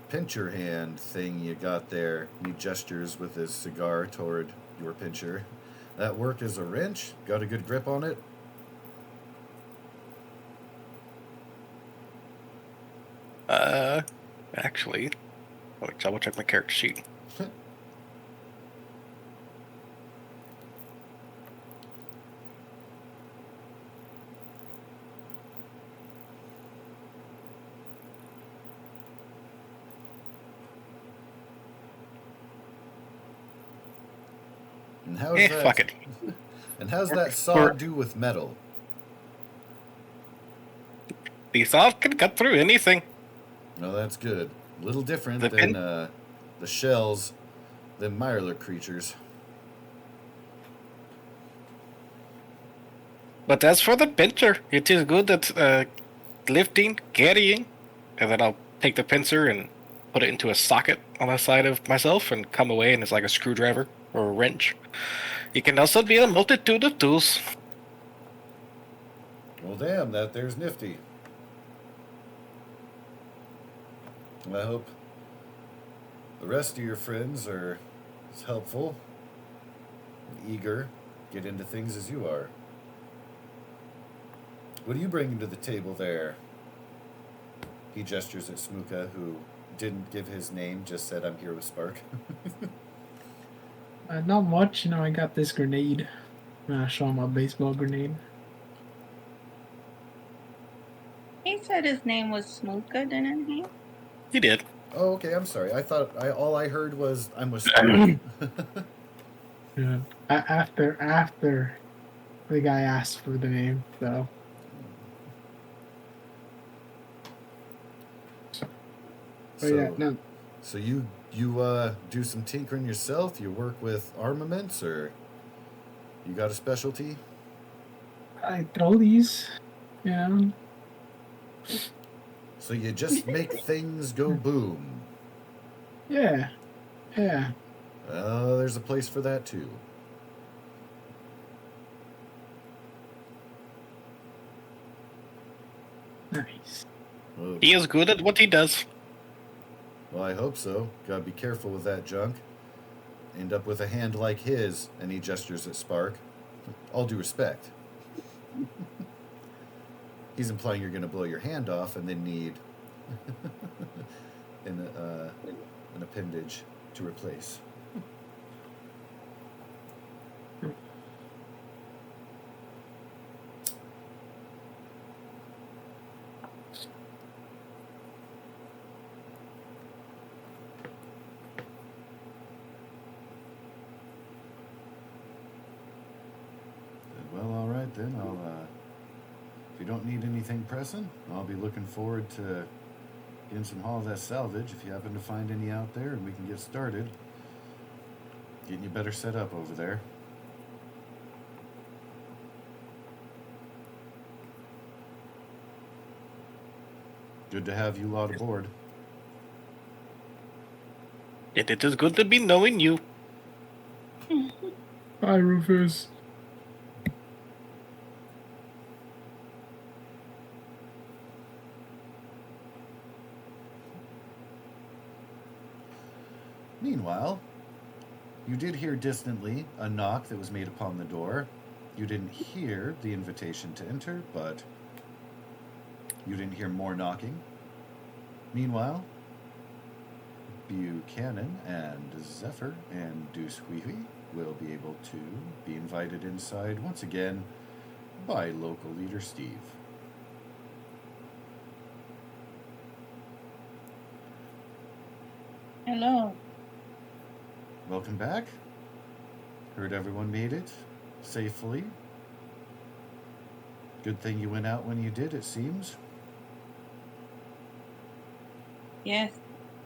pincher hand thing you got there, he gestures with his cigar toward your pincher. That work as a wrench? Got a good grip on it? Actually, I'll double check my character sheet. And how's that? Fuck it. And how's that saw do with metal? The saw can cut through anything. No, that's good. A little different The than the shells, than Mirelurk creatures. But as for the pincher, it is good at lifting, carrying, and then I'll take the pincer and put it into a socket on the side of myself and come away, and it's like a screwdriver or a wrench. It can also be a multitude of tools. Well, damn, there's nifty. I hope the rest of your friends are as helpful and eager to get into things as you are. What are you bringing to the table there? He gestures at Smuka, who didn't give his name, just said, I'm here with Spark. Not much, I got this grenade. Show him a baseball grenade. He said his name was Smuka, didn't he? He did. Oh, okay, I'm sorry. I thought all I heard was I'm with Spark. Yeah. After the guy asked for the name, so. But yeah, no. So you do some tinkering yourself? You work with armaments, or you got a specialty? I throw these, So you just make things go boom. Yeah. There's a place for that too. Nice. Oh, He is good at what he does. well, I hope so. Gotta be careful with that junk. End up with a hand like his, and he gestures at Spark. All due respect. He's implying you're gonna blow your hand off and then need an appendage to replace. Well, all right then. I'll If you don't need anything pressing, I'll be looking forward to getting some holiday salvage if you happen to find any out there, and we can get started. Getting you better set up over there. Good to have you lot aboard. It is good to be knowing you. Hi, Rufus. Meanwhile, you did hear distantly a knock that was made upon the door. You didn't hear the invitation to enter, but you didn't hear more knocking. Meanwhile, Buchanan and Zephyr and Deuce Huihui will be able to be invited inside once again by local leader Steve. Hello. Welcome back. Heard everyone made it safely. Good thing you went out when you did, it seems. Yes.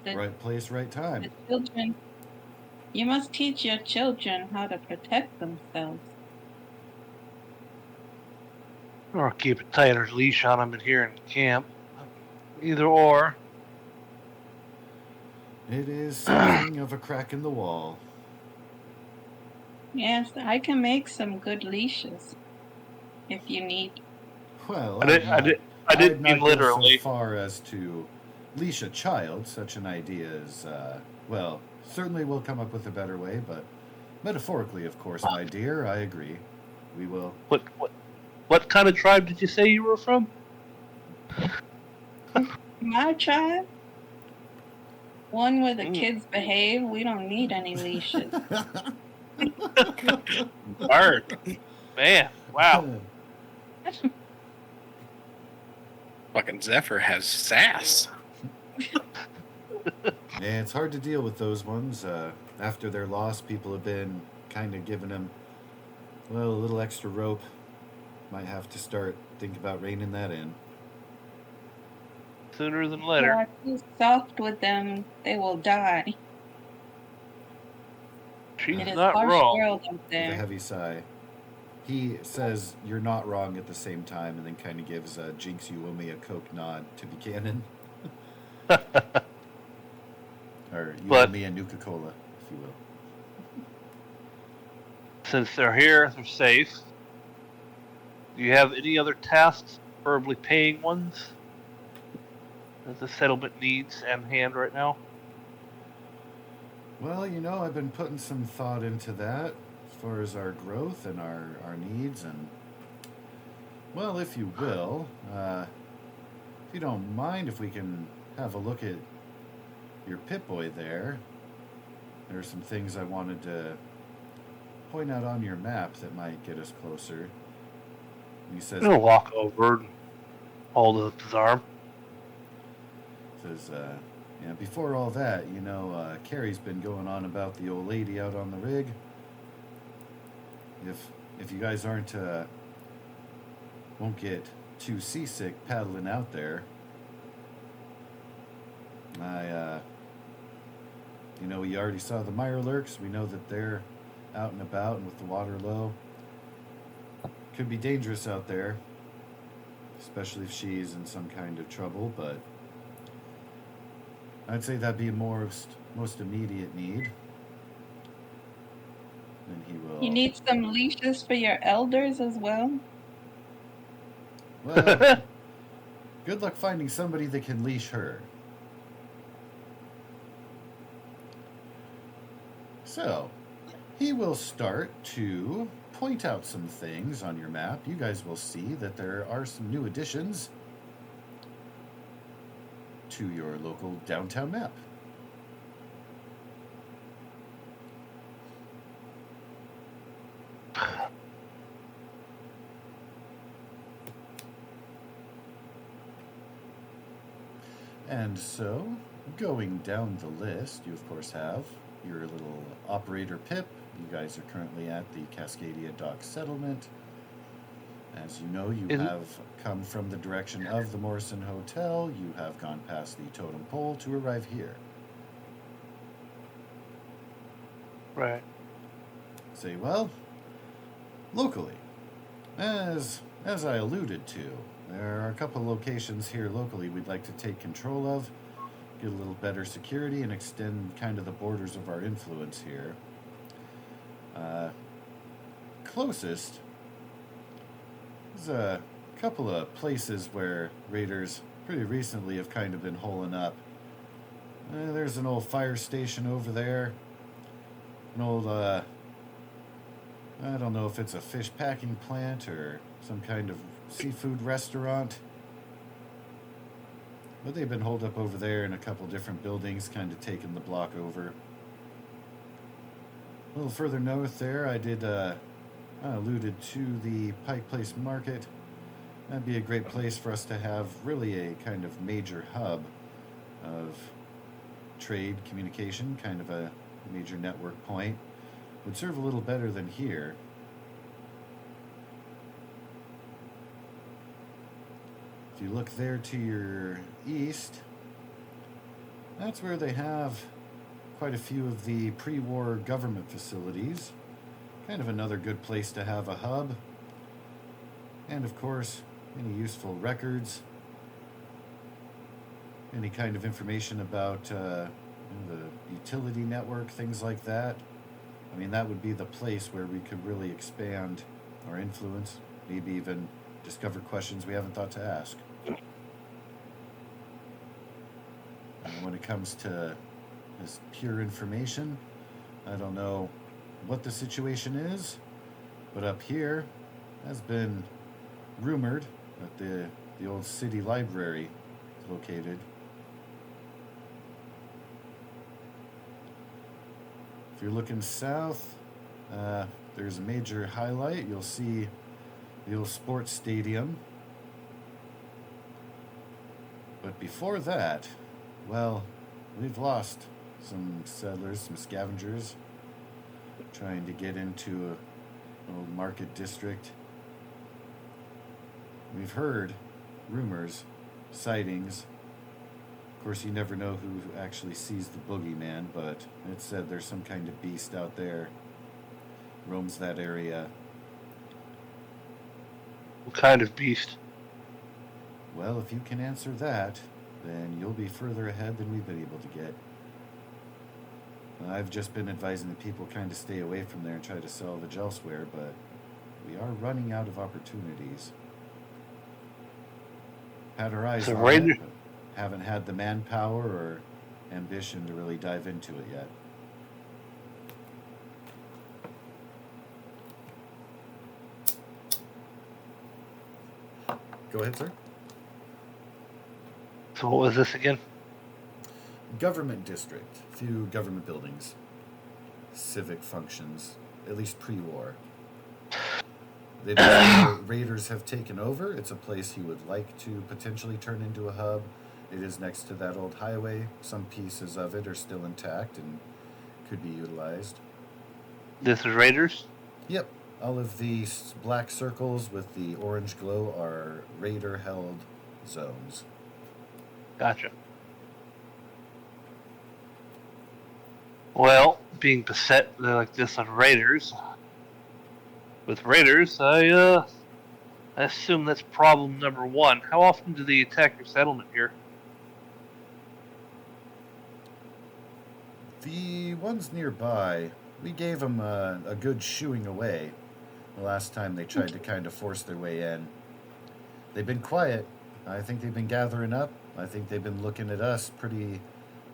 Right place, right The time. children. You must teach your children how to protect themselves. Or keep a tighter leash on them in here in camp. Either or. It is something of a crack in the wall. Yes, I can make some good leashes if you need. Well, I didn't I'd mean not go so literally. far as to leash a child. Such an idea is, well, certainly we'll come up with a better way, but metaphorically, of course, my dear, I agree. We will. What kind of tribe did you say you were from? My tribe, one where the kids behave, we don't need any leashes. Bird. Man, wow. Fucking Zephyr has sass. Yeah, it's hard to deal with those ones. After their loss, people have been kind of giving them, well, a little extra rope. Might have to start think about reining that in. Sooner than If you later. are too soft with them, they will die. She's It is not harsh wrong. world out With a there. heavy sigh. He says you're not wrong at the same time, and then kind of gives Jinx, you owe me a Coke nod to Buchanan. Or you owe But me a Nuka-Cola, if you will. since they're here, they're safe. Do you have any other tasks, preferably paying ones, that the settlement needs at hand right now? Well, I've been putting some thought into that as far as our growth and our needs, and, well, if you will, if you don't mind, if we can have a look at your Pip-Boy there. There are some things I wanted to point out on your map that might get us closer. He says, I'm gonna walk over and hold up his arm. before all that, Carrie's been going on about the old lady out on the rig. If you guys won't get too seasick paddling out there, we already saw the Mirelurks. We know that they're out and about, and with the water low, could be dangerous out there, especially if she's in some kind of trouble, but I'd say that'd be a most immediate need. And he will. You need some leashes for your elders as well? Well, good luck finding somebody that can leash her. So, he will start to point out some things on your map. You guys will see that there are some new additions to your local downtown map. And so, going down the list, you of course have your little operator Pip. You guys are currently at the Cascadia Dock Settlement. As you know, you Is- have come from the direction of the Morrison Hotel. You have gone past the totem pole to arrive here. Right. Say, well, locally, as I alluded to, there are a couple locations here locally we'd like to take control of, get a little better security, and extend kind of the borders of our influence here. Closest is a couple of places where raiders pretty recently have kind of been holing up. There's an old fire station over there. An old, I don't know if it's a fish packing plant or some kind of seafood restaurant. But they've been holed up over there in a couple different buildings, kind of taking the block over. A little further north there, I alluded to the Pike Place Market. That'd be a great place for us to have really a kind of major hub of trade, communication, kind of a major network point. Would serve a little better than here. If you look there to your east, that's where they have quite a few of the pre-war government facilities. Kind of another good place to have a hub. And of course, any useful records, any kind of information about the utility network, things like that. I mean, that would be the place where we could really expand our influence, maybe even discover questions we haven't thought to ask. And when it comes to this pure information, I don't know what the situation is, but up here has been rumored that the old city library is located. If you're looking south, there's a major highlight. You'll see the old sports stadium. But before that, well, we've lost some settlers, some scavengers, trying to get into an old market district. We've heard rumors, sightings. Of course, you never know who actually sees the boogeyman, but it's said there's some kind of beast out there, roams that area. What kind of beast? Well, if you can answer that, then you'll be further ahead than we've been able to get. I've just been advising the people kind of stay away from there and try to salvage elsewhere, but we are running out of opportunities. Had our eyes So on Raider- it, but haven't had the manpower or ambition to really dive into it yet. Go ahead, sir. So what was this again? Government district. Few government buildings. Civic functions. At least pre-war. They the raiders have taken over. It's a place he would like to potentially turn into a hub. It is next to that old highway. Some pieces of it are still intact and could be utilized. This is Raiders? Yep. All of the black circles with the orange glow are raider-held zones. Gotcha. Well, being beset like this on Raiders, with Raiders, I assume that's problem number one. How often do they attack your settlement here? The ones nearby, we gave them a good shooing away the last time they tried to kind of force their way in. They've been quiet. I think they've been gathering up. I think they've been looking at us pretty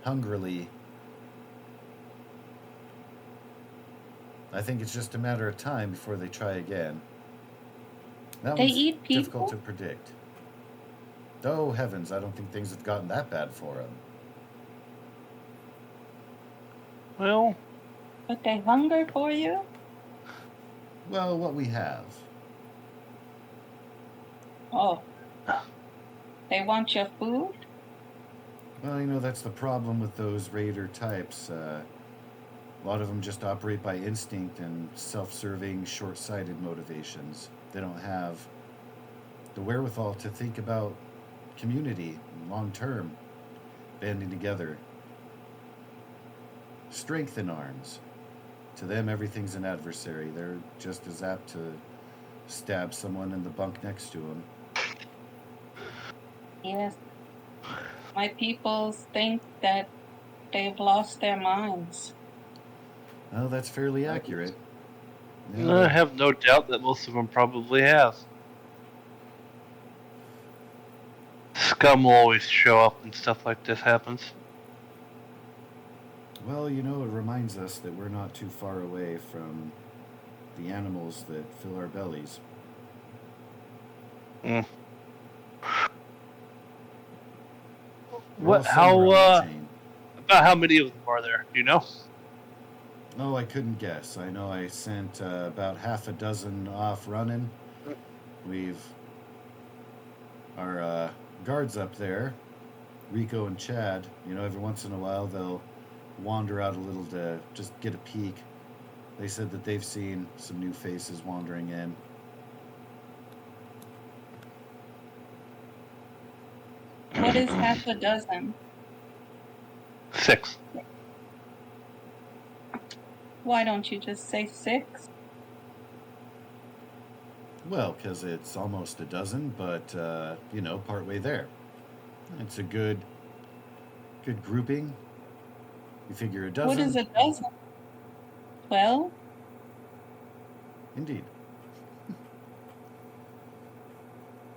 hungrily. I think it's just a matter of time before they try again. That They one's eat difficult to people? predict. Oh, heavens, I don't think things have gotten that bad for them. Well, But they hunger for you? Well, what we have. Oh. They want your food? Well, you know, that's the problem with those raider types. A lot of them just operate by instinct and self-serving, short-sighted motivations. They don't have the wherewithal to think about community long term, banding together. Strength in arms. To them, everything's an adversary. They're just as apt to stab someone in the bunk next to them. Yes. My peoples think that they've lost their minds. Well, that's fairly accurate. Yeah, I they- have no doubt that most of them probably have. Scum will always show up when stuff like this happens. well, you know, it reminds us that we're not too far away from the animals that fill our bellies. Mm. We're all What? somewhere on the How? chain. About how many of them are there? Do you know? Oh, I couldn't guess. I know I sent about half a dozen off running. We've our guards up there, Rico and Chad. You know, every once in a while they'll wander out a little to just get a peek. They said that they've seen some new faces wandering in. What is half a dozen? 6. Why don't you just say 6? Well, because it's almost a dozen, but you know, partway there. It's a good grouping. You figure a dozen. What is a dozen? 12? Indeed.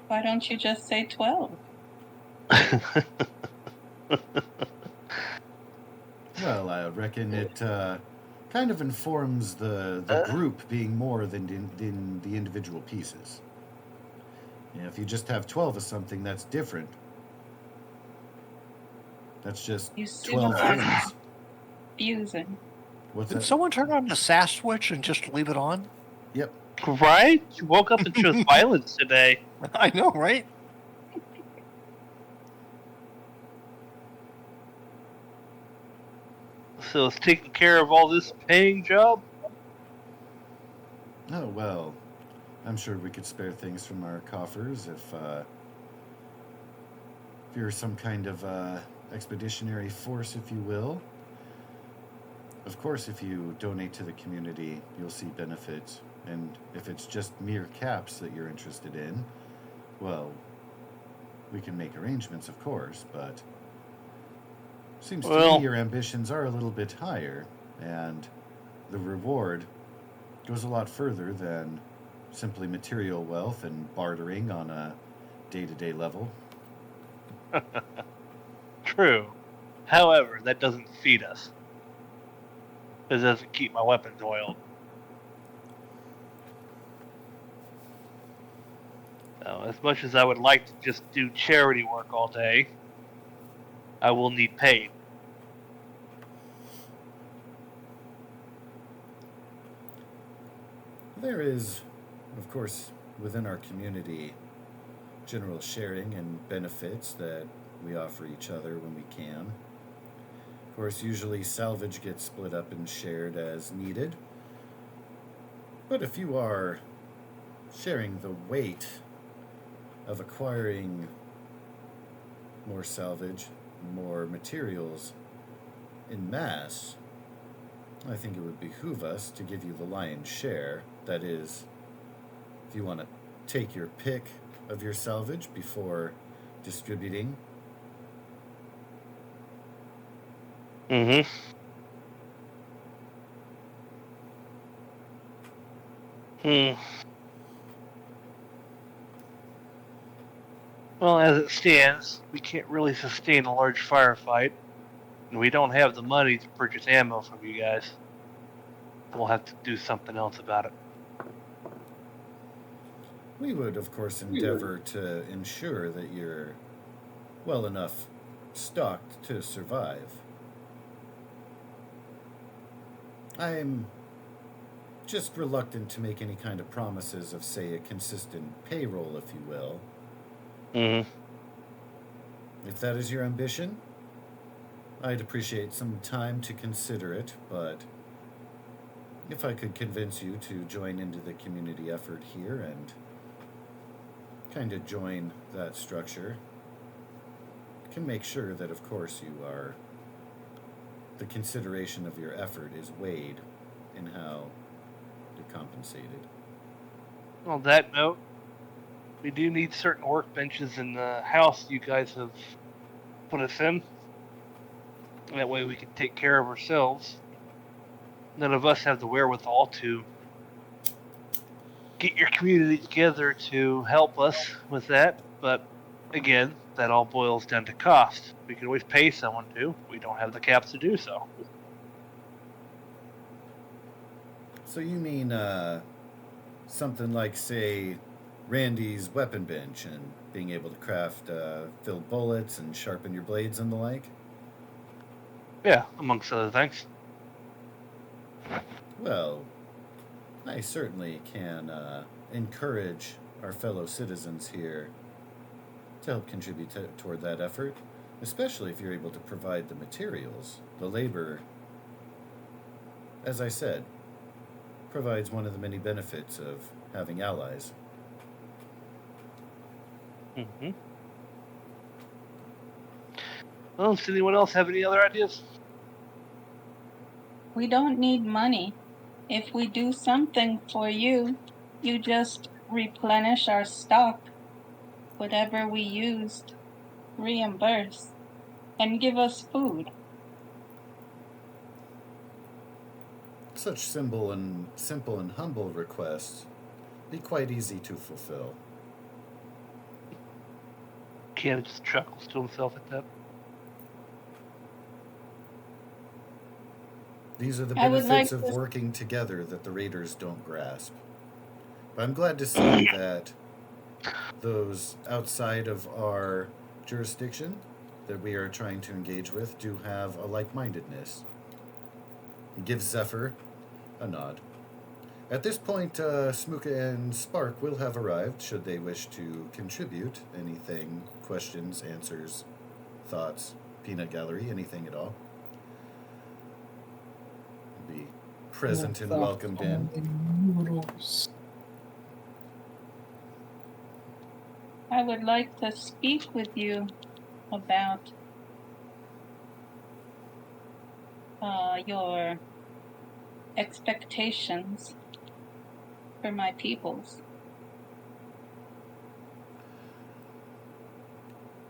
Why don't you just say 12? Well, I reckon it kind of informs the group being more than in the individual pieces. You know, if you just have 12 of something, that's different. That's just You see 12 what I'm things. Fusing. What's Did that? someone turn on the SAS switch and just leave it on? Yep. Right? You woke up and chose violence today. I know, right? So it's taking care of all this paying job? Oh, well, I'm sure we could spare things from our coffers if you're some kind of expeditionary force, if you will. Of course, if you donate to the community, you'll see benefits. And if it's just mere caps that you're interested in, well, we can make arrangements, of course, but seems to Well- me your ambitions are a little bit higher, and the reward goes a lot further than simply material wealth and bartering on a day-to-day level. True. However, that doesn't feed us. It doesn't keep my weapons oiled. So, as much as I would like to just do charity work all day, I will need paid. There is, of course, within our community, general sharing and benefits that we offer each other when we can. Of course, usually salvage gets split up and shared as needed. But if you are sharing the weight of acquiring more salvage, more materials in mass, I think it would behoove us to give you the lion's share. That is, if you want to take your pick of your salvage before distributing. Mm-hmm. Well, as it stands, we can't really sustain a large firefight, and we don't have the money to purchase ammo from you guys. We'll have to do something else about it. We would, of course, endeavor to ensure that you're well enough stocked to survive. I'm just reluctant to make any kind of promises of, say, a consistent payroll, if you will. Mm-hmm. If that is your ambition, I'd appreciate some time to consider it, but if I could convince you to join into the community effort here and kind of join that structure can make sure that, of course, the consideration of your effort is weighed in how you're compensated. On that note, we do need certain workbenches in the house you guys have put us in. That way we can take care of ourselves. None of us have the wherewithal to get your community together to help us with that, but again, that all boils down to cost. We can always pay someone to. We don't have the caps to do so. So you mean something like, say, Randy's weapon bench and being able to craft filled bullets and sharpen your blades and the like? Yeah, amongst other things. Well, I certainly can encourage our fellow citizens here to help contribute toward that effort, especially if you're able to provide the materials. The labor, as I said, provides one of the many benefits of having allies. Mm-hmm. Well, does anyone else have any other ideas? We don't need money. If we do something for you, you just replenish our stock, whatever we used, reimburse, and give us food. Such simple and humble requests be quite easy to fulfill. Ken just chuckles to himself at that. These are the I would benefits like of to- working together that the raiders don't grasp. But I'm glad to see that those outside of our jurisdiction that we are trying to engage with do have a like-mindedness. He gives Zephyr a nod. At this point, Smooka and Spark will have arrived should they wish to contribute anything, questions, answers, thoughts, peanut gallery, anything at all. Be present and welcomed in. Noodles. I would like to speak with you about your expectations for my peoples.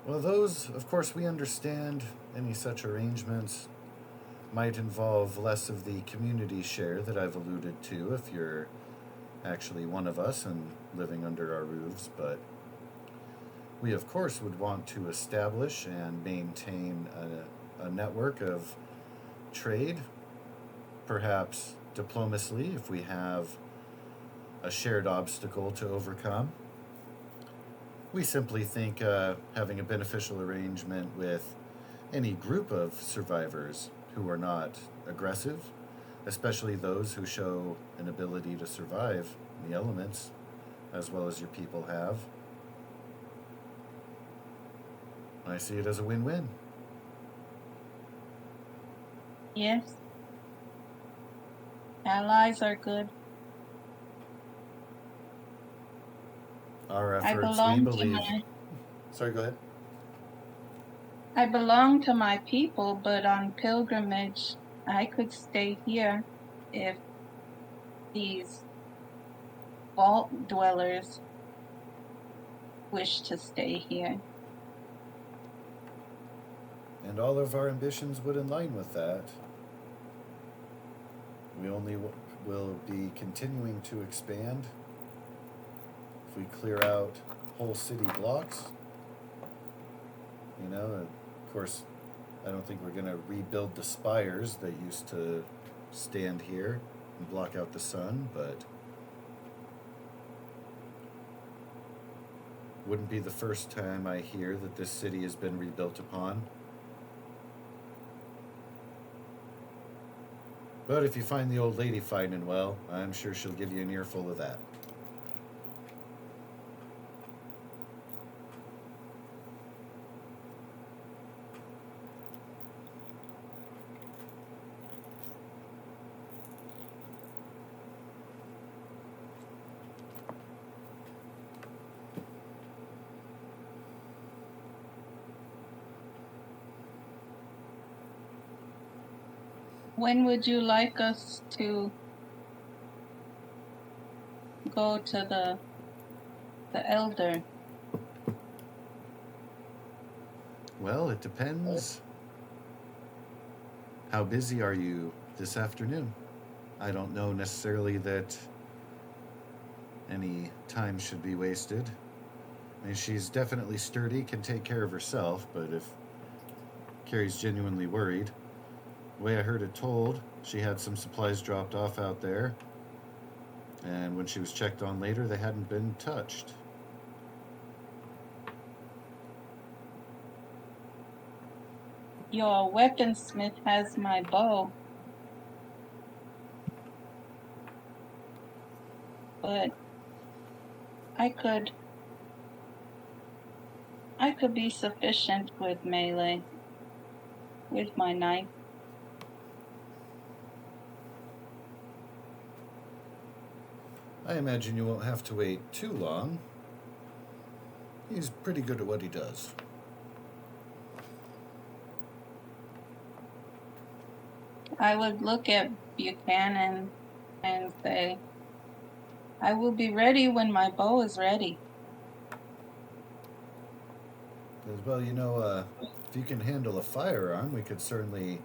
Well, those, of course, we understand any such arrangements might involve less of the community share that I've alluded to if you're actually one of us and living under our roofs, but we, of course, would want to establish and maintain a network of trade, perhaps diplomacy if we have a shared obstacle to overcome. We simply think having a beneficial arrangement with any group of survivors who are not aggressive, especially those who show an ability to survive the elements, as well as your people have. I see it as a win-win. Yes. Allies are good. Our I efforts, we belong to believe. my Sorry, go ahead. I belong to my people, but on pilgrimage, I could stay here if these vault dwellers wish to stay here. And all of our ambitions would align with that. We only will be continuing to expand if we clear out whole city blocks. You know, of course, I don't think we're going to rebuild the spires that used to stand here and block out the sun, but wouldn't be the first time I hear that this city has been rebuilt upon. But if you find the old lady fine and well, I'm sure she'll give you an earful of that. When would you like us to go to the elder? Well, it depends. How busy are you this afternoon? I don't know necessarily that any time should be wasted. I mean, she's definitely sturdy, can take care of herself, but if Carrie's genuinely worried, the way I heard it told, she had some supplies dropped off out there, and when she was checked on later, they hadn't been touched. Your weaponsmith has my bow. But I could be sufficient with melee. With my knife. I imagine you won't have to wait too long. He's pretty good at what he does. I would look at Buchanan and say, I will be ready when my bow is ready. As well, if you can handle a firearm, we could certainly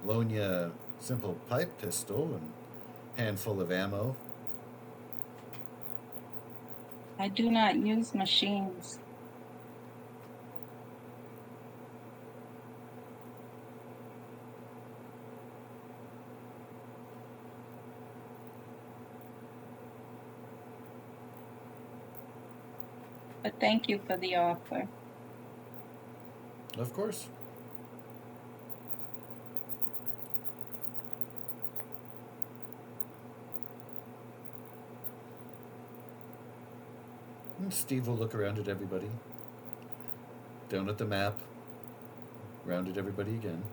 loan you a simple pipe pistol and handful of ammo. I do not use machines. But thank you for the offer. Of course. And Steve will look around at everybody. Down at the map. Round at everybody again.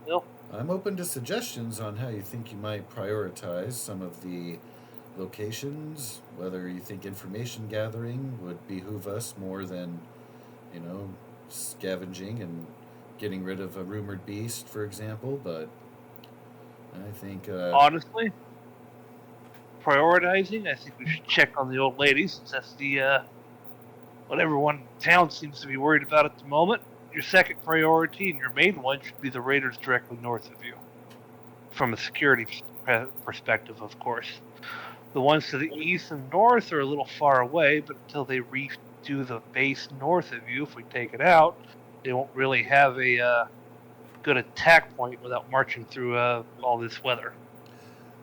Well, I'm open to suggestions on how you think you might prioritize some of the locations, whether you think information gathering would behoove us more than, scavenging and getting rid of a rumored beast, for example, but I think... honestly, prioritizing, I think we should check on the old lady, since that's the what everyone in town seems to be worried about at the moment. Your second priority and your main one should be the raiders directly north of you. From a security perspective, of course. The ones to the east and north are a little far away, but until they redo the base north of you, if we take it out, they won't really have a good attack point without marching through all this weather.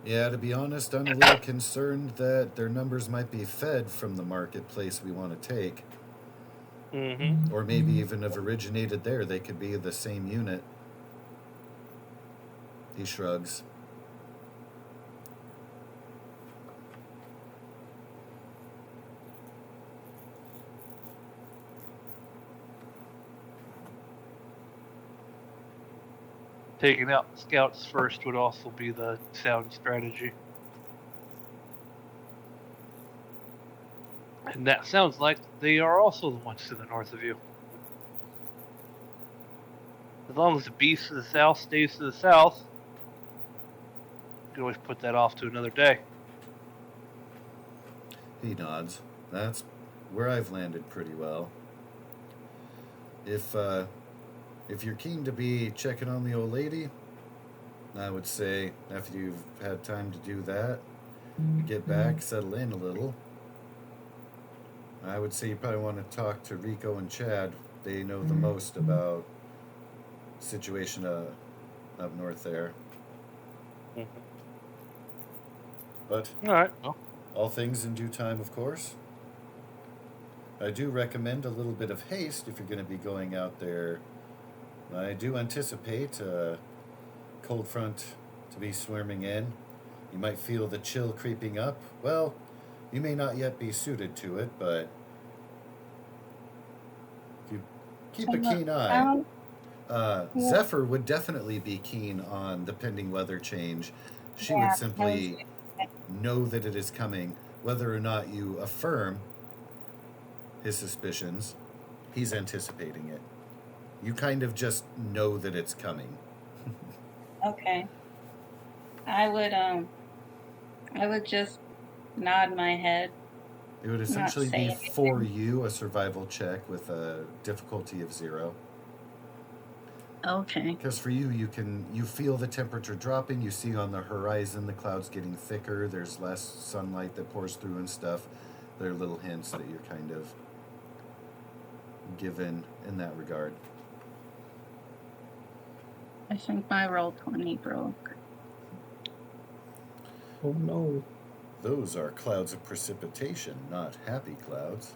Yeah, to be honest, I'm a little concerned that their numbers might be fed from the marketplace we want to take. Mm-hmm. Or maybe even have originated there. They could be the same unit. He shrugs. Taking out the scouts first would also be the sound strategy. And that sounds like they are also the ones to the north of you. As long as the beast to the south stays to the south, you can always put that off to another day. He nods. That's where I've landed pretty well. If you're keen to be checking on the old lady, I would say after you've had time to do that, get back, settle in a little. I would say you probably want to talk to Rico and Chad. They know the most about the situation up north there. Mhm. But All right. Well, all things in due time, of course. I do recommend a little bit of haste if you're going to be going out there. I do anticipate a cold front to be swarming in. You might feel the chill creeping up. Well, you may not yet be suited to it, but if you keep a keen eye, Zephyr would definitely be keen on the pending weather change. She would simply know that it is coming, whether or not you affirm his suspicions. He's anticipating it. You kind of just know that it's coming. Okay. I would just nod my head. It would Not essentially say be anything. for you a survival check with a difficulty of 0. Okay. Because for you, you feel the temperature dropping. You see on the horizon the clouds getting thicker. There's less sunlight that pours through and stuff. There are little hints that you're kind of given in that regard. I think my Roll20 broke. Oh no. Those are clouds of precipitation, not happy clouds.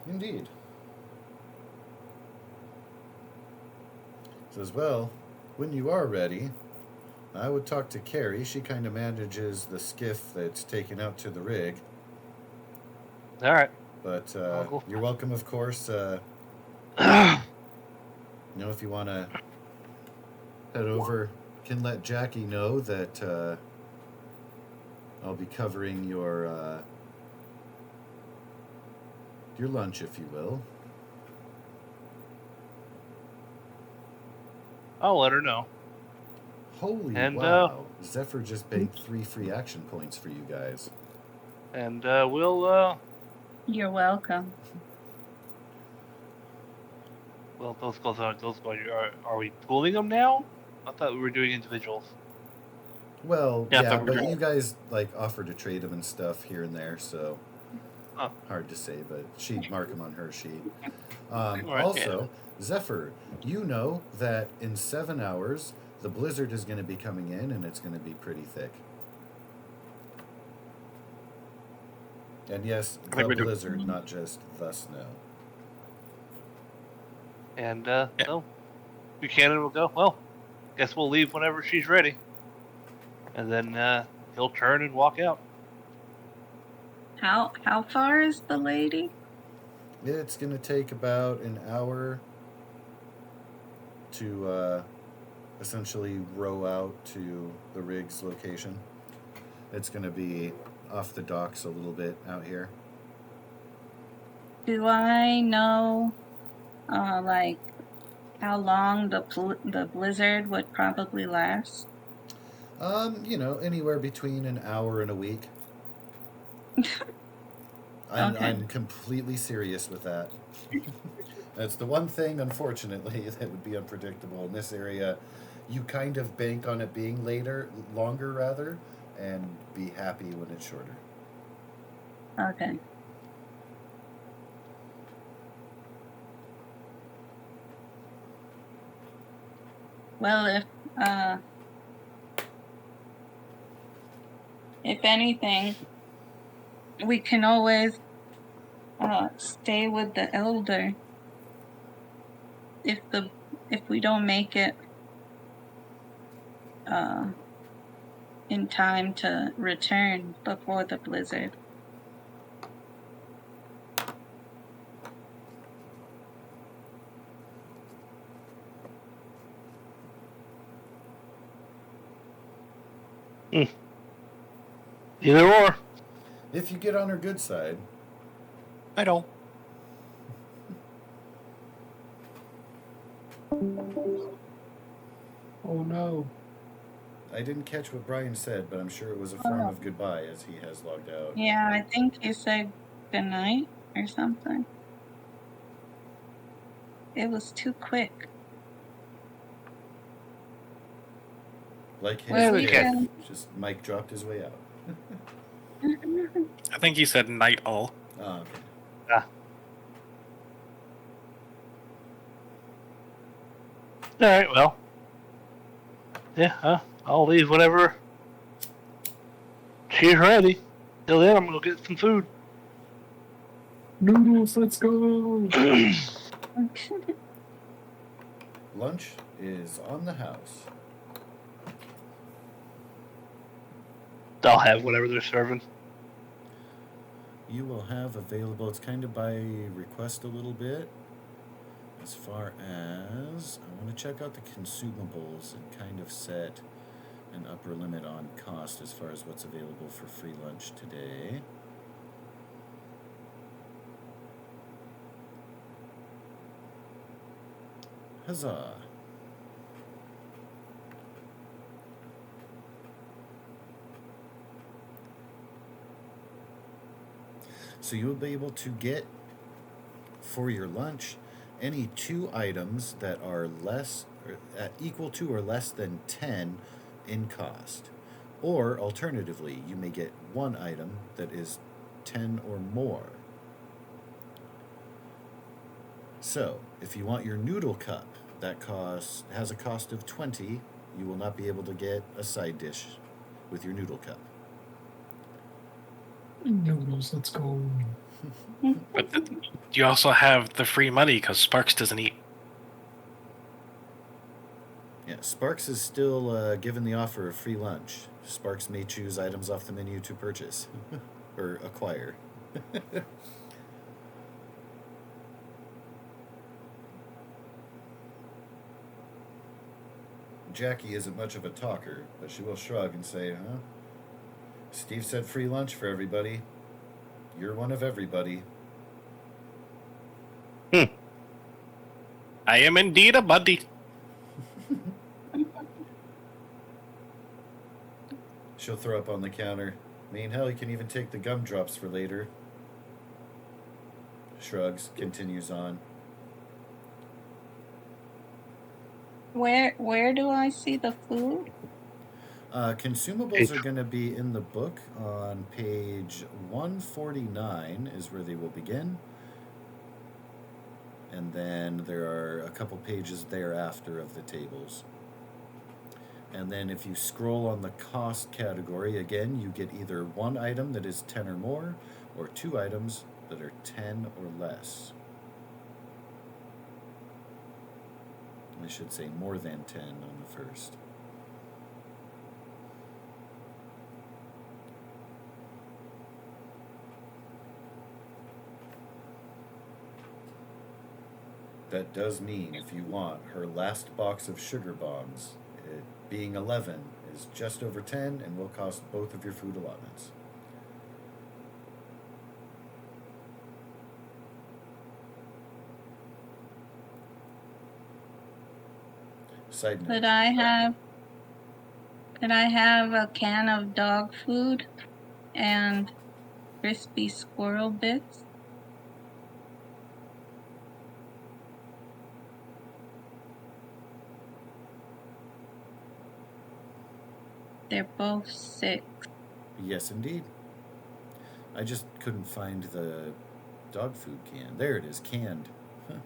Indeed. Says, well, when you are ready, I would talk to Carrie. She kind of manages the skiff that's taken out to the rig. All right. But go. you're welcome, of course. If you want to head over, can let Jackie know that I'll be covering your lunch, if you will. I'll let her know. Holy And, wow. Zephyr just banked 3 free action points for you guys. And we'll. You're welcome. Well, those goals are we pooling them now? I thought we were doing individuals. Well, Yeah, I yeah, thought we but were- you guys offer to trade them and stuff here and there, so Huh. hard to say. But she'd mark them on her sheet. Right, Also, Zephyr, you know that in 7 hours the blizzard is going to be coming in, and it's going to be pretty thick. And yes, I think the we do. blizzard, not just the snow. And so Buchanan will go, well, guess we'll leave whenever she's ready. And then he'll turn and walk out. How far is the lady? It's going to take about an hour to essentially row out to the rig's location. It's going to be off the docks a little bit out here. Do I know, like, how long the blizzard would probably last? Anywhere between an hour and a week. Okay. I'm completely serious with that. That's the one thing, unfortunately, that would be unpredictable in this area. You kind of bank on it being longer rather, and be happy when it's shorter. Okay. Well, if anything, we can always stay with the elder if we don't make it in time to return before the blizzard. Either or. If you get on her good side. I don't. Oh no. I didn't catch what Brian said, but I'm sure it was a form of goodbye as he has logged out. Yeah, I think you said goodnight or something. It was too quick. Like his Well, we dick, can- just Mike dropped his way out. I think he said night all. Oh, okay. All right, well. Yeah, I'll leave whenever she's ready. Till then, I'm going to get some food. Noodles, let's go. Lunch is on the house. I'll have whatever they're serving. You will have available, it's kind of by request a little bit, as far as I want to check out the consumables and kind of set an upper limit on cost as far as what's available for free lunch today. Huzzah. So you will be able to get for your lunch any 2 items that are equal to or less than 10 in cost. Or alternatively, you may get 1 item that is 10 or more. So, if you want your noodle cup that has a cost of 20, you will not be able to get a side dish with your noodle cup. Noodles, let's go. But you also have the free money because Sparks doesn't eat. Yeah, Sparks is still given the offer of free lunch. Sparks may choose items off the menu to purchase or acquire. Jackie isn't much of a talker, but she will shrug and say, huh? Steve said free lunch for everybody. You're one of everybody. I am indeed a buddy. She'll throw up on the counter. Hell, you can even take the gumdrops for later. Shrugs, continues on. Where do I see the food? Consumables are going to be in the book on page 149 is where they will begin. And then there are a couple pages thereafter of the tables. And then if you scroll on the cost category, again, you get either 1 item that is 10 or more, or 2 items that are 10 or less. I should say more than 10 on the first. That does mean if you want her last box of sugar bombs, it being 11 is just over 10 and will cost both of your food allotments. Side note. Could I have a can of dog food and crispy squirrel bits? They're both 6. Yes, indeed. I just couldn't find the dog food can. There it is, canned. Huh.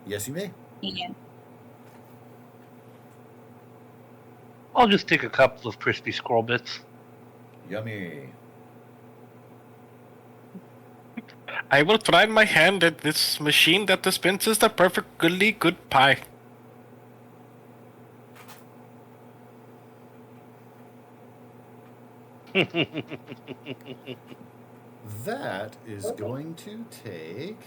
Yes, you may. Yeah. I'll just take a couple of crispy squirrel bits. Yummy. I will try my hand at this machine that dispenses the perfectly good pie. That is going to take...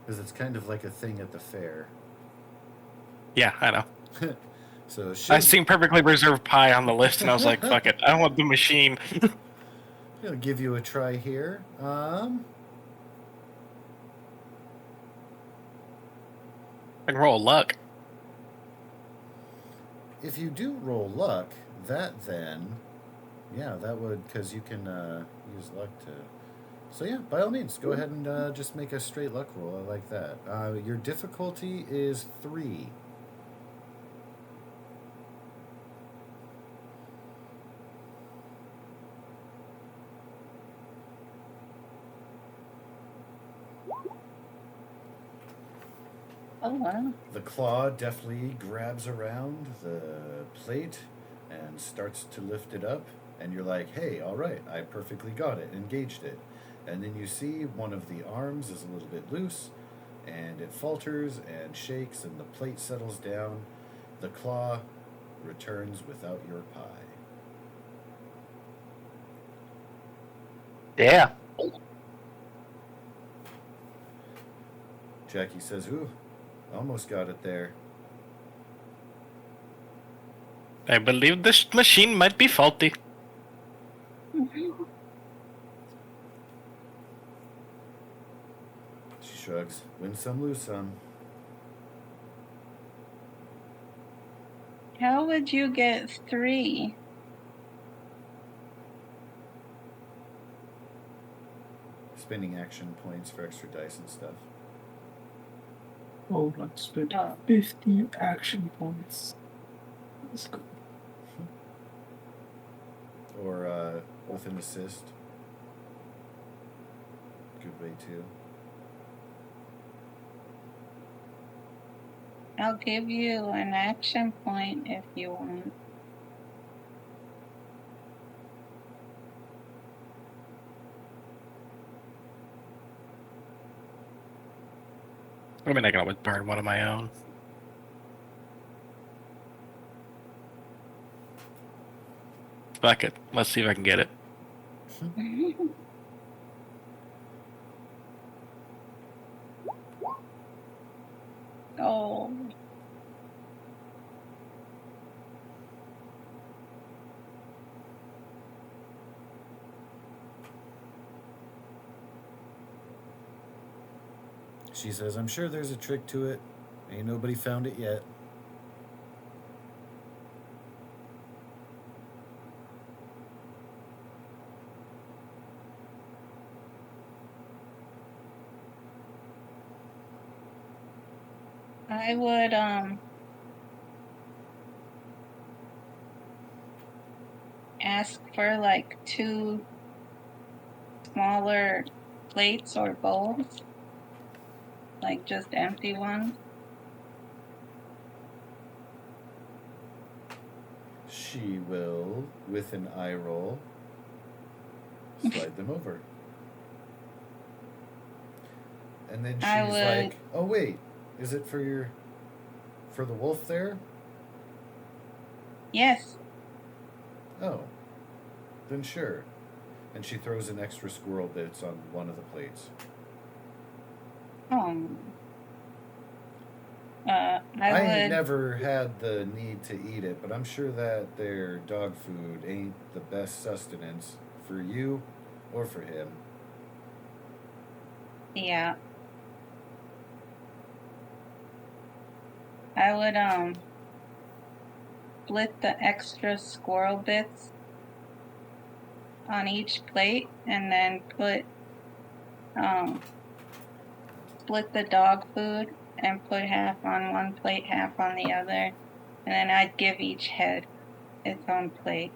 Because it's kind of like a thing at the fair. Yeah, I know. So I seen perfectly reserved pie on the list, and I was like, "Fuck it, I want the machine." I'll give you a try here. And roll luck. If you do roll luck, that then, yeah, that would, because you can use luck to. So yeah, by all means, go ahead and just make a straight luck roll. I like that. Your difficulty is 3. Oh, wow. The claw deftly grabs around the plate and starts to lift it up, and you're like, hey, all right, I perfectly got it, engaged it. And then you see one of the arms is a little bit loose, and it falters and shakes, and the plate settles down. The claw returns without your pie. Yeah. Jackie says, ooh, almost got it there. I believe this machine might be faulty. dogs. Win some, lose some. How would you get 3? Spending action points for extra dice and stuff. Oh, let's spend Oh. 50 action points. Let's go. Or with an assist. Good way too. I'll give you an action point if you want. I mean, I can always burn one of my own. Fuck it. Let's see if I can get it. Oh. She says, I'm sure there's a trick to it. Ain't nobody found it yet. I would ask for like 2 smaller plates or bowls, like just empty ones. She will, with an eye roll, slide them over. And then she's I would- like, oh wait, is it for the wolf there? Yes. Oh, then sure. And she throws an extra squirrel bits on one of the plates. I ain't would. never had the need to eat it, but I'm sure that their dog food ain't the best sustenance for you or for him. Yeah. I would split the extra squirrel bits on each plate and then put split the dog food and put half on one plate, half on the other. And then I'd give each head its own plate.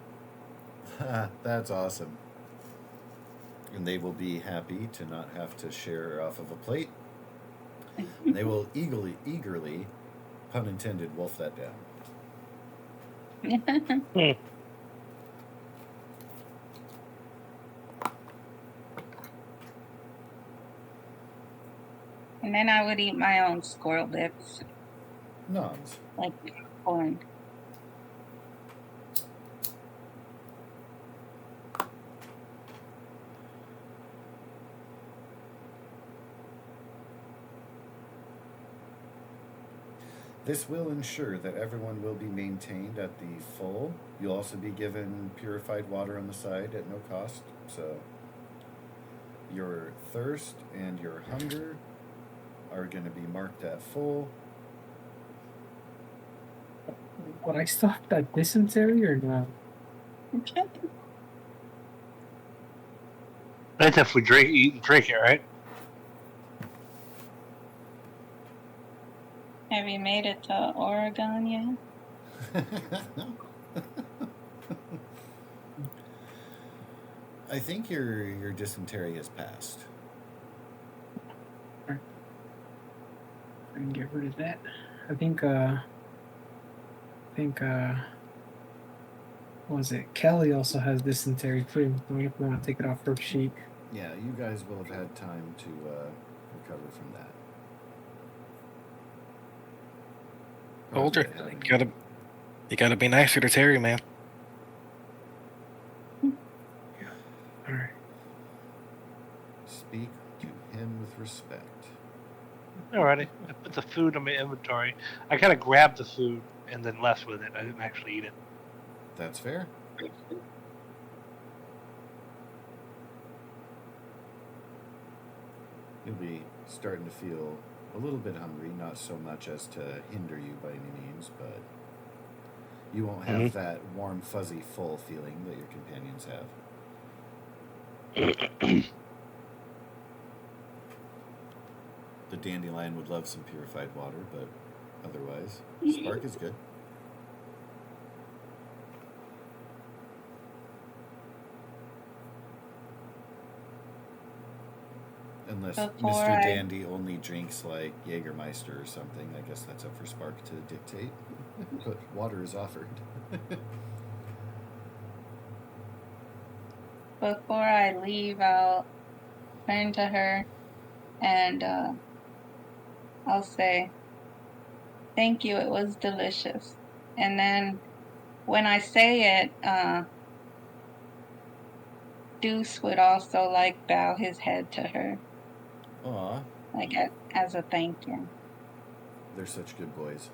That's awesome. And they will be happy to not have to share off of a plate. They will eagerly, pun intended, wolf that down. And then I would eat my own squirrel bits, Nods. like corn. This will ensure that everyone will be maintained at the full. You'll also be given purified water on the side at no cost. So your thirst and your hunger are going to be marked at full. Would I stop that dysentery or no? That's if we eat and drink it, right? Have you made it to Oregon yet? I think your dysentery has passed. I can get rid of that. I think what was it? Kelly also has dysentery too. So we want to take it off her sheet. Yeah, you guys will have had time to recover from that. Older. Having- You gotta be nicer to Terry, man. All right. Speak to him with respect. Alrighty. I put the food in my inventory. I kind of grabbed the food and then left with it. I didn't actually eat it. That's fair. You'll be starting to feel a little bit hungry, not so much as to hinder you by any means, but you won't have that warm, fuzzy, full feeling that your companions have. The dandelion would love some purified water, but otherwise, Spark is good. Unless Before Mr. Dandy only drinks like Jägermeister or something, I guess that's up for Spark to dictate. But water is offered. Before I leave, I'll turn to her and I'll say, "Thank you, it was delicious." And then when I say it, Deuce would also like bow his head to her, Aw, like as a thank you. they're such good boys.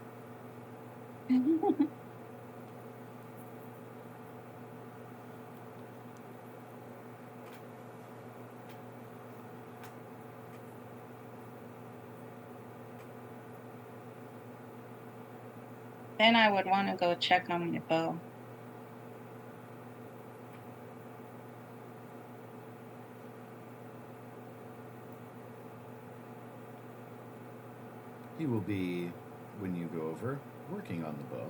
Then I would want to go check on my bow. He will be, when you go over, working on the bow.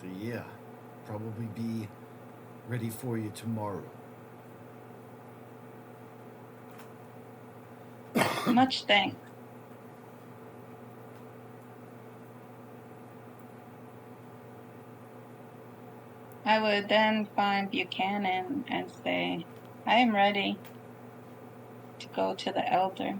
So yeah, probably be ready for you tomorrow. Much thanks. I would then find Buchanan and say, "I am ready to go to the elder."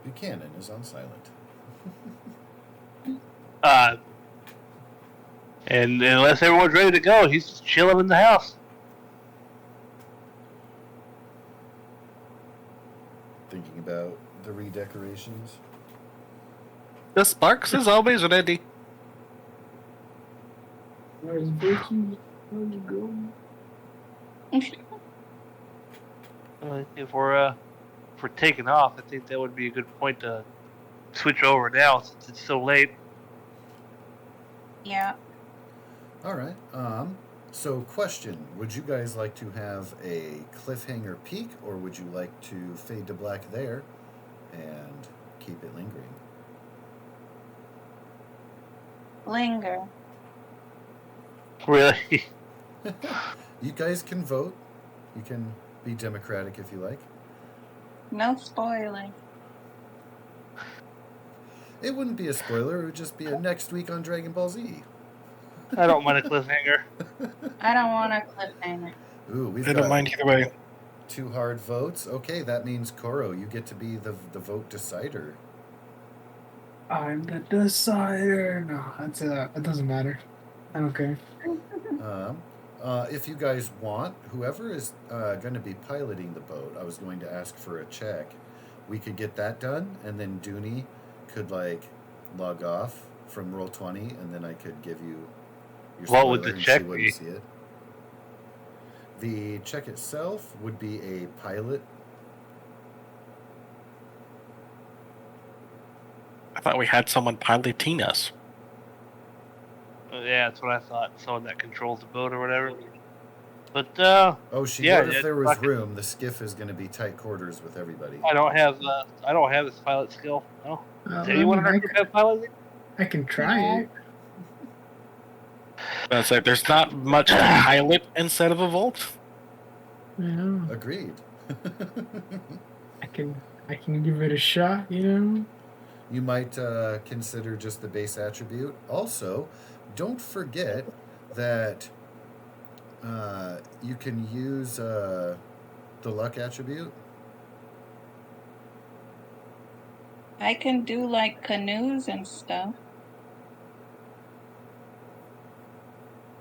Buchanan is on silent. And unless everyone's ready to go, he's just chilling in the house. Thinking about the redecorations. The Sparks is always ready. Where's Vicky? How's it going? If we're taking off, I think that would be a good point to switch over now since it's so late. Yeah. All right. So question, would you guys like to have a cliffhanger peak, or would you like to fade to black there and keep it lingering? Linger. Really? You guys can vote. You can be democratic if you like. No spoiling. It wouldn't be a spoiler. It would just be a next week on Dragon Ball Z. I don't mind a cliffhanger. I don't want a cliffhanger. Ooh, we've I don't got mind either way. 2 hard votes. Okay, that means Koro, you get to be the vote decider. I'm the decider. No, that's it doesn't matter. I don't care. If you guys want, whoever is going to be piloting the boat, I was going to ask for a check. We could get that done, and then Dooney could log off from Roll20, and then I could give you your spoiler What would the and check see when be? you see it. The check itself would be a pilot. I thought we had someone piloting us. Yeah, that's what I thought. Someone that controls the boat or whatever. But Oh, she yeah, would if there was fuck it. room. The skiff is going to be tight quarters with everybody. I don't have this pilot skill. No. Does anyone in our group have piloting? I can try it. That's like there's not much to pilot instead of a vault. Yeah, Agreed. I can give it a shot. You know. You might consider just the base attribute. Also, don't forget that you can use the luck attribute. I can do like canoes and stuff.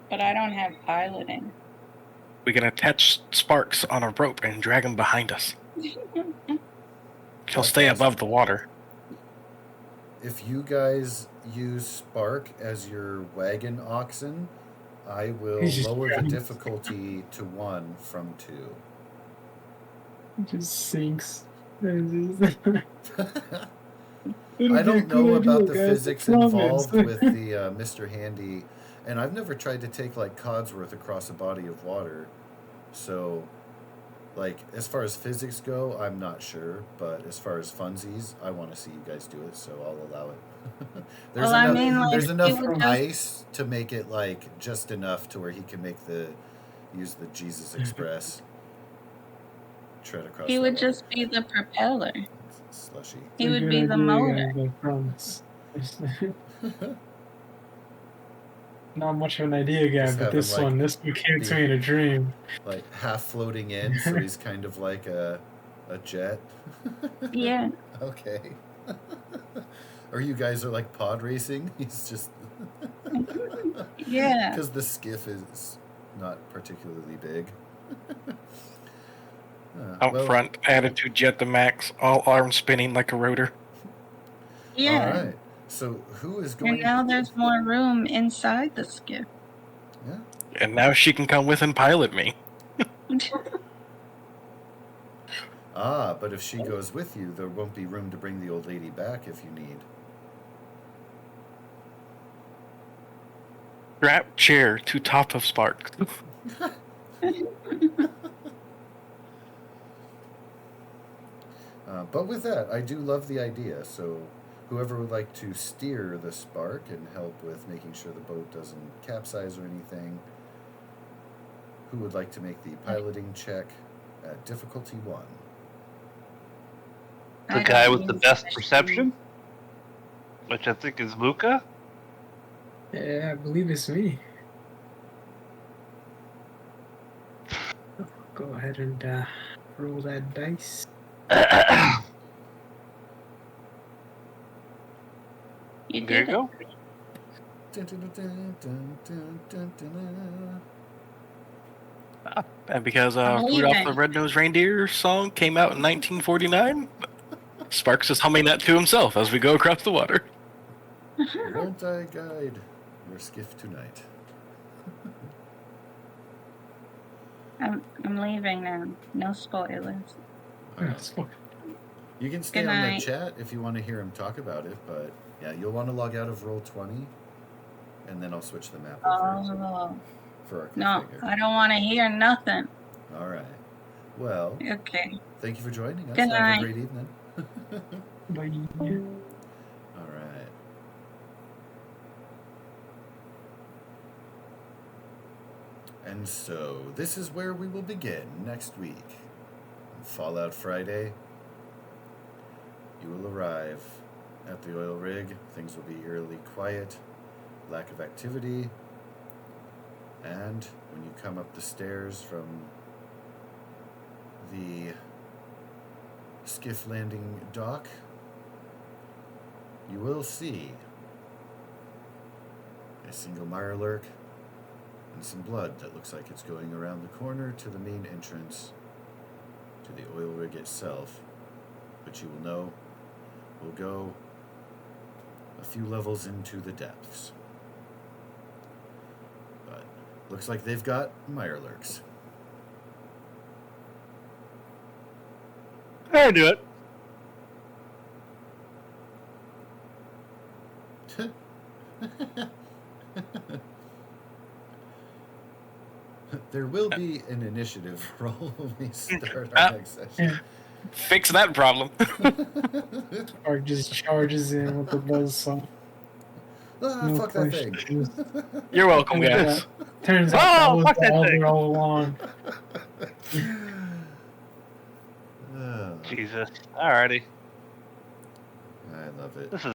But I don't have piloting. We can attach Sparks on a rope and drag him behind us. He'll That's stay awesome. above the water. If you guys use Spark as your wagon oxen, I will He's just lower the drowning. difficulty to 1 from 2. It just sinks. I don't know about the physics involved with the Mr. Handy, and I've never tried to take like Codsworth across a body of water, so like as far as physics go, I'm not sure, but as far as funsies, I want to see you guys do it, so I'll allow it. There's Well, I enough, mean, like, there's he enough would just- ice to make it like just enough to where he can use the Jesus Express tread across. He the would water. just be the propeller. Slushy. He would be the motor. Not much of an idea guy, Just but have this him, like, this one came to me in a dream. Like half floating in, so he's kind of like a jet. Yeah. Okay. Or you guys are like pod racing. He's just Yeah. because the skiff is not particularly big. Out well, front, attitude jet the max, all arms spinning like a rotor. Yeah. All right. So who is going? And now there's more room inside the skiff. Yeah. And now she can come with and pilot me. But if she goes with you, there won't be room to bring the old lady back if you need. Strap chair to top of Spark. But with that, I do love the idea. So whoever would like to steer the Spark and help with making sure the boat doesn't capsize or anything, who would like to make the piloting check at difficulty 1? The guy with the best perception, which I think is Luca. Yeah, I believe it's me. Go ahead and roll that dice. You There you did it. go. And because I'm Rudolph leaving. the Red-Nosed Reindeer song came out in 1949, Sparks is humming that to himself as we go across the water. Won't I guide your skiff tonight? I'm leaving now. No spoilers. You can stay Good on the night. chat if you want to hear him talk about it, but yeah, you'll want to log out of Roll20, and then I'll switch the map over Oh. for our No, cliffhanger. I don't want to hear nothing. All right. Well, Okay. thank you for joining us. Good Have night. a great evening. Bye. All right. And so, this is where we will begin next week. On Fallout Friday, you will arrive at the oil rig. Things will be eerily quiet, lack of activity, and when you come up the stairs from the skiff landing dock, you will see a single mirelurk and some blood that looks like it's going around the corner to the main entrance to the oil rig itself, which you will know will go a few levels into the depths. But looks like they've got mirelurks. I do it. There will be an initiative roll when we start our next session. Fix that problem. Or just charges in with the buzzsaw. Fuck that thing. questions. You're welcome, guys. Turns out Oh, that fuck was that the thing. elder all along. Oh, Jesus. Alrighty. I love it. This is